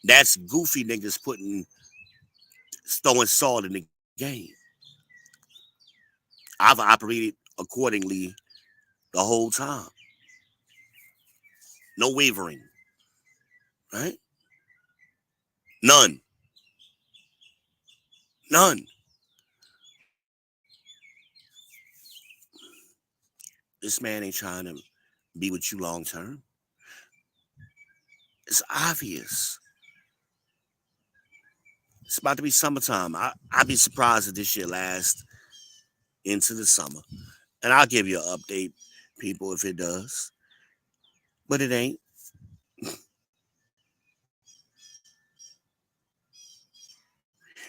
That's goofy niggas throwing salt in the game. I've operated accordingly the whole time. No wavering. Right? None. This man ain't trying to be with you long term. It's obvious. It's about to be summertime. I'd be surprised if this shit lasts into the summer. And I'll give you an update, people, if it does. But it ain't.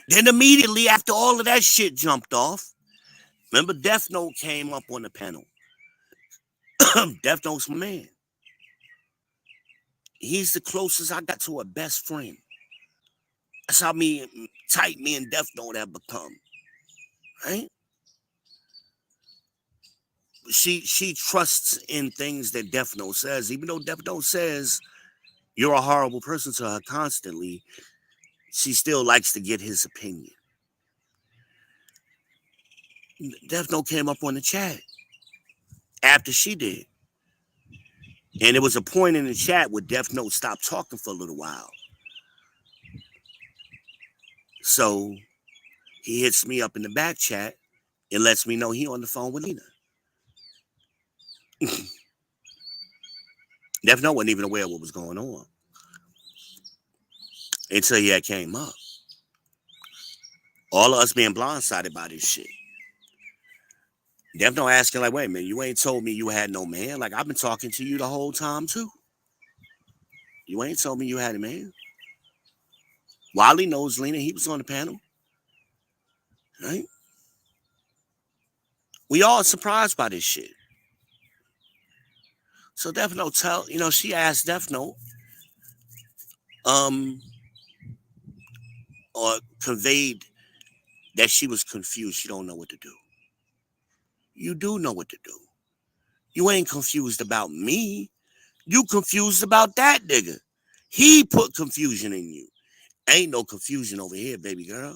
Then immediately after all of that shit jumped off, remember Death Note came up on the panel. Death Note's my man. He's the closest I got to a best friend. That's how tight me and Death Note have become. Right? She trusts in things that Death Note says, even though Death Note says you're a horrible person to her constantly, she still likes to get his opinion. Death Note came up on the chat after she did. And there was a point in the chat where Death Note stopped talking for a little while. So he hits me up in the back chat and lets me know he on the phone with Lena. Death Note wasn't even aware of what was going on until he had came up. All of us being blindsided by this shit. Death Note asking like, wait a minute, you ain't told me you had no man. Like, I've been talking to you the whole time too. You ain't told me you had a man. Wally knows Lena. He was on the panel. Right? We all surprised by this shit. So Death Note she asked Death Note, or conveyed that she was confused. She don't know what to do. You do know what to do. You ain't confused about me. You confused about that nigga. He put confusion in you. Ain't no confusion over here, baby girl.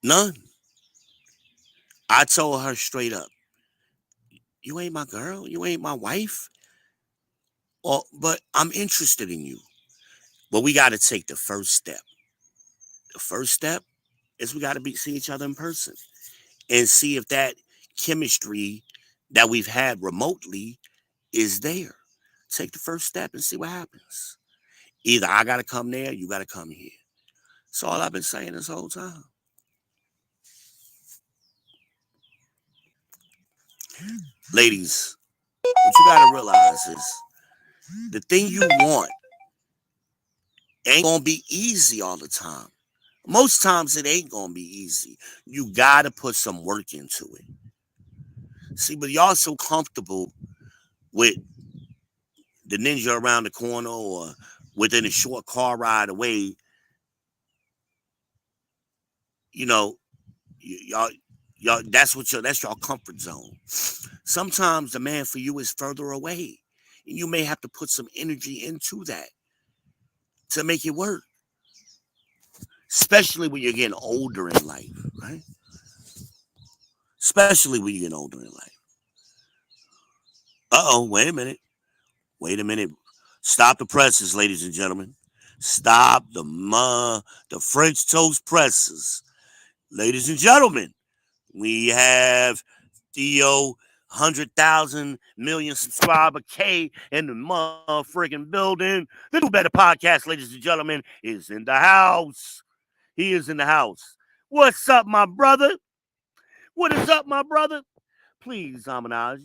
None. I told her straight up, you ain't my girl. You ain't my wife. But I'm interested in you. But we got to take the first step. The first step is we got to see each other in person and see if that chemistry that we've had remotely is there. Take the first step and see what happens. Either I got to come there, you got to come here. That's all I've been saying this whole time. Ladies, what you got to realize is the thing you want ain't going to be easy all the time. Most times it ain't going to be easy. You got to put some work into it. See, but y'all so comfortable with the ninja around the corner or within a short car ride away. You know, y'all, that's your comfort zone. Sometimes the man for you is further away, and you may have to put some energy into that to make it work. Especially when you're getting older in life, right? Especially when you're getting older in life. Wait a minute. Stop the presses, ladies and gentlemen. Stop the French toast presses. Ladies and gentlemen, we have Theo 100,000 million subscriber K in the motherfucking building. The Do Better podcast, ladies and gentlemen, is in the house. He is in the house. What's up, my brother? What is up, my brother? Please,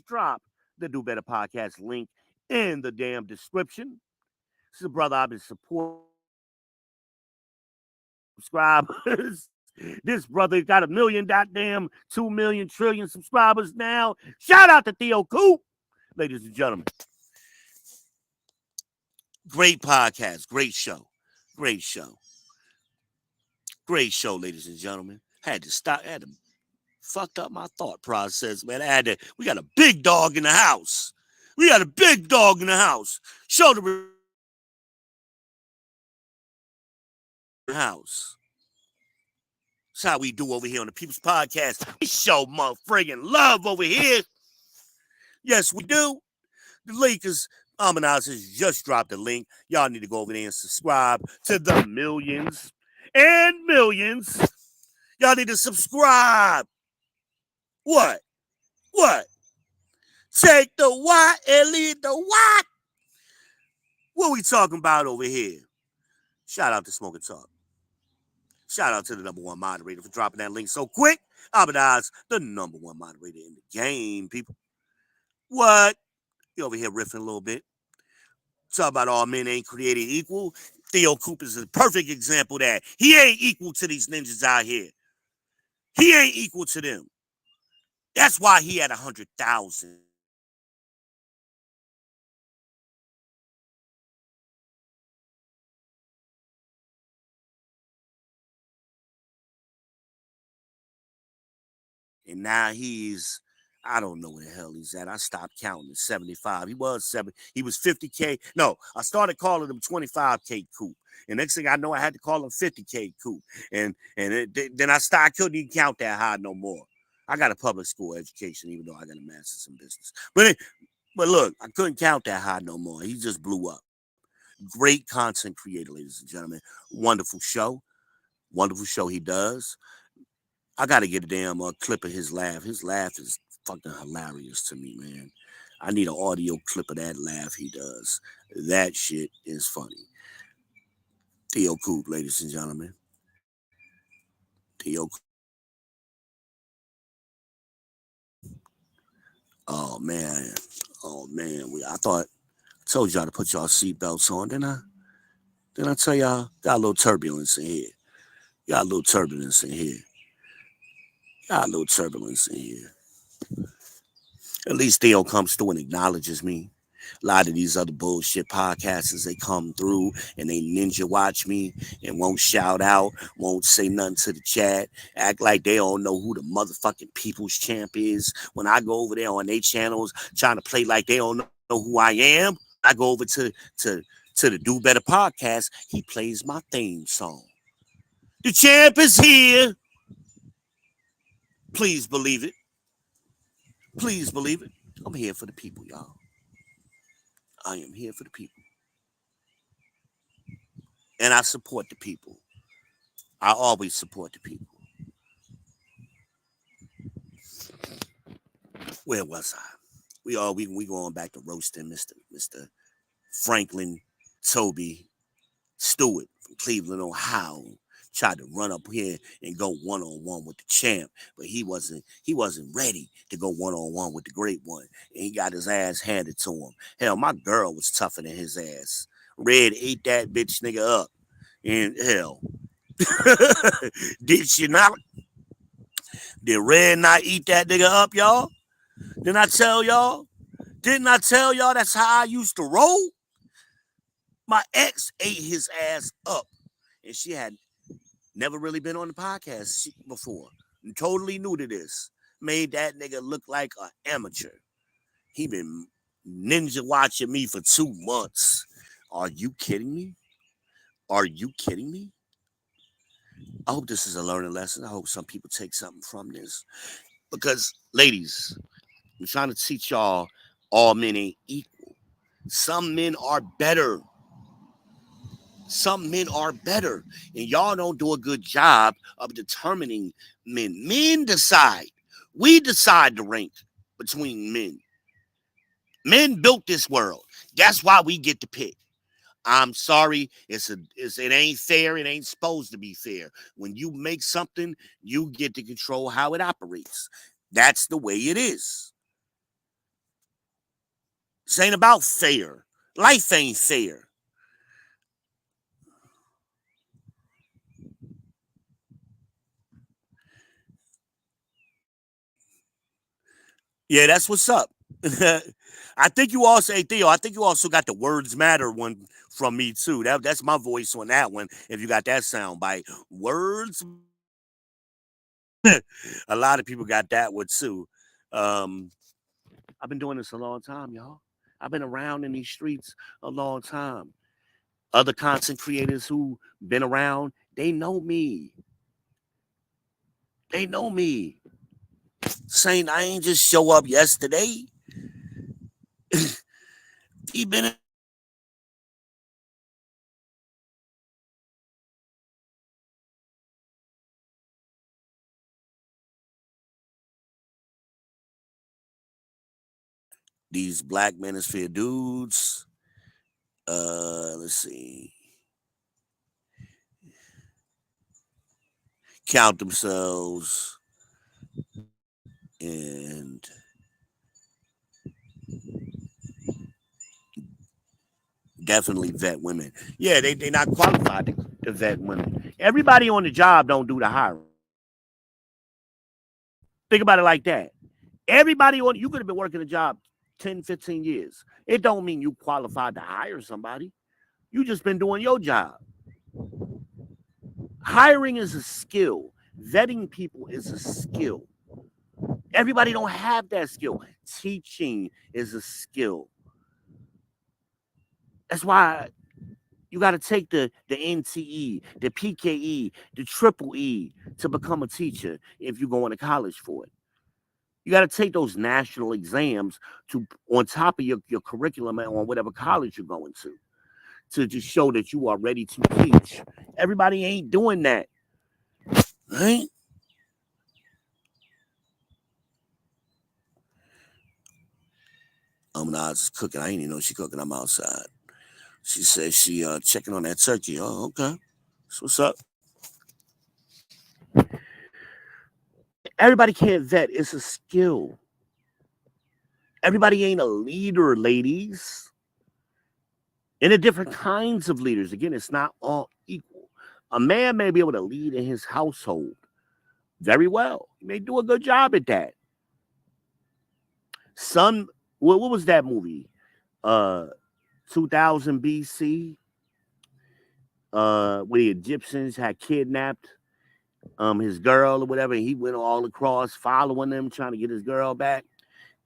drop the Do Better podcast link in the damn description. This is a brother I've been supporting subscribers. This brother got 1 million, goddamn 2 million trillion subscribers now. Shout out to Theo Coop, ladies and gentlemen. Great podcast, great show, great show, great show, ladies and gentlemen. Had to fucked up my thought process, man. We got a big dog in the house. We got a big dog in the house. Show the house. That's how we do over here on the People's Podcast. We show motherfucking love over here. Yes, we do. The link is has just dropped the link. Y'all need to go over there and subscribe to the millions and millions. Y'all need to subscribe. What? Take the what and lead the what? What we talking about over here? Shout out to Smoking Talk. Shout out to the #1 moderator for dropping that link so quick. Abadaz, the #1 moderator in the game, people. What? You over here riffing a little bit. Talk about all men ain't created equal. Theo Coop is a perfect example of that. He ain't equal to these ninjas out here. He ain't equal to them. That's why he had 100,000. And now I don't know where the hell he's at. I stopped counting at 75. He was 50K. No, I started calling him 25K Coop. And next thing I know, I had to call him 50K Coop. And then I couldn't even count that high no more. I got a public school education, even though I got a master's in business. But look, I couldn't count that high no more. He just blew up. Great content creator, ladies and gentlemen. Wonderful show. Wonderful show he does. I got to get a damn clip of his laugh. His laugh is fucking hilarious to me, man. I need an audio clip of that laugh he does. That shit is funny. Theo Coop, ladies and gentlemen. Theo Coop. Oh, man. I told y'all to put y'all seatbelts on, didn't I? Didn't I tell y'all? Got a little turbulence in here. Got a little turbulence in here. At least Theo comes through and acknowledges me. A lot of these other bullshit podcasters, they come through and they ninja watch me and won't shout out, won't say nothing to the chat, act like they don't know who the motherfucking People's Champ is. When I go over there on their channels trying to play like they don't know who I am, I go over to the Do Better podcast, he plays my theme song. The champ is here. Please believe it. Please believe it. I'm here for the people, y'all. I am here for the people. And I support the people. I always support the people. Where was I? We going back to roasting Mr. Franklin Toby Stewart from Cleveland, Ohio. Tried to run up here and go one-on-one with the champ, but he wasn't ready to go one-on-one with the great one. And he got his ass handed to him. Hell, my girl was tougher than his ass. Red ate that bitch nigga up. And hell, did she not? Did Red not eat that nigga up, y'all? Didn't I tell y'all? That's how I used to roll? My ex ate his ass up. And she had never really been on the podcast before. I'm totally new to this. Made that nigga look like an amateur. He been ninja watching me for 2 months. Are you kidding me? I hope this is a learning lesson. I hope some people take something from this. Because, ladies, I'm trying to teach y'all all men ain't equal. Some men are better. Some men are better, and y'all don't do a good job of determining men. Men decide. We decide the rank between men. Men built this world. That's why we get to pick. I'm sorry, it ain't fair. It ain't supposed to be fair. When you make something, you get to control how it operates. That's the way it is. This ain't about fair. Life ain't fair. Yeah, that's what's up. I think you also, hey Theo, I think you also got the words matter one from me too. That's my voice on that one. If you got that sound bite, words. A lot of people got that one too. Um, I've been doing this a long time, y'all. I've been around in these streets a long time. Other content creators who been around, they know me. They know me. Saying I ain't just show up yesterday. He been in these Black Manosphere dudes. Let's see. Count themselves and definitely vet women. Yeah, they not qualified to vet women. Everybody on the job don't do the hiring. Think about it like that. Everybody on you could have been working a job 10, 15 years. It don't mean you qualified to hire somebody. You just been doing your job. Hiring is a skill. Vetting people is a skill. Everybody don't have that skill. Teaching is a skill. That's why you got to take the NTE, the PKE, the triple E to become a teacher if you're going to college for it. You got to take those national exams to on top of your curriculum on whatever college you're going to just show that you are ready to teach. Everybody ain't doing that, right? Nas is cooking. I ain't even know she cooking. I'm outside. She says she checking on that turkey. Oh, okay. So what's up? Everybody can't vet. It's a skill. Everybody ain't a leader, ladies. And the different kinds of leaders. Again, it's not all equal. A man may be able to lead in his household very well. He may do a good job at that. Some, what was that movie? 2000 BC, where the Egyptians had kidnapped his girl or whatever. He went all across following them, trying to get his girl back.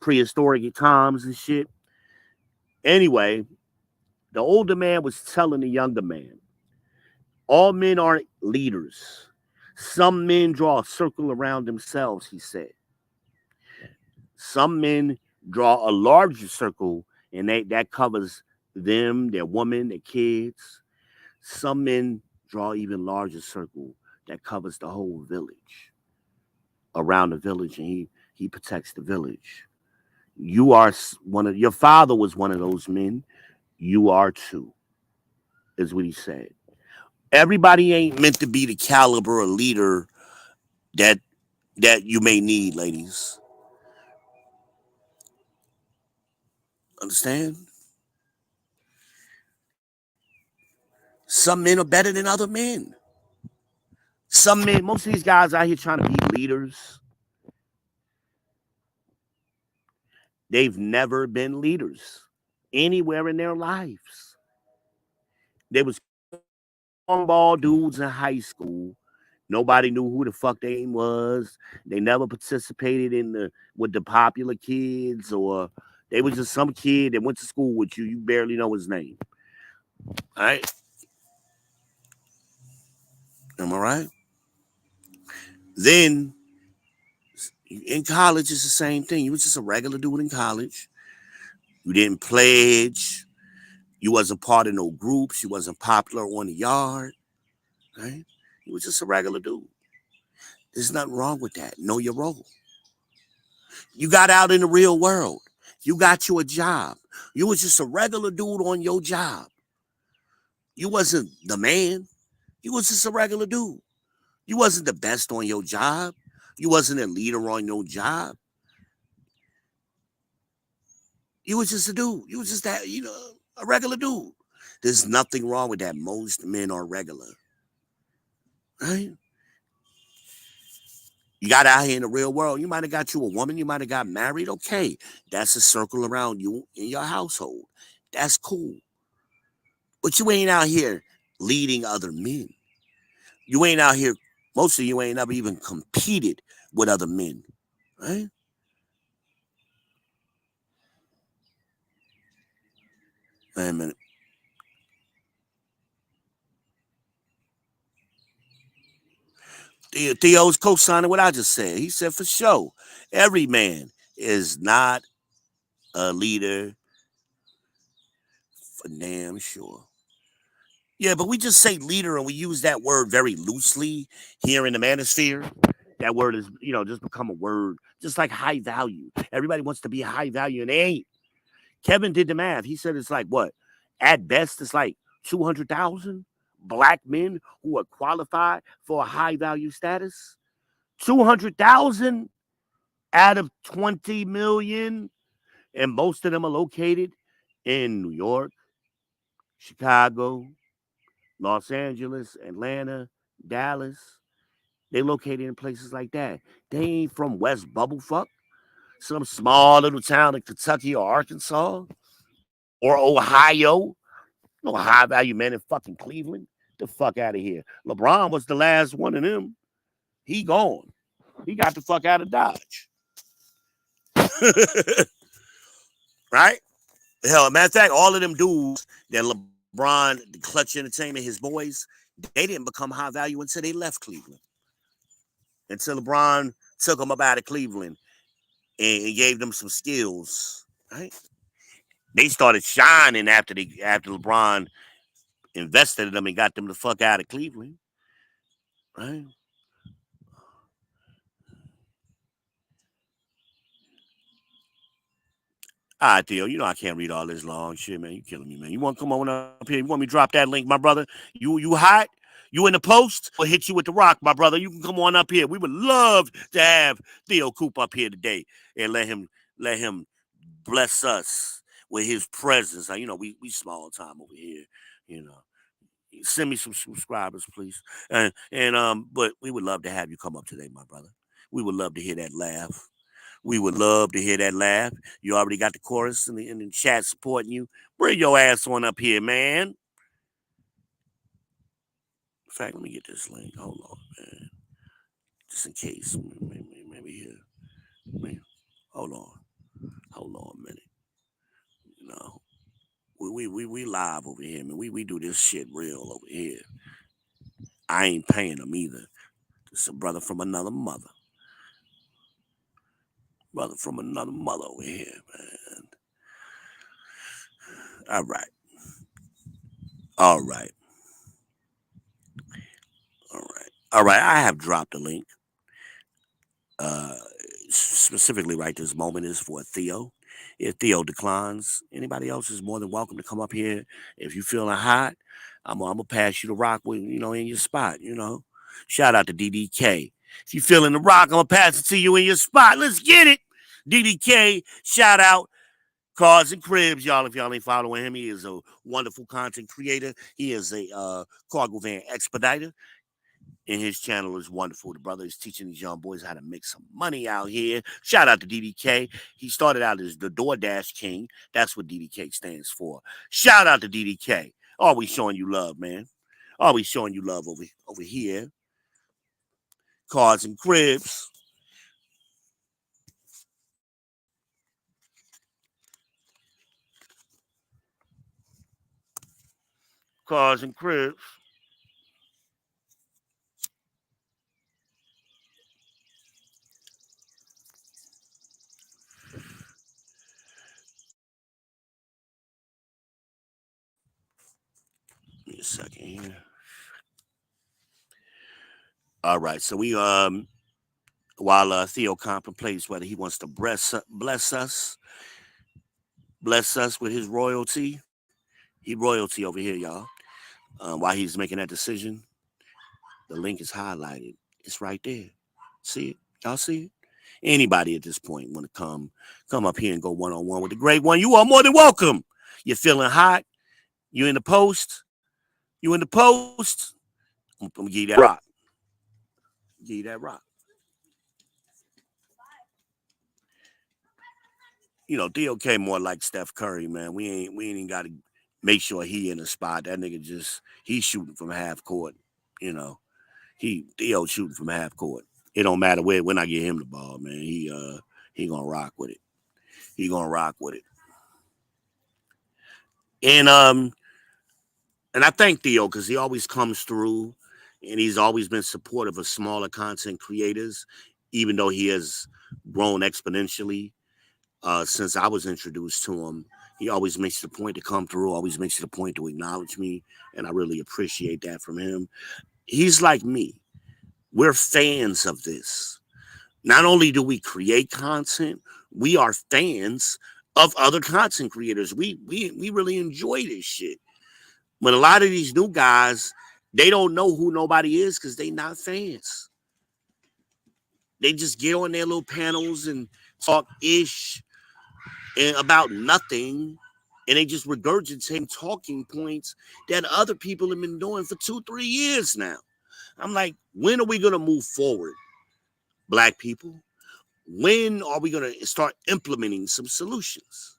Prehistoric times and shit. Anyway, the older man was telling the younger man, all men aren't leaders. Some men draw a circle around themselves, he said. Some men draw a larger circle, and that covers them, their woman, their kids. Some men draw even larger circle that covers the whole village, around the village, and he protects the village. You are your father was one of those men. You are too, is what he said. Everybody ain't meant to be the caliber of leader that you may need, ladies. Understand? Some men are better than other men. Some men, most of these guys out here trying to be leaders, they've never been leaders anywhere in their lives. They was cornball dudes in high school. Nobody knew who the fuck they was. They never participated in with the popular kids, or they was just some kid that went to school with you. You barely know his name. All right? Am I right? Then in college, it's the same thing. You was just a regular dude in college. You didn't pledge. You wasn't part of no groups. You wasn't popular on the yard. Right? You was just a regular dude. There's nothing wrong with that. Know your role. You got out in the real world. You got you a job. You was just a regular dude on your job. You wasn't the man. You was just a regular dude. You wasn't the best on your job. You wasn't a leader on your job. You was just a dude. You was just that, a regular dude. There's nothing wrong with that. Most men are regular. Right? You got out here in the real world. You might have got you a woman. You might have got married. Okay. That's a circle around you in your household. That's cool. But you ain't out here leading other men. You ain't out here, most of you ain't ever even competed with other men. Right? Wait a minute. Theo's co-signing what I just said. He said, for sure, every man is not a leader for damn sure. Yeah, but we just say leader and we use that word very loosely here in the manosphere. That word is, just become a word, just like high value. Everybody wants to be high value and they ain't. Kevin did the math. He said it's like what? At best, it's like 200,000 black men who are qualified for a high value status. 200,000 out of 20 million. And most of them are located in New York, Chicago, Los Angeles, Atlanta, Dallas. They located in places like that. They ain't from West Bubblefuck, some small little town in Kentucky or Arkansas or Ohio. No high value man in fucking Cleveland. The fuck out of here. LeBron was the last one of them. He gone. He got the fuck out of Dodge. Right? Hell, matter of fact, all of them dudes that LeBron, the Clutch Entertainment, his boys, they didn't become high value until they left Cleveland. Until LeBron took them up out of Cleveland and gave them some skills. Right? They started shining after LeBron invested in them and got them the fuck out of Cleveland. Right? All right, Theo, I can't read all this long shit, man. You killing me, man. You want to come on up here? You want me to drop that link, my brother? You hot? You in the post? Or hit you with the rock, my brother? You can come on up here. We would love to have Theo Coop up here today and let him bless us with his presence. We small time over here. Send me some subscribers, please. But we would love to have you come up today, my brother. We would love to hear that laugh. We would love to hear that laugh. You already got the chorus in the chat supporting you. Bring your ass on up here, man. In fact, let me get this link. Hold on, man. Just in case. Maybe here. Hold on. Hold on a minute. We live over here, man. We do this shit real over here. I ain't paying them either. It's a brother from another mother. Brother from another mother over here, man. All right. All right. All right. All right. I have dropped a link. Specifically right this moment is for Theo. If Theo declines, anybody else is more than welcome to come up here. If you feeling hot, I'm gonna pass you the rock with in your spot. Shout out to DDK. If you feeling the rock, I'm gonna pass it to you in your spot. Let's get it. DDK, shout out. Cars and Cribs, y'all. If y'all ain't following him, he is a wonderful content creator. He is a cargo van expediter. And his channel is wonderful. The brother is teaching these young boys how to make some money out here. Shout out to DDK. He started out as the DoorDash King. That's what DDK stands for. Shout out to DDK. Always showing you love, man. Always showing you love over here. Cars and Cribs. Cars and Cribs. second here. All right, so we while Theo contemplates whether he wants to bless us with his royalty. He royalty over here, y'all. While he's making that decision, the link is highlighted. It's right there. See it? Y'all see it? Anybody at this point want to come up here and go one-on-one with the great one, you are more than welcome. You're feeling hot? You in the post? You in the post? I'm gonna give you that rock. Give you that rock. You know, DOK more like Steph Curry, man. We ain't even got to make sure he in the spot. That nigga he's shooting from half court. You know, Theo shooting from half court. It don't matter when I get him the ball, man. He gonna rock with it. He gonna rock with it. And I thank Theo because he always comes through, and he's always been supportive of smaller content creators, even though he has grown exponentially. Since I was introduced to him, he always makes it a point to come through, always makes it a point to acknowledge me, and I really appreciate that from him. He's like me. We're fans of this. Not only do we create content, we are fans of other content creators. We really enjoy this shit. But a lot of these new guys, they don't know who nobody is because they not fans. They just get on their little panels and talk ish about nothing, and they just regurgitate talking points that other people have been doing for 2-3 years now. I'm like, when are we gonna move forward, black people? When are we gonna start implementing some solutions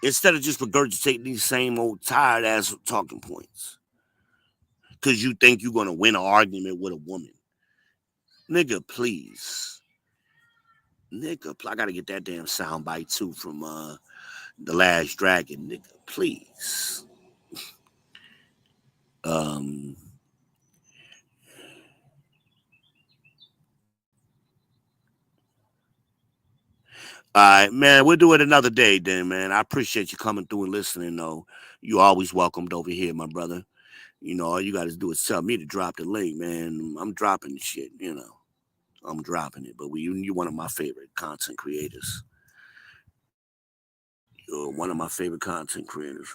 instead of just regurgitating these same old tired ass talking points? Because you think you're gonna win an argument with a woman, nigga? Please, nigga, I gotta get that damn soundbite too from The Last Dragon, nigga. Please. All right, man. We'll do it another day, then, man. I appreciate you coming through and listening, though. You always welcomed over here, my brother. You know, all you got to do is tell me to drop the link, man. I'm dropping the shit, you know. I'm dropping it. But you're one of my favorite content creators. You're one of my favorite content creators.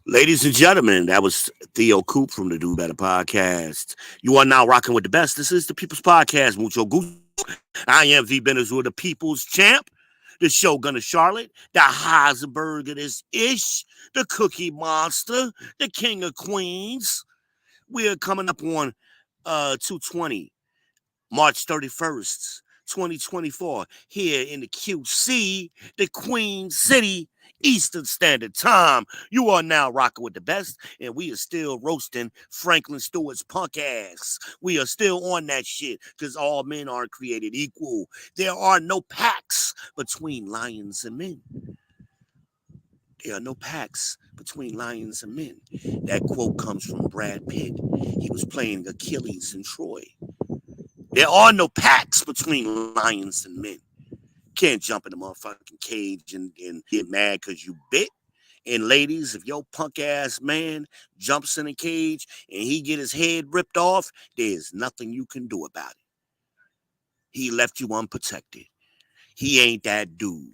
Ladies and gentlemen, that was Theo Coop from the Do Better Podcast. You are now rocking with the best. This is the People's Podcast. Mucho gusto. I am V. Benazir, the People's Champ, the Shogun of Charlotte, the Heisenberg of this ish, the Cookie Monster, the King of Queens. We are coming up on 220, March 31st, 2024, here in the QC, the Queen City, Eastern Standard Time. You are now rocking with the best, and we are still roasting Franklin Stewart's punk ass. We are still on that shit because all men are created equal. There are no pacts between lions and men. There are no pacts between lions and men. That quote comes from Brad Pitt. He was playing Achilles in Troy. There are no pacts between lions and men. Can't jump in the motherfucking cage and get mad because you bit. And ladies, if your punk ass man jumps in a cage and he get his head ripped off, there's nothing you can do about it. He left you unprotected. He ain't that dude.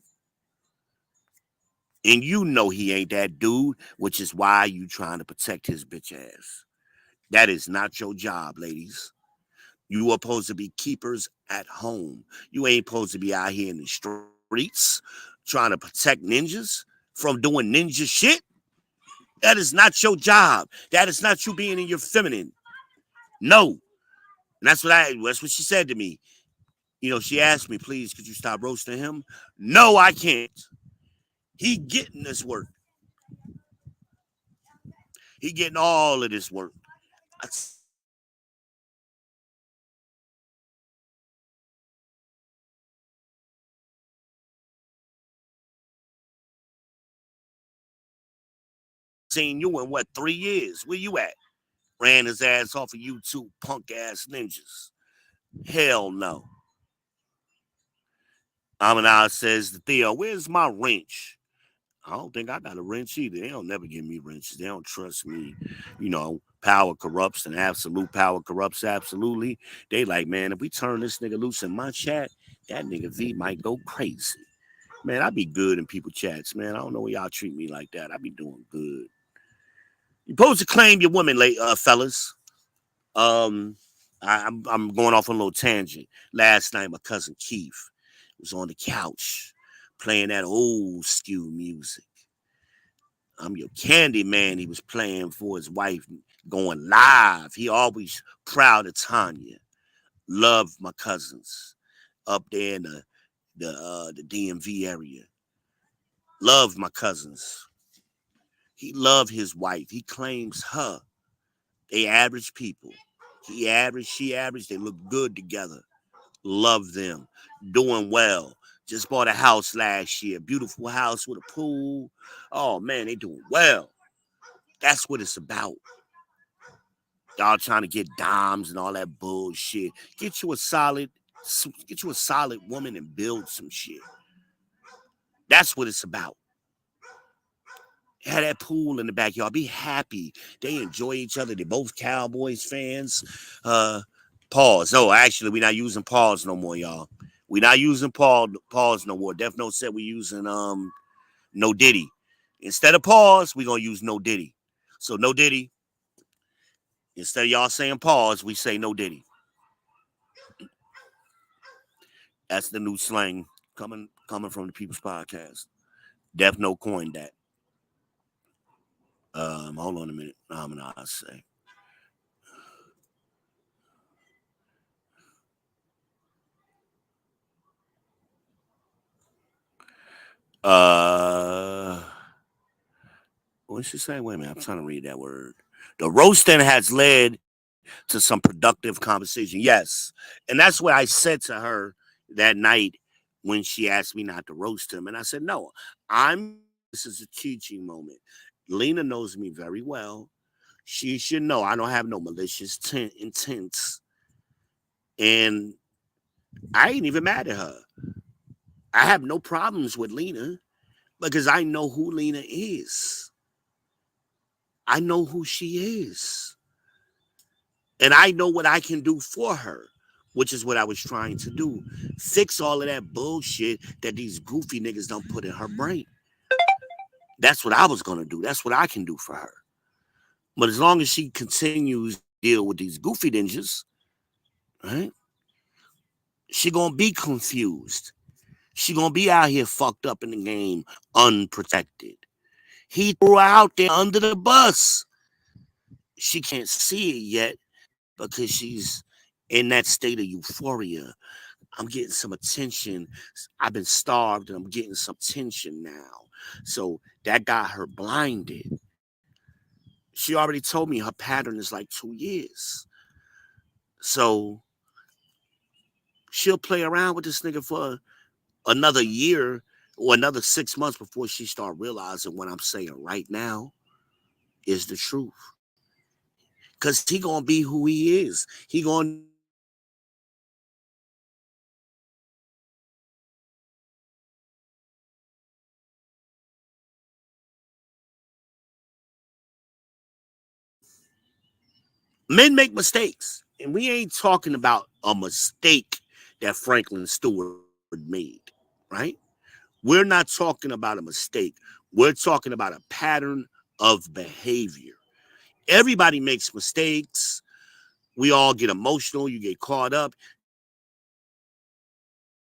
And you know he ain't that dude, which is why you trying to protect his bitch ass. That is not your job, ladies. You are supposed to be keepers at home. You ain't supposed to be out here in the streets trying to protect ninjas from doing ninja shit. That is not your job. That is not you being in your feminine. No. And that's what she said to me. You know, she asked me, please, could you stop roasting him? No, I can't. He getting this work. He getting all of this work. Seen you in what, 3 years? Where you at? Ran his ass off of YouTube, punk ass ninjas. Hell no. Aminaz says to Theo, where's my wrench? I don't think I got a wrench either. They don't never give me wrenches. They don't trust me. You know, power corrupts and absolute power corrupts absolutely. They like, man, if we turn this nigga loose in my chat, that nigga V might go crazy. Man, I be good in people chats, man. I don't know why y'all treat me like that. I be doing good. You supposed to claim your women, fellas. I'm going off on a little tangent. Last night, my cousin Keith was on the couch playing that old school music. I'm your candy man. He was playing for his wife, going live. He always proud of Tanya. Love my cousins up there in the DMV area. Love my cousins. He loved his wife. He claims her. They average people. He average, she average. They look good together. Love them. Doing well. Just bought a house last year. Beautiful house with a pool. Oh, man, they doing well. That's what it's about. Y'all trying to get dimes and all that bullshit. Get you a solid woman and build some shit. That's what it's about. Have that pool in the backyard. Be happy. They enjoy each other. They're both Cowboys fans. Pause. Oh, actually, we're not using pause no more, y'all. We're not using pause no more. Def Note said we're using no Diddy. Instead of pause, we're gonna use no Diddy. So no Diddy. Instead of y'all saying pause, we say no Diddy. That's the new slang coming from the People's Podcast. Def Note coined that. Hold on a minute. I'm gonna say. What's she saying? Wait a minute. I'm trying to read that word. The roasting has led to some productive conversation. Yes. And that's what I said to her that night when she asked me not to roast him. And I said, no, this is a teaching moment. Lena knows me very well. She should know I don't have no malicious intents. And I ain't even mad at her. I have no problems with Lena because I know who Lena is. I know who she is. And I know what I can do for her, which is what I was trying to do. Fix all of that bullshit that these goofy niggas don't put in her brain. That's what I was going to do. That's what I can do for her. But as long as she continues to deal with these goofy ninjas, right, she going to be confused. She going to be out here fucked up in the game, unprotected. He threw her out there under the bus. She can't see it yet because she's in that state of euphoria. I'm getting some attention. I've been starved and I'm getting some attention now. So that got her blinded. She already told me her pattern is like 2 years. So she'll play around with this nigga for another year or another 6 months before she start realizing what I'm saying right now is the truth. Because he going to be who he is. He going to men make mistakes. And we ain't talking about a mistake that Franklin Stewart made, right? We're not talking about a mistake. We're talking about a pattern of behavior. Everybody makes mistakes. We all get emotional. You get caught up.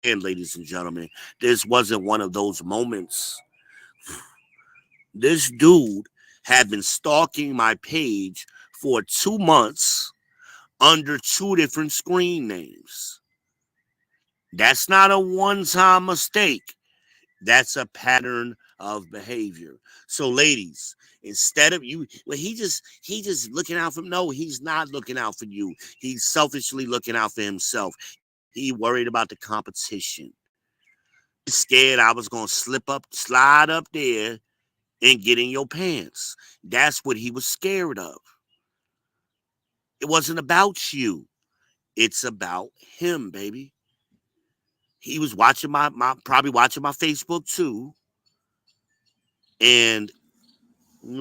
And ladies and gentlemen, this wasn't one of those moments. This dude had been stalking my page for 2 months under 2 different screen names. That's not a one-time mistake. That's a pattern of behavior. So, ladies, instead of you, well, he just looking out for no, he's not looking out for you. He's selfishly looking out for himself. He worried about the competition. He's scared I was gonna slide up there and get in your pants. That's what he was scared of. It wasn't about you. It's about him, baby. He was watching probably watching my Facebook too. And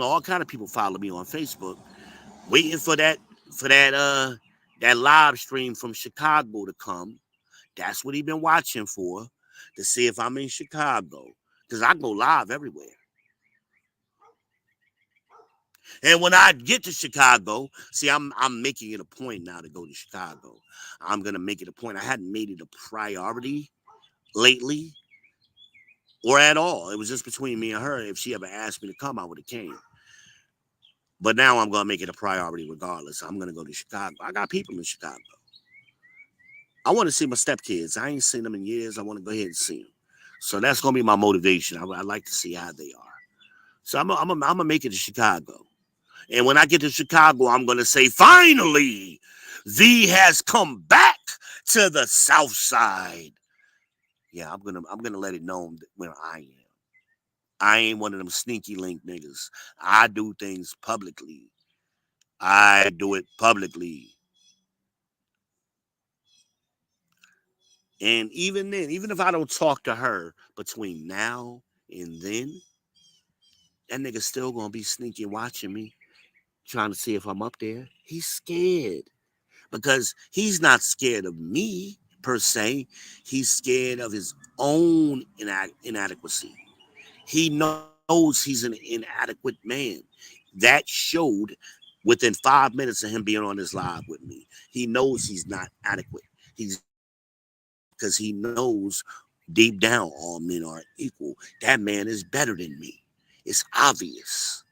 all kind of people follow me on Facebook, waiting for that live stream from Chicago to come. That's what he been watching for, to see if I'm in Chicago. Because I go live everywhere. And when I get to Chicago, see, I'm making it a point now to go to Chicago. I'm gonna make it a point. I hadn't made it a priority lately or at all. It was just between me and her. If she ever asked me to come, I would have came. But now I'm gonna make it a priority regardless. I'm gonna go to Chicago. I got people in Chicago. I want to see my stepkids. I ain't seen them in years. I want to go ahead and see them. So that's gonna be my motivation. I like to see how they are. So I'm gonna make it to Chicago. And when I get to Chicago, I'm gonna say, finally, V has come back to the South Side. Yeah, I'm gonna let it know where I am. I ain't one of them sneaky link niggas. I do things publicly. I do it publicly. And even then, even if I don't talk to her between now and then, that nigga's still gonna be sneaky watching me, trying to see if I'm up there. He's scared. Because he's not scared of me per se. He's scared of his own inadequacy. He knows he's an inadequate man. That showed within 5 minutes of him being on this live with me. He knows he's not adequate. He's because he knows deep down all men are equal. That man is better than me. It's obvious.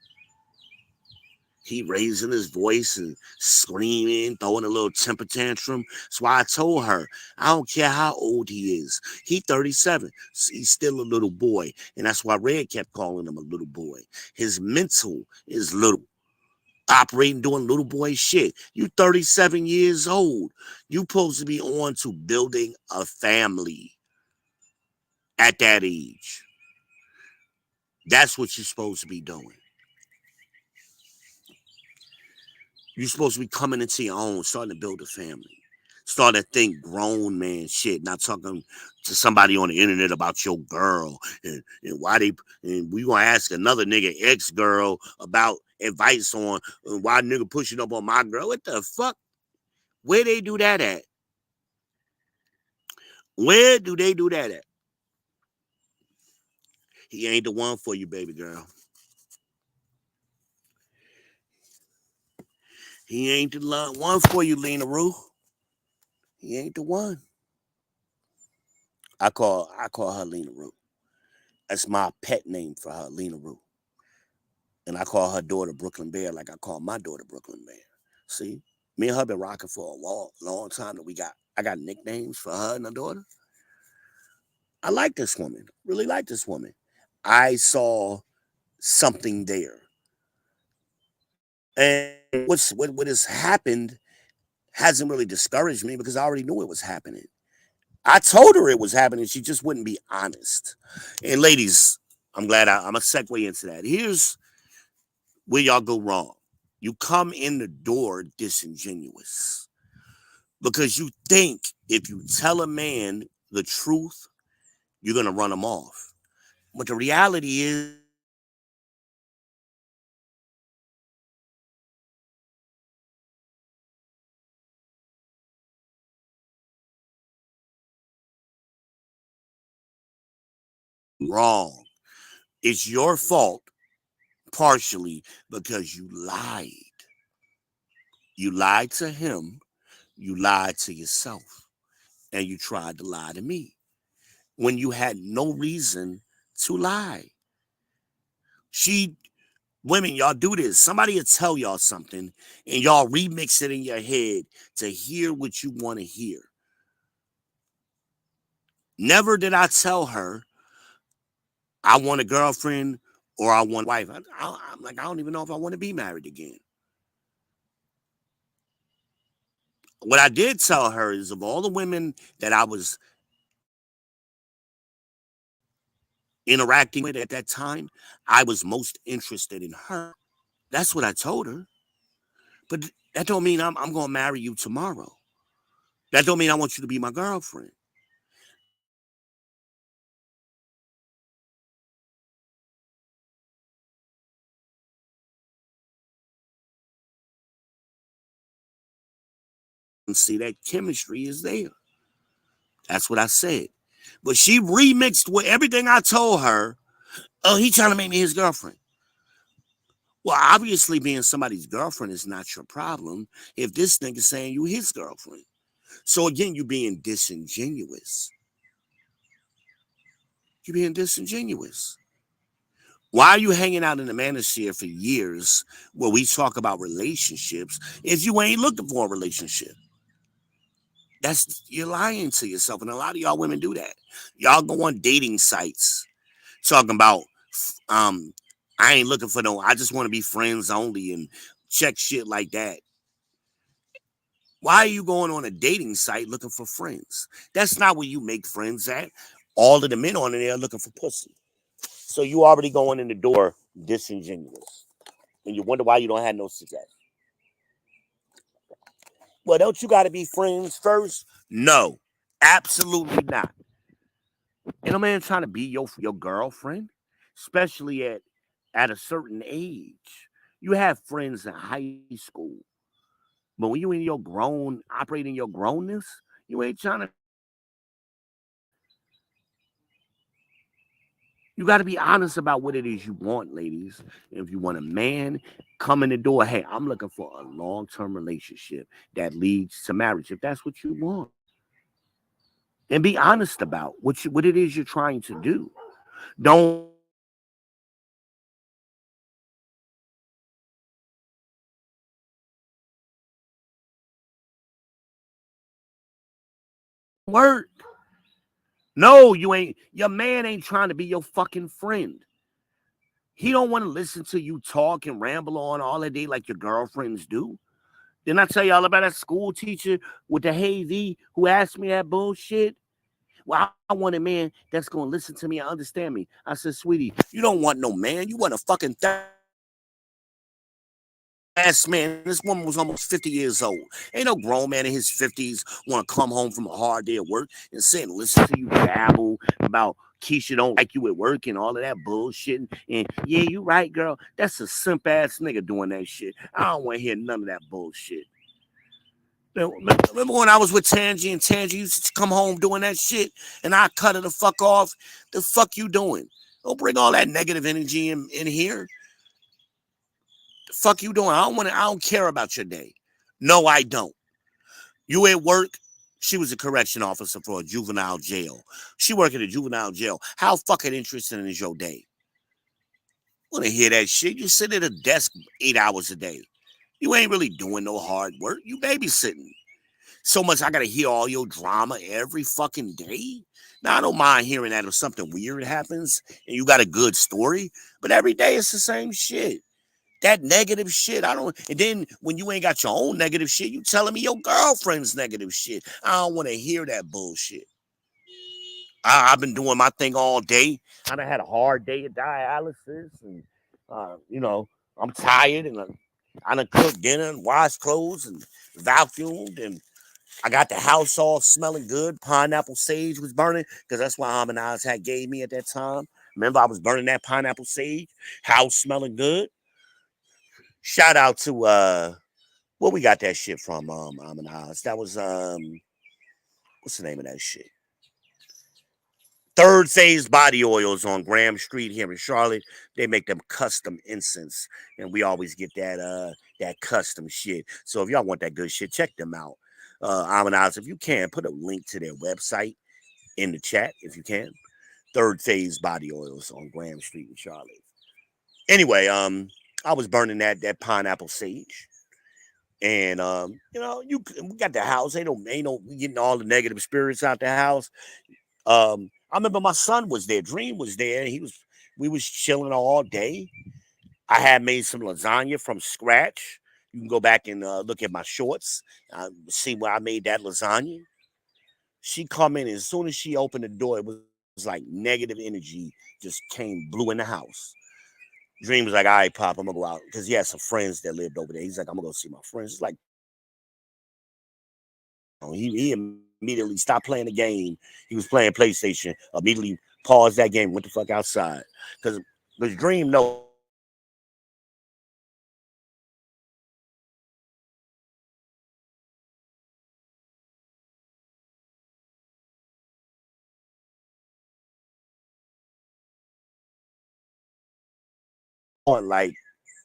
He raising his voice and screaming, throwing a little temper tantrum. That's why I told her, I don't care how old he is. He 37. He's still a little boy. And that's why Red kept calling him a little boy. His mental is little. Operating, doing little boy shit. You 37 years old. You supposed to be on to building a family at that age. That's what you're supposed to be doing. You're supposed to be coming into your own, starting to build a family. Start to think grown man shit, not talking to somebody on the internet about your girl and why they, and we gonna ask another nigga ex-girl about advice on why nigga pushing up on my girl. What the fuck? Where they do that at? Where do they do that at? He ain't the one for you, baby girl. He ain't the one for you, Lena Rue. He ain't the one. I call her Lena Rue. That's my pet name for her, Lena Rue. And I call her daughter Brooklyn Bear like I call my daughter Brooklyn Bear. See? Me and her been rocking for a long time that I got nicknames for her and her daughter. I like this woman. Really like this woman. I saw something there. And what has happened hasn't really discouraged me because I already knew it was happening. I told her it was happening. She just wouldn't be honest. And ladies, I'm glad I'm a segue into that. Here's where y'all go wrong. You come in the door disingenuous because you think if you tell a man the truth, you're going to run him off. But the reality is, wrong. It's your fault partially because you lied. You lied to him. You lied to yourself. And you tried to lie to me when you had no reason to lie. Women, y'all do this. Somebody will tell y'all something and y'all remix it in your head to hear what you want to hear. Never did I tell her I want a girlfriend or I want a wife. I'm like, I don't even know if I want to be married again. What I did tell her is of all the women that I was interacting with at that time, I was most interested in her. That's what I told her. But that don't mean I'm going to marry you tomorrow. That don't mean I want you to be my girlfriend. see that chemistry is there. That's what I said. But she remixed with everything I told her. Oh, he trying to make me his girlfriend. Well, obviously being somebody's girlfriend is not your problem if this nigga saying you his girlfriend. So again, you being disingenuous. You're being disingenuous. Why are you hanging out in the manosphere for years where we talk about relationships if you ain't looking for a relationship? You're lying to yourself, and a lot of y'all women do that. Y'all go on dating sites talking about I ain't looking for no, I just want to be friends only and check shit like that. Why are you going on a dating site looking for friends? That's not where you make friends at. All of the men on there are looking for pussy. So you already going in the door disingenuous. And you wonder why you don't have no success. Well, don't you got to be friends first? No, absolutely not. And a man trying to be your girlfriend, especially at a certain age. You have friends in high school. But when you in your grown, operating your grownness, you ain't trying to. You got to be honest about what it is you want, ladies. If you want a man, come in the door. Hey, I'm looking for a long-term relationship that leads to marriage. If that's what you want, and be honest about what it is you're trying to do. Don't work. No, you ain't. Your man ain't trying to be your fucking friend. He don't want to listen to you talk and ramble on all the day like your girlfriends do. Didn't I tell y'all about that school teacher with the Hey V who asked me that bullshit? Well, I want a man that's going to listen to me and understand me. I said, sweetie, you don't want no man. You want a fucking ass man. This woman was almost 50 years old. Ain't no grown man in his 50s want to come home from a hard day at work and sit and listen to you babble about Keisha don't like you at work and all of that bullshit. And yeah, you right, girl. That's a simp ass nigga doing that shit. I don't want to hear none of that bullshit. Remember when I was with Tangy and Tangy used to come home doing that shit and I cut her the fuck off? The fuck you doing? Don't bring all that negative energy in here. The fuck you doing? I don't care about your day. No, I don't. You at work? She was a correction officer for a juvenile jail. She worked at a juvenile jail. How fucking interesting is your day? Want to hear that shit? You sit at a desk 8 hours a day. You ain't really doing no hard work. You babysitting. So much I gotta hear all your drama every fucking day. Now I don't mind hearing that if something weird happens and you got a good story, but every day it's the same shit. That negative shit, I don't. And then when you ain't got your own negative shit, you telling me your girlfriend's negative shit. I don't want to hear that bullshit. I've been doing my thing all day. I done had a hard day of dialysis, and I'm tired, and I done cooked dinner and washed clothes and vacuumed, and I got the house all smelling good. Pineapple sage was burning because that's what Harmonize had gave me at that time. Remember, I was burning that pineapple sage. House smelling good. Shout out to where we got that shit from, Harmonize. That was what's the name of that shit? Third Phase Body Oils on Graham Street here in Charlotte. They make them custom incense, and we always get that custom shit. So if y'all want that good shit, check them out. Harmonize, if you can, put a link to their website in the chat if you can. Third Phase Body Oils on Graham Street in Charlotte. Anyway, I was burning that pineapple sage. And we got the house. Ain't no we getting all the negative spirits out the house. I remember my son was there. Dream was there. We was chilling all day. I had made some lasagna from scratch. You can go back and look at my shorts, see where I made that lasagna. She come in, and as soon as she opened the door, it was like negative energy just blew in the house. Dream was like, all right, Pop, I'm gonna go out. Because he had some friends that lived over there. He's like, I'm gonna go see my friends. It's like, he immediately stopped playing the game. He was playing PlayStation, immediately paused that game, went the fuck outside. Because Dream knows like,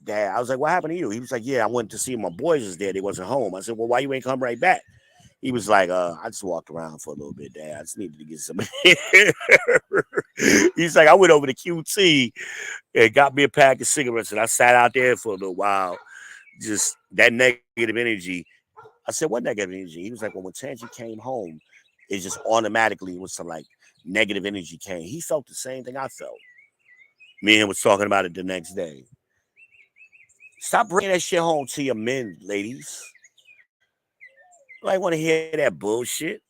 Dad, I was like, what happened to you? He was like, yeah, I went to see my boys was there. They wasn't home. I said, well, why you ain't come right back? He was like, I just walked around for a little bit, Dad. I just needed to get some air. He's like, I went over to QT and got me a pack of cigarettes, and I sat out there for a little while. Just that negative energy. I said, what negative energy? He was like, well, when Tangy came home, it just automatically was some like negative energy came. He felt the same thing I felt. Me and him was talking about it the next day. Stop bringing that shit home to your men, ladies. I want to hear that bullshit.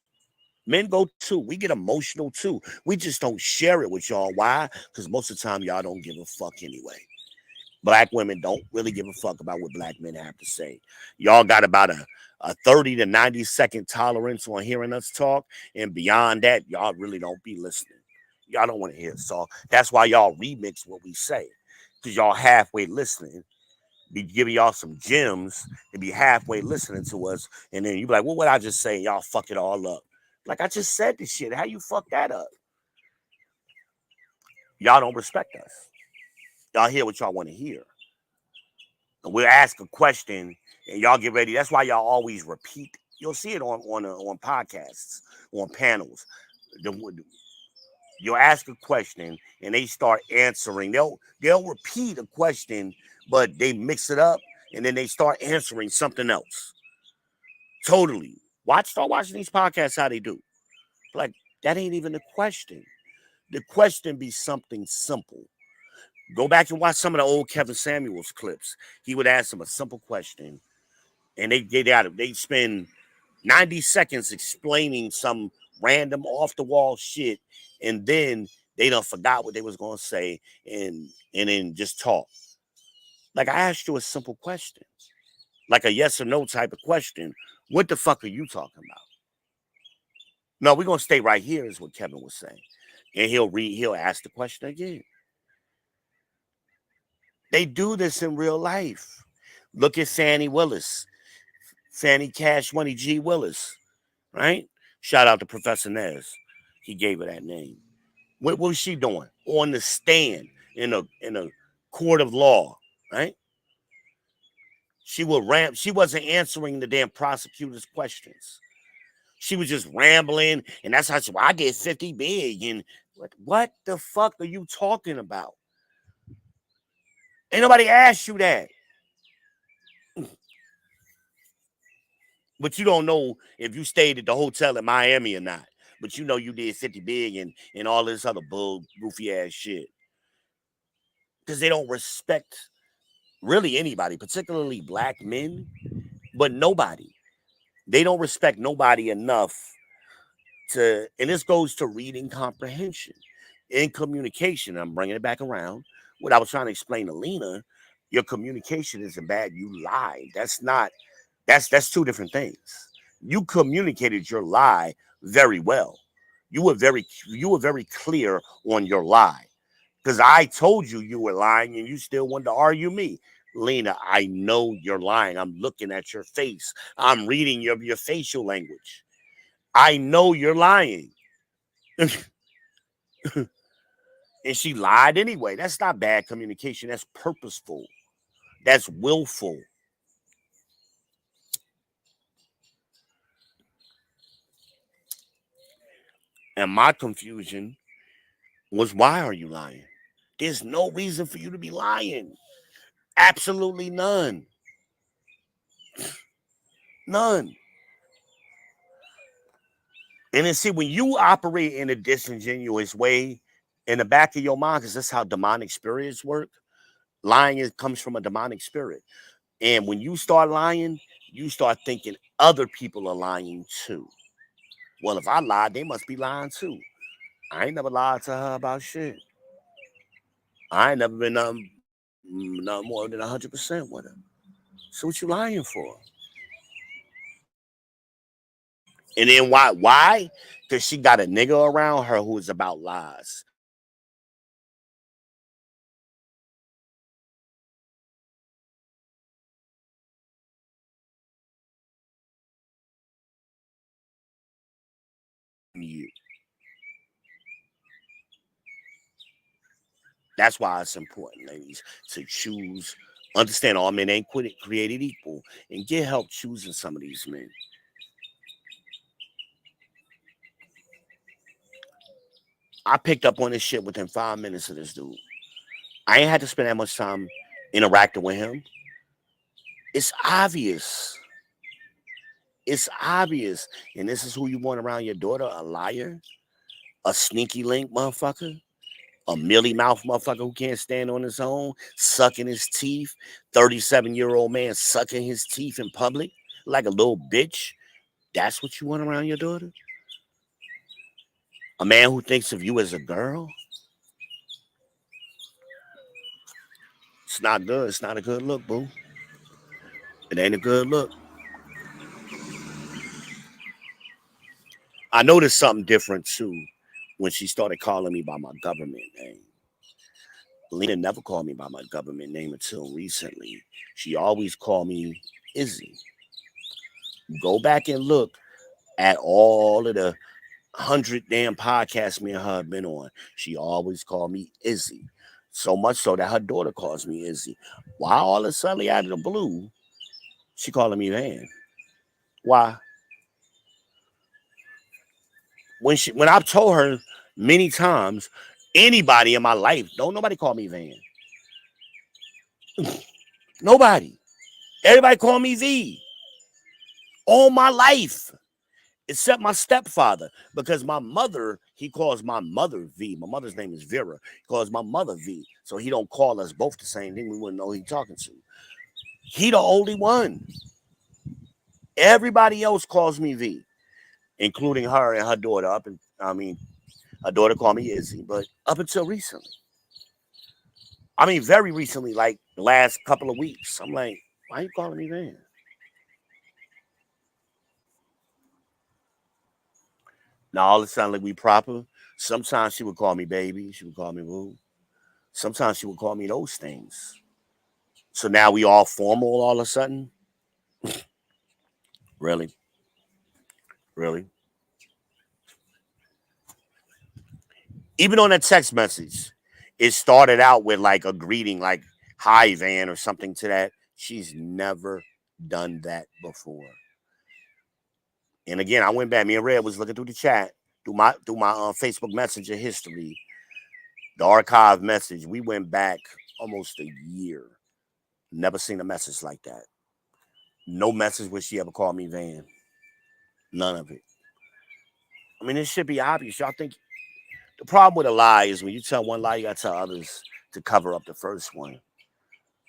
Men go too. We get emotional too. We just don't share it with y'all. Why? Because most of the time y'all don't give a fuck anyway. Black women don't really give a fuck about what black men have to say. Y'all got about a 30 to 90-second tolerance on hearing us talk. And beyond that, y'all really don't be listening. Y'all don't want to hear us talk. That's why y'all remix what we say. Because y'all halfway listening. Be giving y'all some gems and be halfway listening to us. And then you be like, well, what I just say? Y'all fuck it all up. Like I just said this shit. How you fuck that up? Y'all don't respect us. Y'all hear what y'all want to hear. And we'll ask a question and y'all get ready. That's why y'all always repeat. You'll see it on podcasts, on panels. You'll ask a question and they start answering. They'll repeat a question, but they mix it up and then they start answering something else. Totally. Start watching these podcasts, how they do. Like, that ain't even the question. The question be something simple. Go back and watch some of the old Kevin Samuels clips. He would ask them a simple question, and they spend 90 seconds explaining some random off-the-wall shit, and then they done forgot what they was going to say and then just talk. Like, I asked you a simple question. Like a yes or no type of question. What the fuck are you talking about? No, we're gonna stay right here, is what Kevin was saying. And he'll ask the question again. They do this in real life. Look at Fannie Willis, Fannie Cash Money G Willis, right? Shout out to Professor Nez. He gave her that name. What was she doing? On the stand in a court of law, right? She wasn't answering the damn prosecutor's questions. She was just rambling, and that's how she, well, I get 50 big. And what the fuck are you talking about? Ain't nobody asked you that. But you don't know if you stayed at the hotel in Miami or not. But you know you did 50 big and all this other goofy ass shit. Because they don't respect really anybody, particularly black men, but nobody. They don't respect nobody enough to, and this goes to reading comprehension in communication. I'm bringing it back around. What I was trying to explain to Lena, your communication isn't bad. You lied. That's two different things. You communicated your lie very well. You were very clear on your lie. Because I told you were lying and you still wanted to argue me. Lena, I know you're lying. I'm looking at your face. I'm reading your facial language. I know you're lying. And she lied anyway. That's not bad communication. That's purposeful. That's willful. And my confusion was, why are you lying? There's no reason for you to be lying. Absolutely none. None. And then see, when you operate in a disingenuous way, in the back of your mind, because that's how demonic spirits work, lying comes from a demonic spirit. And when you start lying, you start thinking other people are lying too. Well, if I lied, they must be lying too. I ain't never lied to her about shit. I ain't never been nothing more than 100% with her. So what you lying for? And then why? Why? Because she got a nigga around her who is about lies. You. That's why it's important, ladies, to choose. Understand all men ain't created equal, and get help choosing some of these men. I picked up on this shit within 5 minutes of this dude. I ain't had to spend that much time interacting with him. It's obvious. It's obvious. And this is who you want around your daughter, a liar, a sneaky link motherfucker, a mealy mouth motherfucker who can't stand on his own, sucking his teeth, 37-year-old man sucking his teeth in public like a little bitch. That's what you want around your daughter? A man who thinks of you as a girl? It's not good. It's not a good look, boo. It ain't a good look. I noticed something different too when she started calling me by my government name. Lena never called me by my government name until recently. She always called me Izzy. Go back and look at all of the 100 damn podcasts me and her have been on. She always called me Izzy. So much so that her daughter calls me Izzy. Why all of a sudden out of the blue, she calling me Van? Why? When I've told her many times, anybody in my life, don't nobody call me Van. Nobody. Everybody call me V. All my life. Except my stepfather. Because my mother, he calls my mother V. My mother's name is Vera. He calls my mother V. So he don't call us both the same thing. We wouldn't know who he's talking to. He the only one. Everybody else calls me V. Including her and her daughter. Her daughter called me Izzy. But up until recently. Very recently, like the last couple of weeks. I'm like, why are you calling me Van? Now all of a sudden, like we proper. Sometimes she would call me baby. She would call me boo. Sometimes she would call me those things. So now we all formal all of a sudden? Really? Really? Even on that text message, it started out with like a greeting, like hi Van or something to that. She's never done that before. And again, I went back. Me and Red was looking through the chat, through my Facebook Messenger history, the archive message. We went back almost a year. Never seen a message like that. No message where she ever called me Van. None of it. It should be obvious. Y'all think the problem with a lie is when you tell one lie, you got to tell others to cover up the first one.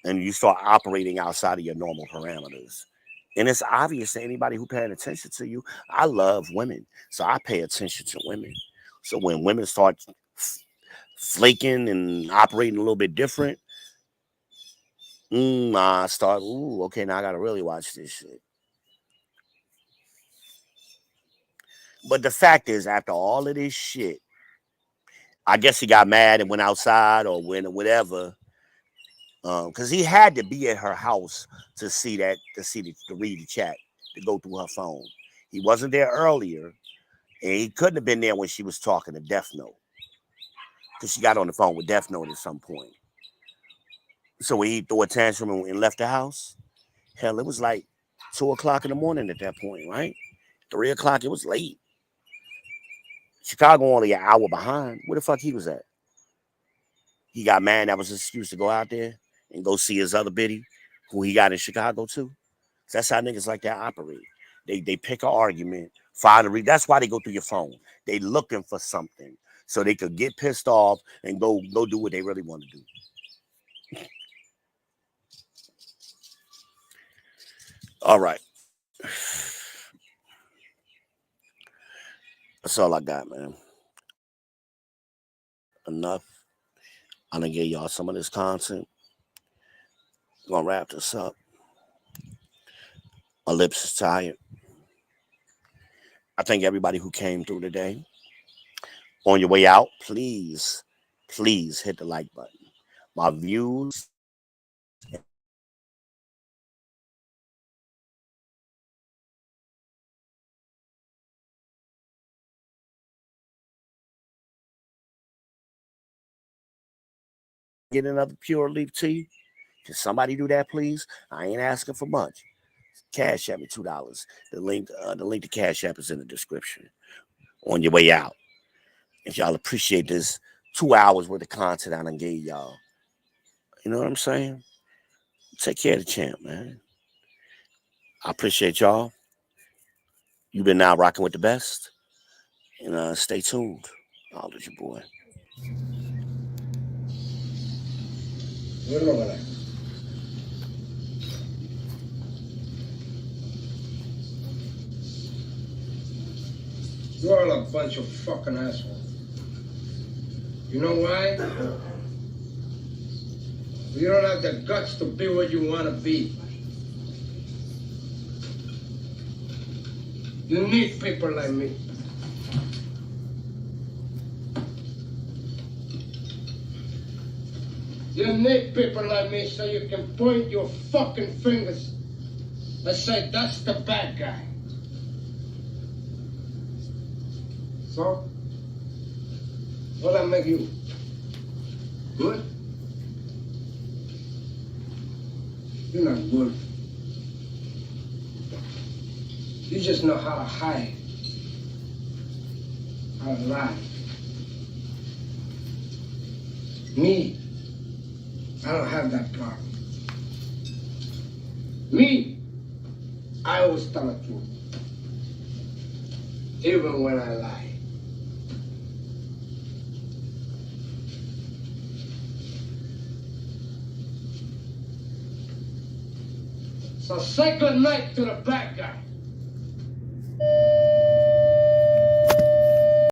And you start operating outside of your normal parameters. And it's obvious to anybody who paying attention to you. I love women, so I pay attention to women. So when women start flaking and operating a little bit different, I start, okay, now I got to really watch this shit. But the fact is, after all of this shit, I guess he got mad and went outside or went whatever. Because he had to be at her house to to read the chat, to go through her phone. He wasn't there earlier, and he couldn't have been there when she was talking to Death Note. Because she got on the phone with Death Note at some point. So when he threw a tantrum and left the house, hell, it was like 2 o'clock in the morning at that point, right? 3 o'clock, it was late. Chicago only an hour behind. Where the fuck he was at? He got mad. That was his excuse to go out there and go see his other biddy, who he got in Chicago too. That's how niggas like that operate. They pick an argument, find a reason. That's why they go through your phone. They looking for something so they could get pissed off and go do what they really want to do. All right. That's all I got, man. Enough. I'm gonna give y'all some of this content. I'm gonna wrap this up. My lips is tired. I thank everybody who came through today. On your way out, please hit the like button. My views Get another pure leaf tea? Can somebody do that, please? I ain't asking for much. Cash App me $2. The link to Cash App is in the description. On your way out. If y'all appreciate this 2 hours worth of content I done gave y'all. You know what I'm saying? Take care of the champ, man. I appreciate y'all. You've been now rocking with the best. And stay tuned. I'll let your boy. You're all a bunch of fucking assholes. You know why? You don't have the guts to be what you want to be. You need people like me. You need people like me so you can point your fucking fingers and say, that's the bad guy. So, what'll that make you? Good? You're not good. You just know how to hide, how to lie. Me, I don't have that problem. Me, I always tell the truth, even when I lie. So say good night to the bad guy.